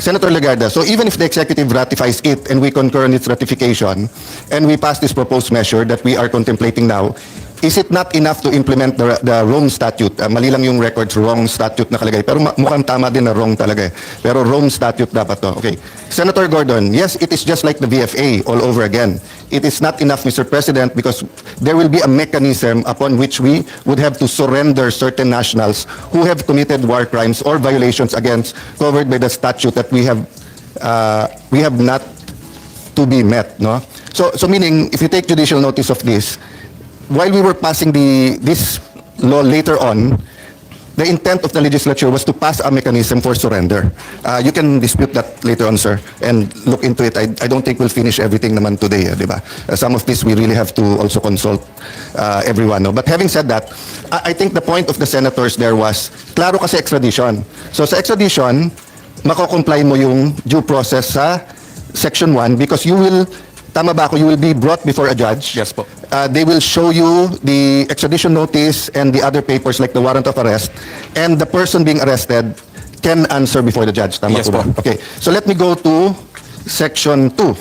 Senator Legarda, so even if the executive ratifies it and we concur in its ratification and we pass this proposed measure that we are contemplating now, is it not enough to implement the Rome Statute? Mali lang yung records, wrong statute nakalagay. Pero mukhang tama din na wrong talaga eh. Pero Rome Statute dapat to. Okay. Senator Gordon, yes, it is just like the VFA all over again. It is not enough, Mr. President, because there will be a mechanism upon which we would have to surrender certain nationals who have committed war crimes or violations against covered by the statute that we have not to be met. No? So meaning, if you take judicial notice of this, while we were passing this law later on, the intent of the legislature was to pass a mechanism for surrender. You can dispute that later on, sir, and look into it. I don't think we'll finish everything naman today, di ba? Some of this we really have to also consult everyone. No? But having said that, I think the point of the senators there was, klaro kasi extradition. So sa extradition, mako-comply mo yung due process sa Section 1 because you will, tama ba ako, you will be brought before a judge. Yes po. They will show you the extradition notice and the other papers like the warrant of arrest, and the person being arrested can answer before the judge. Tama Yes po ba? po. Okay. So let me go to Section 2.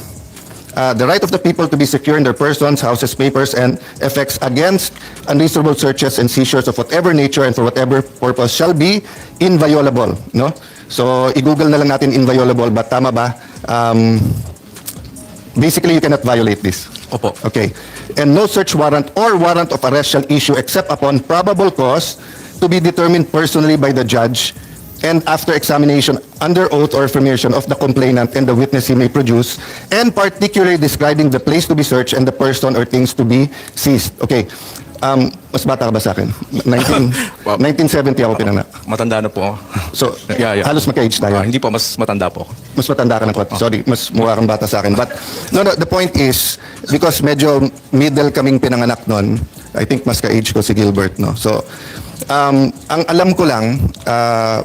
The right of the people to be secure in their persons, houses, papers, and effects against unreasonable searches and seizures of whatever nature and for whatever purpose shall be inviolable. No? So i-google na lang natin inviolable, but tama ba? Basically, you cannot violate this. Opo. Okay. And no search warrant or warrant of arrest shall issue except upon probable cause to be determined personally by the judge and after examination under oath or affirmation of the complainant and the witness he may produce, and particularly describing the place to be searched and the person or things to be seized. Okay. Mas bata ka ba sa akin? 1970 ako pinanganak. Matanda na po ako. So, halos magka-age tayo. Hindi po, mas matanda po ako. Mas matanda ka ng konti. Sorry, mas mukha kang bata sa akin. But, no, the point is, because medyo middle kaming pinanganak nun, I think mas ka-age ko si Gilbert, no? So, ang alam ko lang,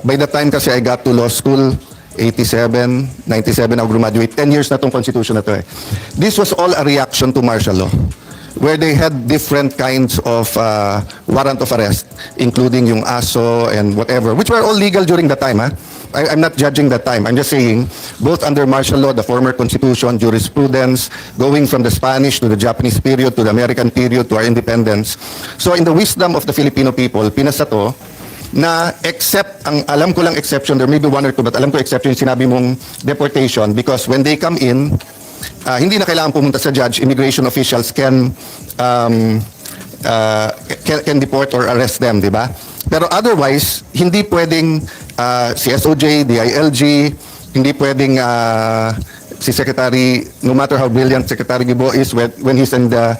by the time kasi I got to law school, 87, 97 ako graduate, 10 years na tong constitution na to eh. This was all a reaction to martial law, where they had different kinds of warrant of arrest, including yung ASO and whatever, which were all legal during that time. I'm not judging that time. I'm just saying, both under martial law, the former constitution, jurisprudence, going from the Spanish to the Japanese period to the American period to our independence. So in the wisdom of the Filipino people, pinasa to, na except, ang alam ko lang exception, there may be one or two, but alam ko exception yung sinabi mong deportation, because when they come in, hindi na kailangan pumunta sa judge, immigration officials can deport or arrest them, di ba? Pero otherwise, hindi pwedeng si SOJ, DILG, hindi pwedeng si Secretary, no matter how brilliant Secretary Gibo is, when he's in the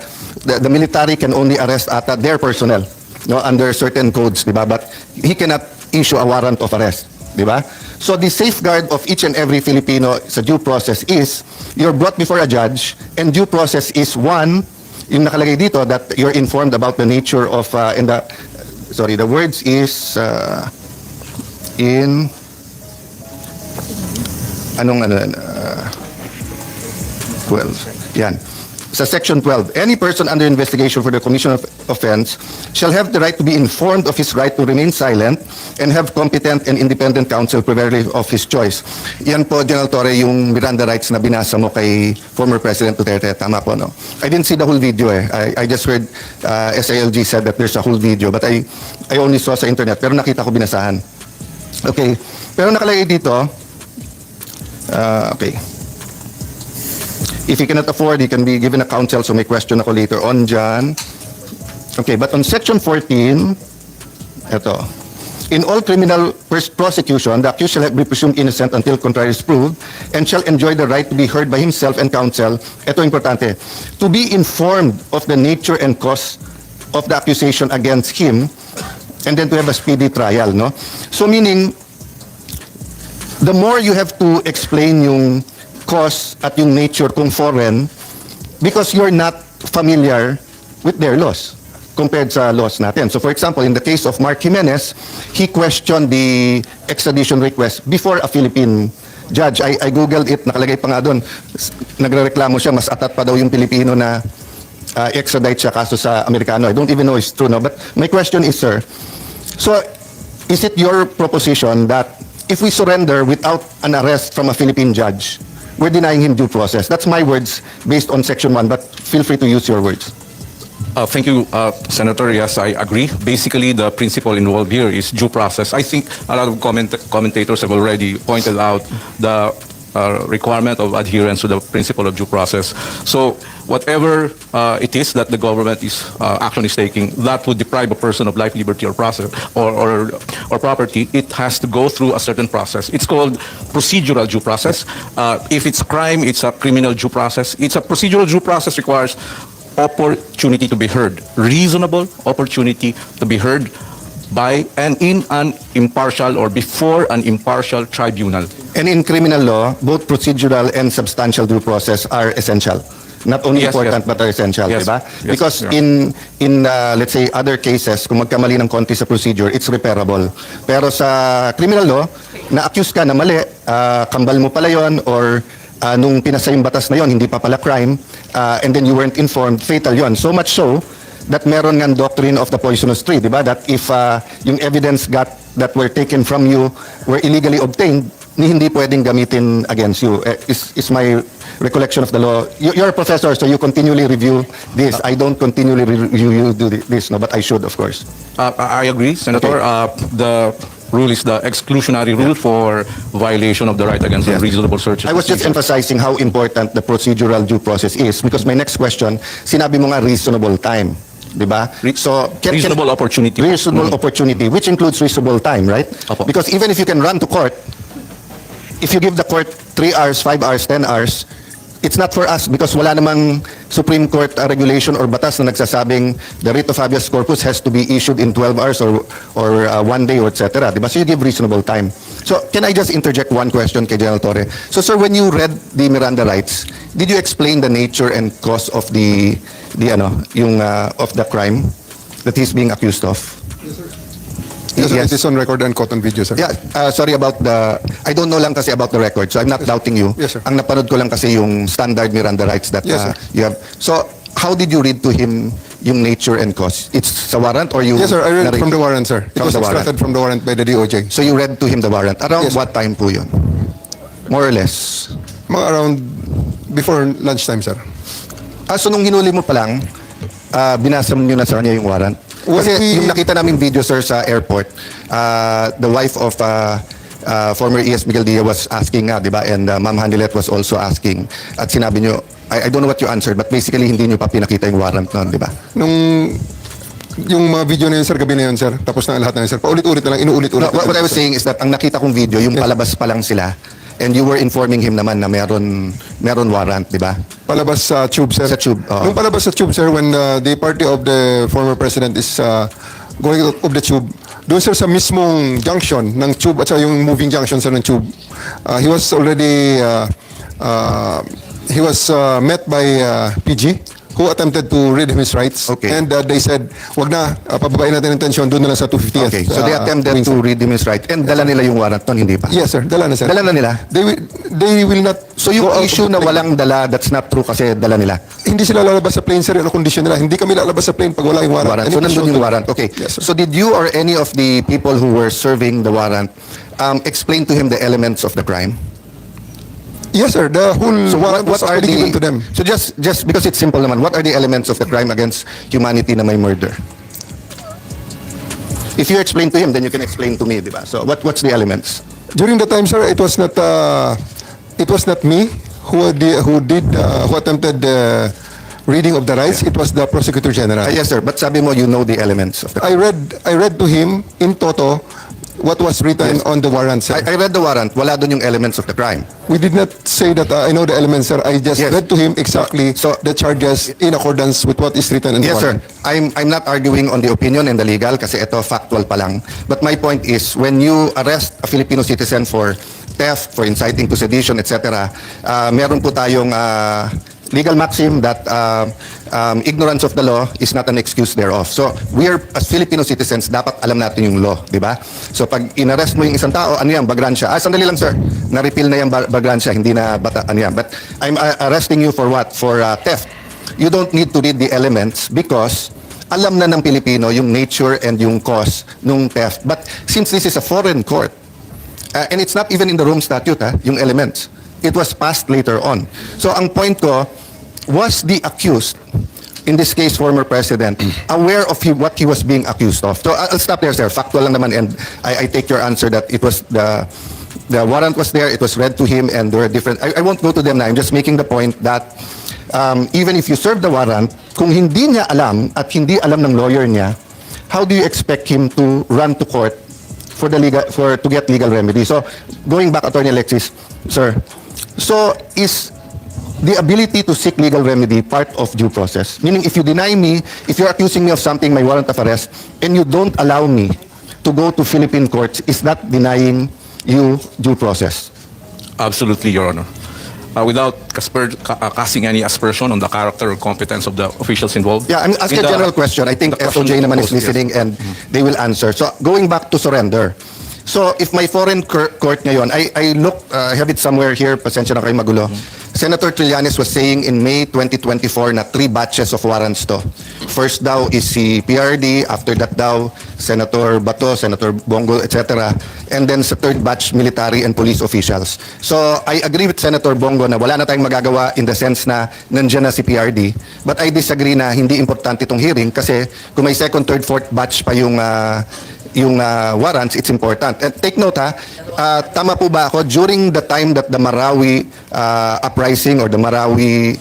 military can only arrest ata their personnel, no, under certain codes, di ba? But he cannot issue a warrant of arrest. Di ba? So the safeguard of each and every Filipino sa due process is you're brought before a judge, and due process is one, yung nakalagay dito that you're informed about the nature of the words is in 12. Yan. Sa Section 12, any person under investigation for the commission of offense shall have the right to be informed of his right to remain silent and have competent and independent counsel preferably of his choice. Yan po, General Torre, yung Miranda rights na binasa mo kay former President Duterte. Tama po, no? I didn't see the whole video eh. I just heard SALG said that there's a whole video, but I only saw sa internet, pero nakita ko binasahan. Okay. Pero nakalagay dito, okay. If he cannot afford, he can be given a counsel, so may question ako later on dyan. Okay, but on Section 14, ito, in all criminal prosecution, the accused shall be presumed innocent until contrary is proved and shall enjoy the right to be heard by himself and counsel. Ito importante, to be informed of the nature and cause of the accusation against him and then to have a speedy trial, no? So meaning, the more you have to explain yung cause at yung nature kung foreign because you're not familiar with their laws compared sa laws natin. So for example, in the case of Mark Jimenez, he questioned the extradition request before a Philippine judge. I googled it, nakalagay pa nga doon. Nagrereklamo siya, mas atat pa daw yung Pilipino na extradite siya kaso sa Amerikano. I don't even know if it's true, no? But my question is, sir, so is it your proposition that if we surrender without an arrest from a Philippine judge, we're denying him due process? That's my words based on Section 1, but feel free to use your words. Thank you, Senator. Yes, I agree. Basically, the principle involved here is due process. I think a lot of commentators have already pointed out the requirement of adherence to the principle of due process. So whatever it is that the government is action is taking that would deprive a person of life, liberty, or process or property, it has to go through a certain process. It's called procedural due process. If it's crime, it's a criminal due process. It's a procedural due process requires opportunity to be heard, reasonable opportunity to be heard by and in an impartial or before an impartial tribunal. And in criminal law, both procedural and substantial due process are essential. Not only Yes, important, yes. but are essential, Yes, diba? yes, Because yeah. in let's say, other cases, kung magkamali ng konti sa procedure, it's repairable. Pero sa criminal law, na-accuse ka na mali, kambal mo pala yon or nung pinasa yung batas na yon, hindi pa pala crime, and then you weren't informed, fatal yon. So much so, that meron ng doctrine of the poisonous tree, di ba? That if yung evidence that were taken from you were illegally obtained, hindi pwedeng gamitin against you. Is my recollection of the law. You're a professor, so you continually review this. I don't continually review this, no, but I should, of course. I agree, Senator. Okay. The rule is the exclusionary rule for violation of the right against unreasonable search. I was just emphasizing how important the procedural due process is because my next question, sinabi mo nga reasonable time. Diba? So, reasonable opportunity. Reasonable opportunity, which includes reasonable time, right? Because even if you can run to court, if you give the court 3 hours, 5 hours, 10 hours, it's not for us because wala namang Supreme Court regulation or batas na nagsasabing the writ of habeas corpus has to be issued in 12 hours or 1 day or etc. Diba? So you give reasonable time. So can I just interject one question kay General Torre? So sir, when you read the Miranda rights, did you explain the nature and cause of the of the crime that he's being accused of? Yes, sir, it is on record and caught on video, sir. Yeah, sorry about I don't know lang kasi about the record, so I'm not doubting you. Yes, sir. Ang napanood ko lang kasi yung standard Miranda rights that Yes, sir. you have. So, how did you read to him yung nature and cause? It's sa warrant or you... Yes, sir, I read from the warrant, sir. It From was the warrant. extracted from the warrant by the DOJ. So you read to him the warrant. Around Yes, sir. what time po yun? More or less. Mga around before lunchtime, sir. So nung hinuli mo pa lang, binasa mo nyo na sa kanya yung warrant? When Kasi we- yung nakita namin video, sir, sa airport, the wife of former ES Miguel Dia was asking nga, di ba? And Ma'am Hanilet was also asking. At sinabi nyo, I don't know what you answered, but basically hindi nyo pa pinakita yung warrant noon, di ba? Yung mga video na yun, sir, gabi na yun, sir. Tapos na ang lahat na yun, sir. Paulit-ulit na lang, inuulit-ulit. No, what I was saying is that ang nakita kong video, yung palabas pa lang sila, and you were informing him naman na meron warrant, di ba? Palabas sa tube, sir. Sa tube, oo. Nung palabas sa tube, sir, when the party of the former president is going out of the tube, doon, sir, sa mismong junction ng tube at sa yung moving junction, sir, ng tube, he was already met by PG, who attempted to read him his rights. Okay. And they said, wag na, pababain natin ng tension, doon na lang sa 250th. Okay, so they attempted to read him his right, and dala nila yung warrant noon, hindi pa? Yes, sir. Dala na, sir. Dala na nila? They will not... So yung go out issue of the na plane. walang dala, that's not true kasi dala nila? Hindi sila lalabas sa plane, sir. Ano condition nila? Hindi kami lalabas sa plane pag wala yung warrant. So nandun yung warrant. Okay. Yes, sir. So did you or any of the people who were serving the warrant explain to him the elements of the crime? Yes, sir. The whole So warrant was what are already given to them. So just because it's simple naman, what are the elements of the crime against humanity na may murder? If you explain to him, then you can explain to me, di ba? So what's the elements? During the time, sir, it was not me who attempted reading of the rights. It was the Prosecutor General. Yes, sir. But sabi mo, you know the elements of the I read to him in toto what was written on the warrant, sir. I read the warrant. Wala doon yung elements of the crime. We did not say that I know the elements, sir. I just Yes. read to him exactly the charges in accordance with what is written in the Yes, sir. warrant. I'm not arguing on the opinion and the legal kasi ito factual pa lang. But my point is, when you arrest a Filipino citizen for theft, for inciting to sedition, etc., meron po tayong legal maxim that ignorance of the law is not an excuse thereof. So, we are, as Filipino citizens, dapat alam natin yung law, di ba? So, pag inarrest mo yung isang tao, ano yan, bagransya? Sandali lang, sir. Na-repeal na yung bagransya, hindi na bata, ano yan. But I'm arresting you for what? For theft. You don't need to read the elements because alam na ng Pilipino yung nature and yung cause nung theft. But since this is a foreign court, and it's not even in the Rome Statute, yung elements. It was passed later on. So ang point ko, was the accused, in this case former president, aware of what he was being accused of? So I'll stop there, sir. Factual lang naman, and I take your answer that it was the warrant was there, it was read to him, and there were different. I won't go to them now. I'm just making the point that even if you serve the warrant, kung hindi niya alam at hindi alam ng lawyer niya, how do you expect him to run to court for to get legal remedy? So going back, Attorney Alexis, sir. So, is the ability to seek legal remedy part of due process? Meaning, if you deny me, if you're accusing me of something, my warrant of arrest, and you don't allow me to go to Philippine courts, is that denying you due process? Absolutely, Your Honor. Without casting any aspersion on the character or competence of the officials involved. Yeah, I'm asking a general question. I think SOJ naman is listening, and they will answer. So, going back to surrender. So, if my foreign court ngayon, I look, I have it somewhere here, pasensya na kayo magulo. Senator Trillanes was saying in May 2024 na 3 batches of warrants to. First daw is si PRRD, after that daw, Senator Bato, Senator Bongo, etc. And then sa third batch, military and police officials. So, I agree with Senator Bongo na wala na tayong magagawa in the sense na nandiyan na si PRRD. But I disagree na hindi importante itong hearing kasi kung may second, third, fourth batch pa yung warrants, it's important. And take note tama po ba ako, during the time that the Marawi uprising or the Marawi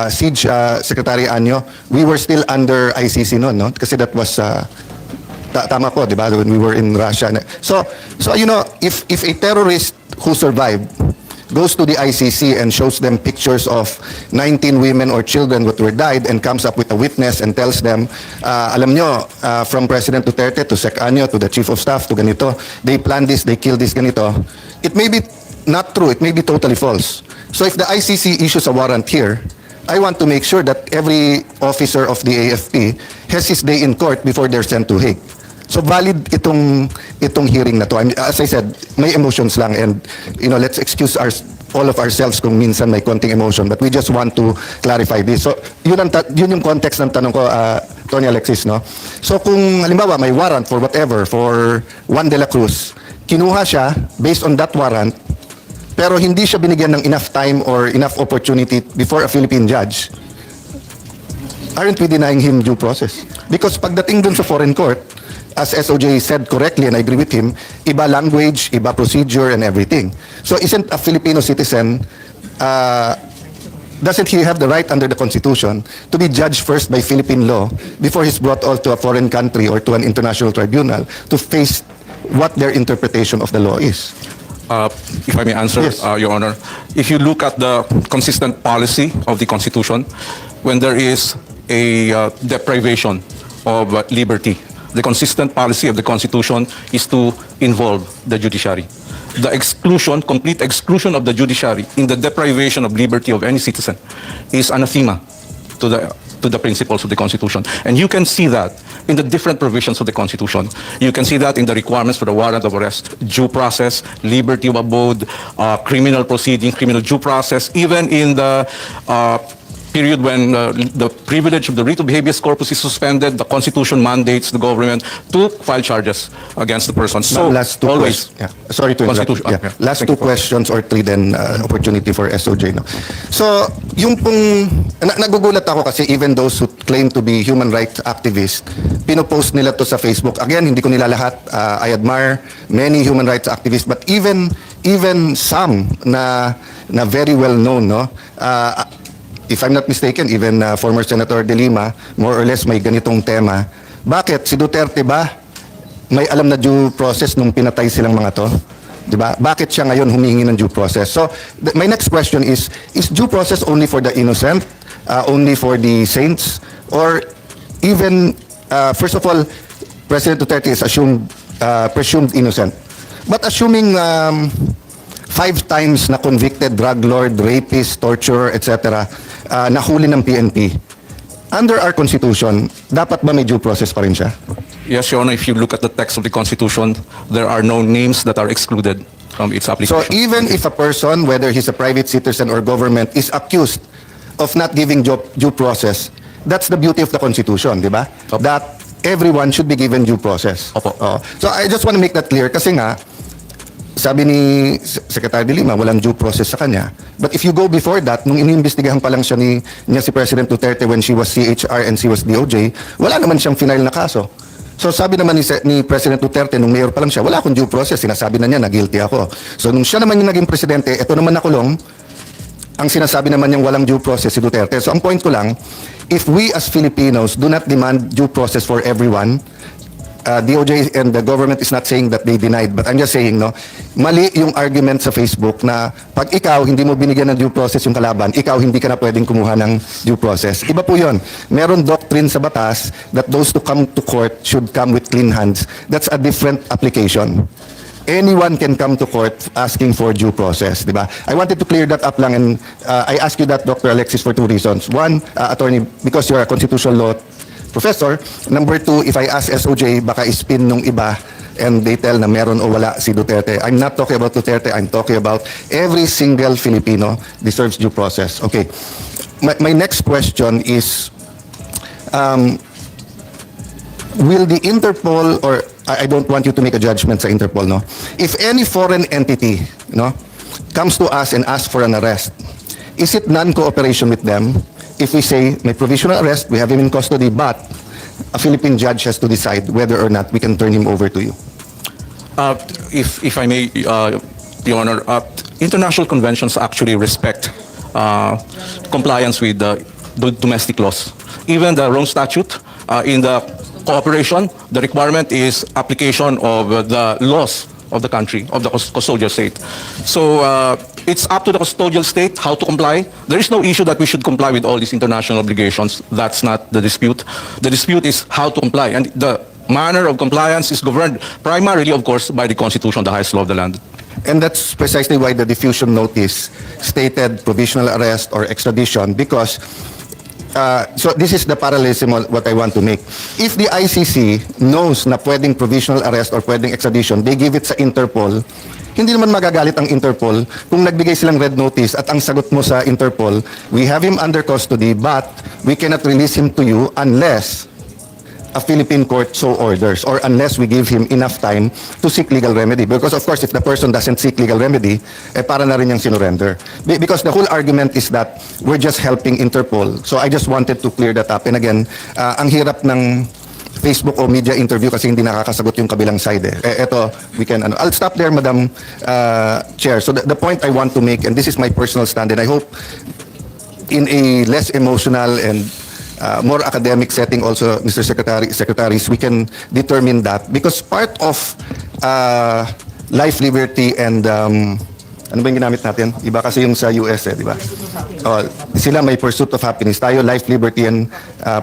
siege, Secretary Anyo, we were still under ICC noon, no? Kasi that was, tama po, di ba, when we were in Russia. So you know, if a terrorist who survived goes to the ICC and shows them pictures of 19 women or children that were died and comes up with a witness and tells them, alam nyo, from President Duterte to Sec Anyo to the Chief of Staff to ganito, they planned this, they killed this, ganito. It may be not true, it may be totally false. So if the ICC issues a warrant here, I want to make sure that every officer of the AFP has his day in court before they're sent to Hague. So valid itong hearing na to. As I said, may emotions lang, and you know, let's excuse all of ourselves kung minsan may konting emotion, but we just want to clarify this. So yun yung context ng tanong ko, Tony Alexis, no? So kung halimbawa may warrant for whatever for Juan de la Cruz, kinuha siya based on that warrant, pero hindi siya binigyan ng enough time or enough opportunity before a Philippine judge, aren't we denying him due process? Because pagdating dun sa foreign court, as SOJ said correctly, and I agree with him, iba language, iba procedure, and everything. So isn't a Filipino citizen, doesn't he have the right under the Constitution to be judged first by Philippine law before he's brought off to a foreign country or to an international tribunal to face what their interpretation of the law is? If I may answer, Yes. Your Honor, if you look at the consistent policy of the Constitution, when there is a deprivation of liberty, the consistent policy of the Constitution is to involve the judiciary. The exclusion, complete exclusion of the judiciary in the deprivation of liberty of any citizen is anathema to the principles of the Constitution. And you can see that in the different provisions of the Constitution. You can see that in the requirements for the warrant of arrest, due process, liberty of abode, criminal proceeding, criminal due process, even in the period when the privilege of the writ of habeas corpus is suspended, the Constitution mandates the government to file charges against the person. So last two always, sorry to interrupt. Constitution. Yeah. Last two questions or three, then opportunity for SOJ. No? So, yung pong, nagugulat ako kasi even those who claim to be human rights activists, pinopost nila to sa Facebook. Again, hindi ko nila lahat. I admire many human rights activists, but even some na very well known, no? if I'm not mistaken, even former Senator De Lima, more or less may ganitong tema. Bakit? Si Duterte ba may alam na due process nung pinatay silang mga to? Diba? Bakit siya ngayon humingi ng due process? So, my next question is due process only for the innocent? Only for the saints? Or even, first of all, President Duterte is presumed innocent. But assuming 5 times na convicted drug lord, rapist, torturer, etc., nahuli ng PNP, under our Constitution, dapat ba may due process pa rin siya? Yes, Your Honor, if you look at the text of the Constitution, there are no names that are excluded from its application. So even if a person, whether he's a private citizen or government, is accused of not giving due process, that's the beauty of the Constitution, di ba? That everyone should be given due process. So I just want to make that clear kasi nga, sabi ni Secretary De Lima, walang due process sa kanya. But if you go before that, nung iniimbestigahan pa lang niya si President Duterte when she was CHR and she was DOJ, wala naman siyang final na kaso. So sabi naman ni President Duterte, nung mayor pa lang siya, wala akong due process, sinasabi na niya na guilty ako. So nung siya naman yung naging presidente, ito naman nakulong, ang sinasabi naman niyang walang due process si Duterte. So ang point ko lang, if we as Filipinos do not demand due process for everyone, DOJ and the government is not saying that they denied, but I'm just saying, no, mali yung argument sa Facebook na pag ikaw hindi mo binigyan ng due process yung kalaban, ikaw hindi ka na pwedeng kumuha ng due process. Iba po yun. Meron doctrine sa batas that those to come to court should come with clean hands. That's a different application. Anyone can come to court asking for due process, di ba? I wanted to clear that up lang, and I ask you that, Dr. Alexis, for 2 reasons. One, attorney, because you're a constitutional law professor. Number 2, if I ask SOJ, baka ispin nung iba and they tell na meron o wala si Duterte. I'm not talking about Duterte, I'm talking about every single Filipino deserves due process. Okay. My next question is, will the Interpol, or I don't want you to make a judgment sa Interpol, no? If any foreign entity, no, comes to us and asks for an arrest, is it non-cooperation with them? If we say may provisional arrest, we have him in custody, but a Philippine judge has to decide whether or not we can turn him over to you. If I may, Your Honor, international conventions actually respect compliance with the domestic laws. Even the Rome Statute, in the cooperation, the requirement is application of the laws of the country, of the custodial state. So it's up to the custodial state how to comply. There is no issue that we should comply with all these international obligations. That's not the dispute. The dispute is how to comply. And the manner of compliance is governed primarily, of course, by the Constitution, the highest law of the land. And that's precisely why the diffusion notice stated provisional arrest or extradition, because so this is the parallelism of what I want to make. If the ICC knows na pwedeng provisional arrest or pwedeng extradition, they give it sa Interpol, hindi naman magagalit ang Interpol kung nagbigay silang red notice at ang sagot mo sa Interpol, we have him under custody but we cannot release him to you unless a Philippine court so orders, or unless we give him enough time to seek legal remedy. Because of course, if the person doesn't seek legal remedy, para na rin yung sinurrender. Because the whole argument is that we're just helping Interpol. So I just wanted to clear that up. And again, ang hirap ng Facebook o media interview kasi hindi nakakasagot yung kabilang side. Eto, we can, I'll stop there, Madam Chair. So the point I want to make, and this is my personal stand, and I hope in a less emotional and more academic setting also, Mr. Secretaries, we can determine that. Because part of life, liberty, and ano ba yung ginamit natin? Iba kasi yung sa US, di ba? Sila may pursuit of happiness. Tayo, life, liberty, and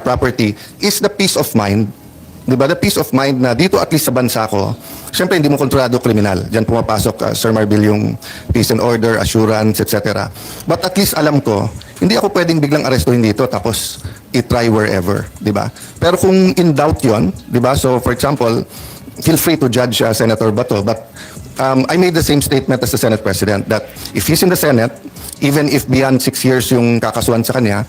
property is the peace of mind. Di ba? The peace of mind na dito, at least sa bansa ko, siyempre hindi mo kontrolado kriminal. Diyan pumapasok, Sir Marbil, yung peace and order, assurance, etc. But at least alam ko, hindi ako pwedeng biglang arestuhin dito tapos i-try wherever, di ba? Pero kung in doubt yon, di ba? So for example, feel free to judge Senator Bato, but I made the same statement as the Senate President that if he's in the Senate, even if beyond 6 years yung kakasuhan sa kanya,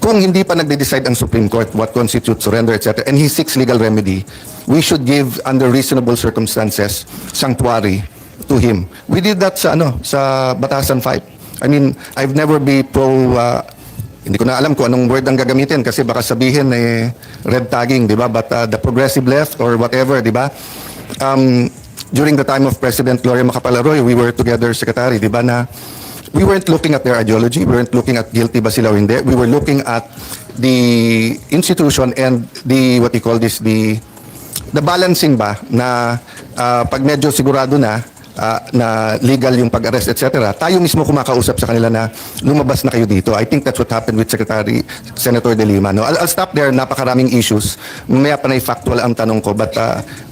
kung hindi pa nagde-decide ang Supreme Court what constitutes surrender, etc., and he seeks legal remedy, we should give, under reasonable circumstances, sanctuary to him. We did that sa Batasan 5. I mean, I've never be pro, hindi ko na alam kung anong word ang gagamitin kasi baka sabihin red tagging, di ba? But the progressive left or whatever, di ba? During the time of President Gloria Macapagal-Arroyo, we were together, Secretary, di ba, na we weren't looking at their ideology, we weren't looking at guilty ba sila o hindi. We were looking at the institution and the, what you call this, the balancing ba na pag medyo sigurado na legal yung pag-arrest, etc. Tayo mismo kumakausap sa kanila na lumabas na kayo dito. I think that's what happened with Senator De Lima. No? I'll stop there. Napakaraming issues. Mamaya pa na factual ang tanong ko. But,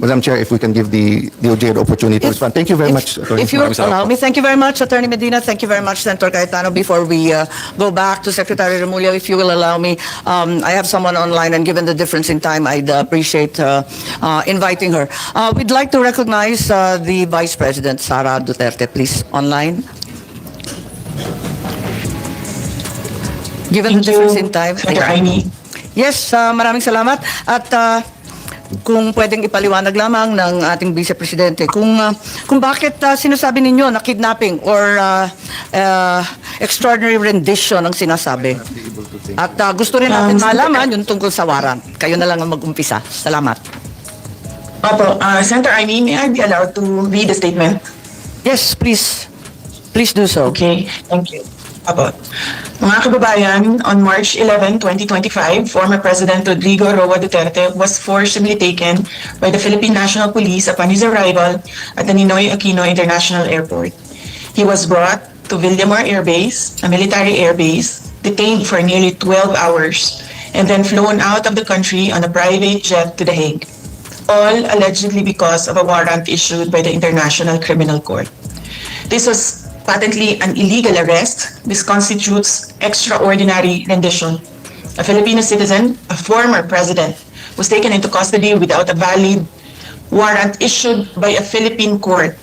Madam Chair, if we can give the DOJ the opportunity to respond. Thank you very much, Attorney. If you allow me, thank you very much, Attorney Medina. Thank you very much, Senator Cayetano. Before we go back to Secretary Remulla, if you will allow me, I have someone online, and given the difference in time, I'd appreciate inviting her. We'd like to recognize the Vice President, Sara Duterte, please, online. Given the difference in time. Yes, maraming salamat. At kung pwedeng ipaliwanag lamang ng ating Vice Presidente kung bakit sinasabi ninyo na kidnapping or extraordinary rendition ang sinasabi. At gusto rin natin malaman yung tungkol sa warrant. Kayo na lang ang mag-umpisa. Salamat. Opo, Senator Amy, may I be allowed to read the statement? Yes, please. Please do so. Okay, thank you. Opo. Mga kababayan, on March 11, 2025, former President Rodrigo Roa Duterte was forcibly taken by the Philippine National Police upon his arrival at the Ninoy Aquino International Airport. He was brought to Villamor Air Base, a military air base, detained for nearly 12 hours, and then flown out of the country on a private jet to The Hague, all allegedly because of a warrant issued by the International Criminal Court. This was patently an illegal arrest. This constitutes extraordinary rendition. A Filipino citizen, a former president, was taken into custody without a valid warrant issued by a Philippine court,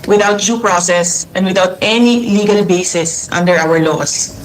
without due process, and without any legal basis under our laws.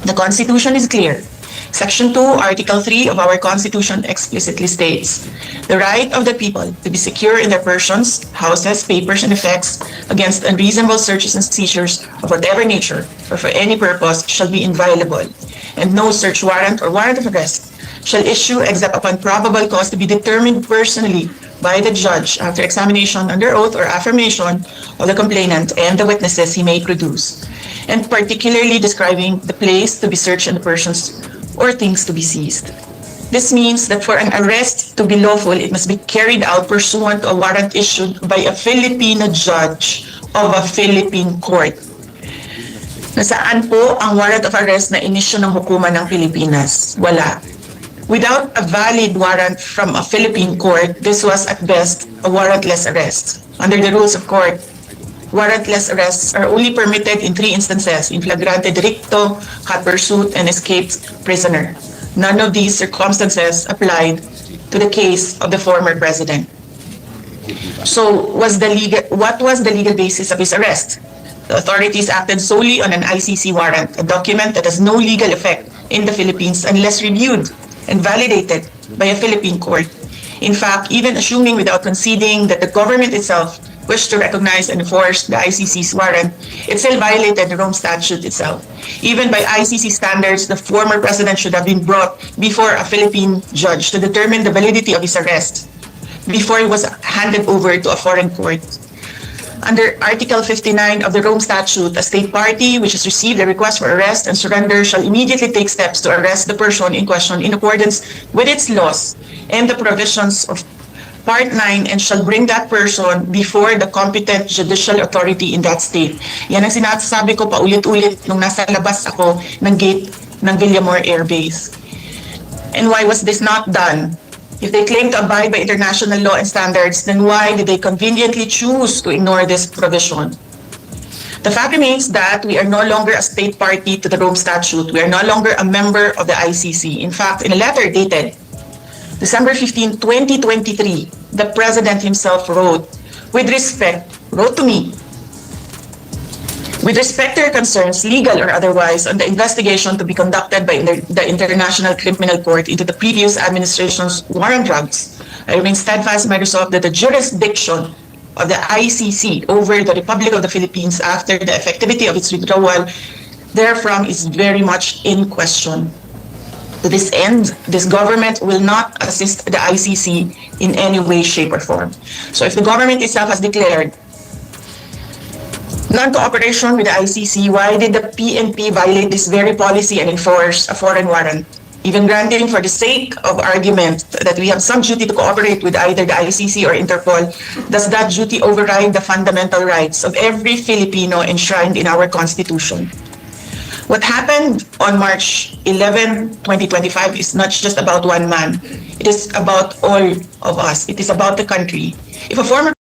The Constitution is clear. Section 2, Article 3 of our Constitution explicitly states, the right of the people to be secure in their persons, houses, papers, and effects against unreasonable searches and seizures of whatever nature or for any purpose shall be inviolable, and no search warrant or warrant of arrest shall issue except upon probable cause to be determined personally by the judge after examination under oath or affirmation of the complainant and the witnesses he may produce, and particularly describing the place to be searched and the persons or things to be seized. This means that for an arrest to be lawful, it must be carried out pursuant to a warrant issued by a Filipino judge of a Philippine court. Nasaan po ang warrant of arrest na inisyu ng hukuman ng Pilipinas? Wala. Without a valid warrant from a Philippine court, this was at best a warrantless arrest. Under the rules of court, warrantless arrests are only permitted in 3 instances: in flagrante delicto, hot pursuit, and escaped prisoner. None of these circumstances applied to the case of the former president. So, what was the legal basis of his arrest? The authorities acted solely on an ICC warrant, a document that has no legal effect in the Philippines unless reviewed and validated by a Philippine court. In fact, even assuming without conceding that the government itself wished to recognize and enforce the ICC's warrant, it still violated the Rome Statute itself. Even by ICC standards, the former president should have been brought before a Philippine judge to determine the validity of his arrest before it was handed over to a foreign court. Under Article 59 of the Rome Statute, a state party which has received a request for arrest and surrender shall immediately take steps to arrest the person in question in accordance with its laws and the provisions of Part 9, and shall bring that person before the competent judicial authority in that state. Yan ang sinasabi ko paulit-ulit nung nasa labas ako ng gate ng Villamor Air Base. And why was this not done? If they claim to abide by international law and standards, then why did they conveniently choose to ignore this provision? The fact remains that we are no longer a state party to the Rome Statute. We are no longer a member of the ICC. In fact, in a letter dated December 15, 2023, the President himself wrote to me, with respect to your concerns, legal or otherwise, on the investigation to be conducted by the International Criminal Court into the previous administration's war on drugs, I remain steadfast in my resolve that the jurisdiction of the ICC over the Republic of the Philippines after the effectivity of its withdrawal therefrom is very much in question. To this end, this government will not assist the ICC in any way, shape, or form. So if the government itself has declared non-cooperation with the ICC, why did the PNP violate this very policy and enforce a foreign warrant? Even granting for the sake of argument that we have some duty to cooperate with either the ICC or Interpol, does that duty override the fundamental rights of every Filipino enshrined in our Constitution? What happened on March 11, 2025 is not just about one man. It is about all of us. It is about the country. If a former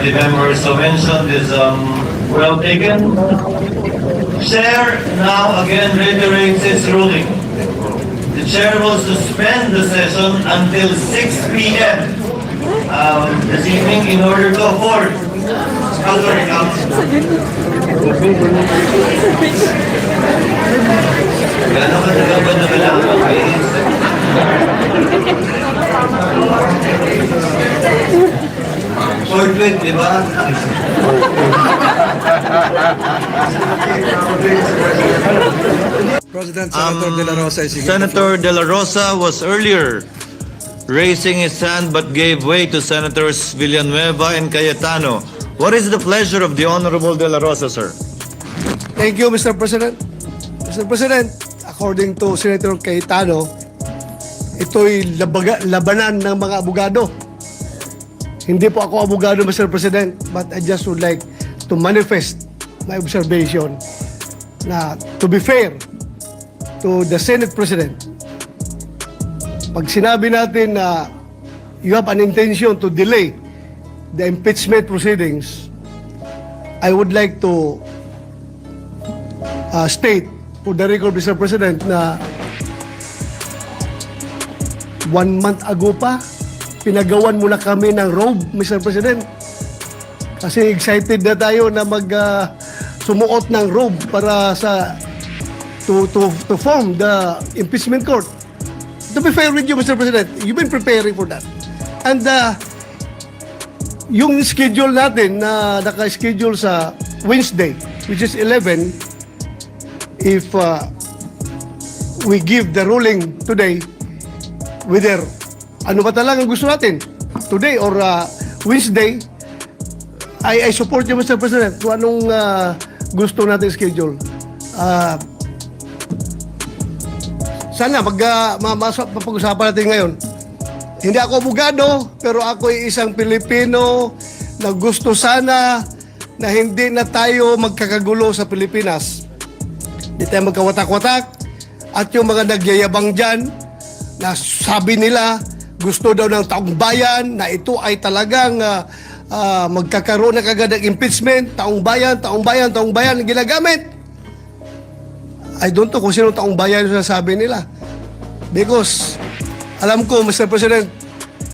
The members so mentioned is well taken. Chair now again reiterates its ruling. The chair will suspend the session until 6 p.m. This evening in order to afford di ba? President Senator De La Rosa is Senator De La Rosa was earlier raising his hand but gave way to Senators Villanueva and Cayetano. What is the pleasure of the Honorable De La Rosa, sir? Thank you, Mr. President. Mr. President, according to Senator Cayetano, ito'y labanan ng mga abogado. Hindi po ako abogado, Mr. President, but I just would like to manifest my observation na to be fair to the Senate President, pag sinabi natin na you have an intention to delay the impeachment proceedings, I would like to state for the record, Mr. President, na 1 month ago pa, pinagawan mo na kami ng robe, Mr. President. Kasi excited na tayo na sumuot ng robe para sa to form the impeachment court. To be fair with you, Mr. President, you've been preparing for that. And yung schedule natin na naka-schedule sa Wednesday, which is 11, if we give the ruling today, whether ano ba talagang gusto natin, today or Wednesday, I support you, Mr. President, kung anong gusto natin schedule. Sana mapag-usapan natin ngayon. Hindi ako abogado, pero ako ay isang Pilipino na gusto sana na hindi na tayo magkakagulo sa Pilipinas. Hindi tayo magkawatak-watak. At yung mga nagyayabang dyan, na sabi nila, gusto daw ng taong bayan na ito ay talagang magkakaroon na kagad ng impeachment, taong bayan ang ginagamit. I don't know kung sino taong bayan yung sasabi nila. Because alam ko, Mr. President,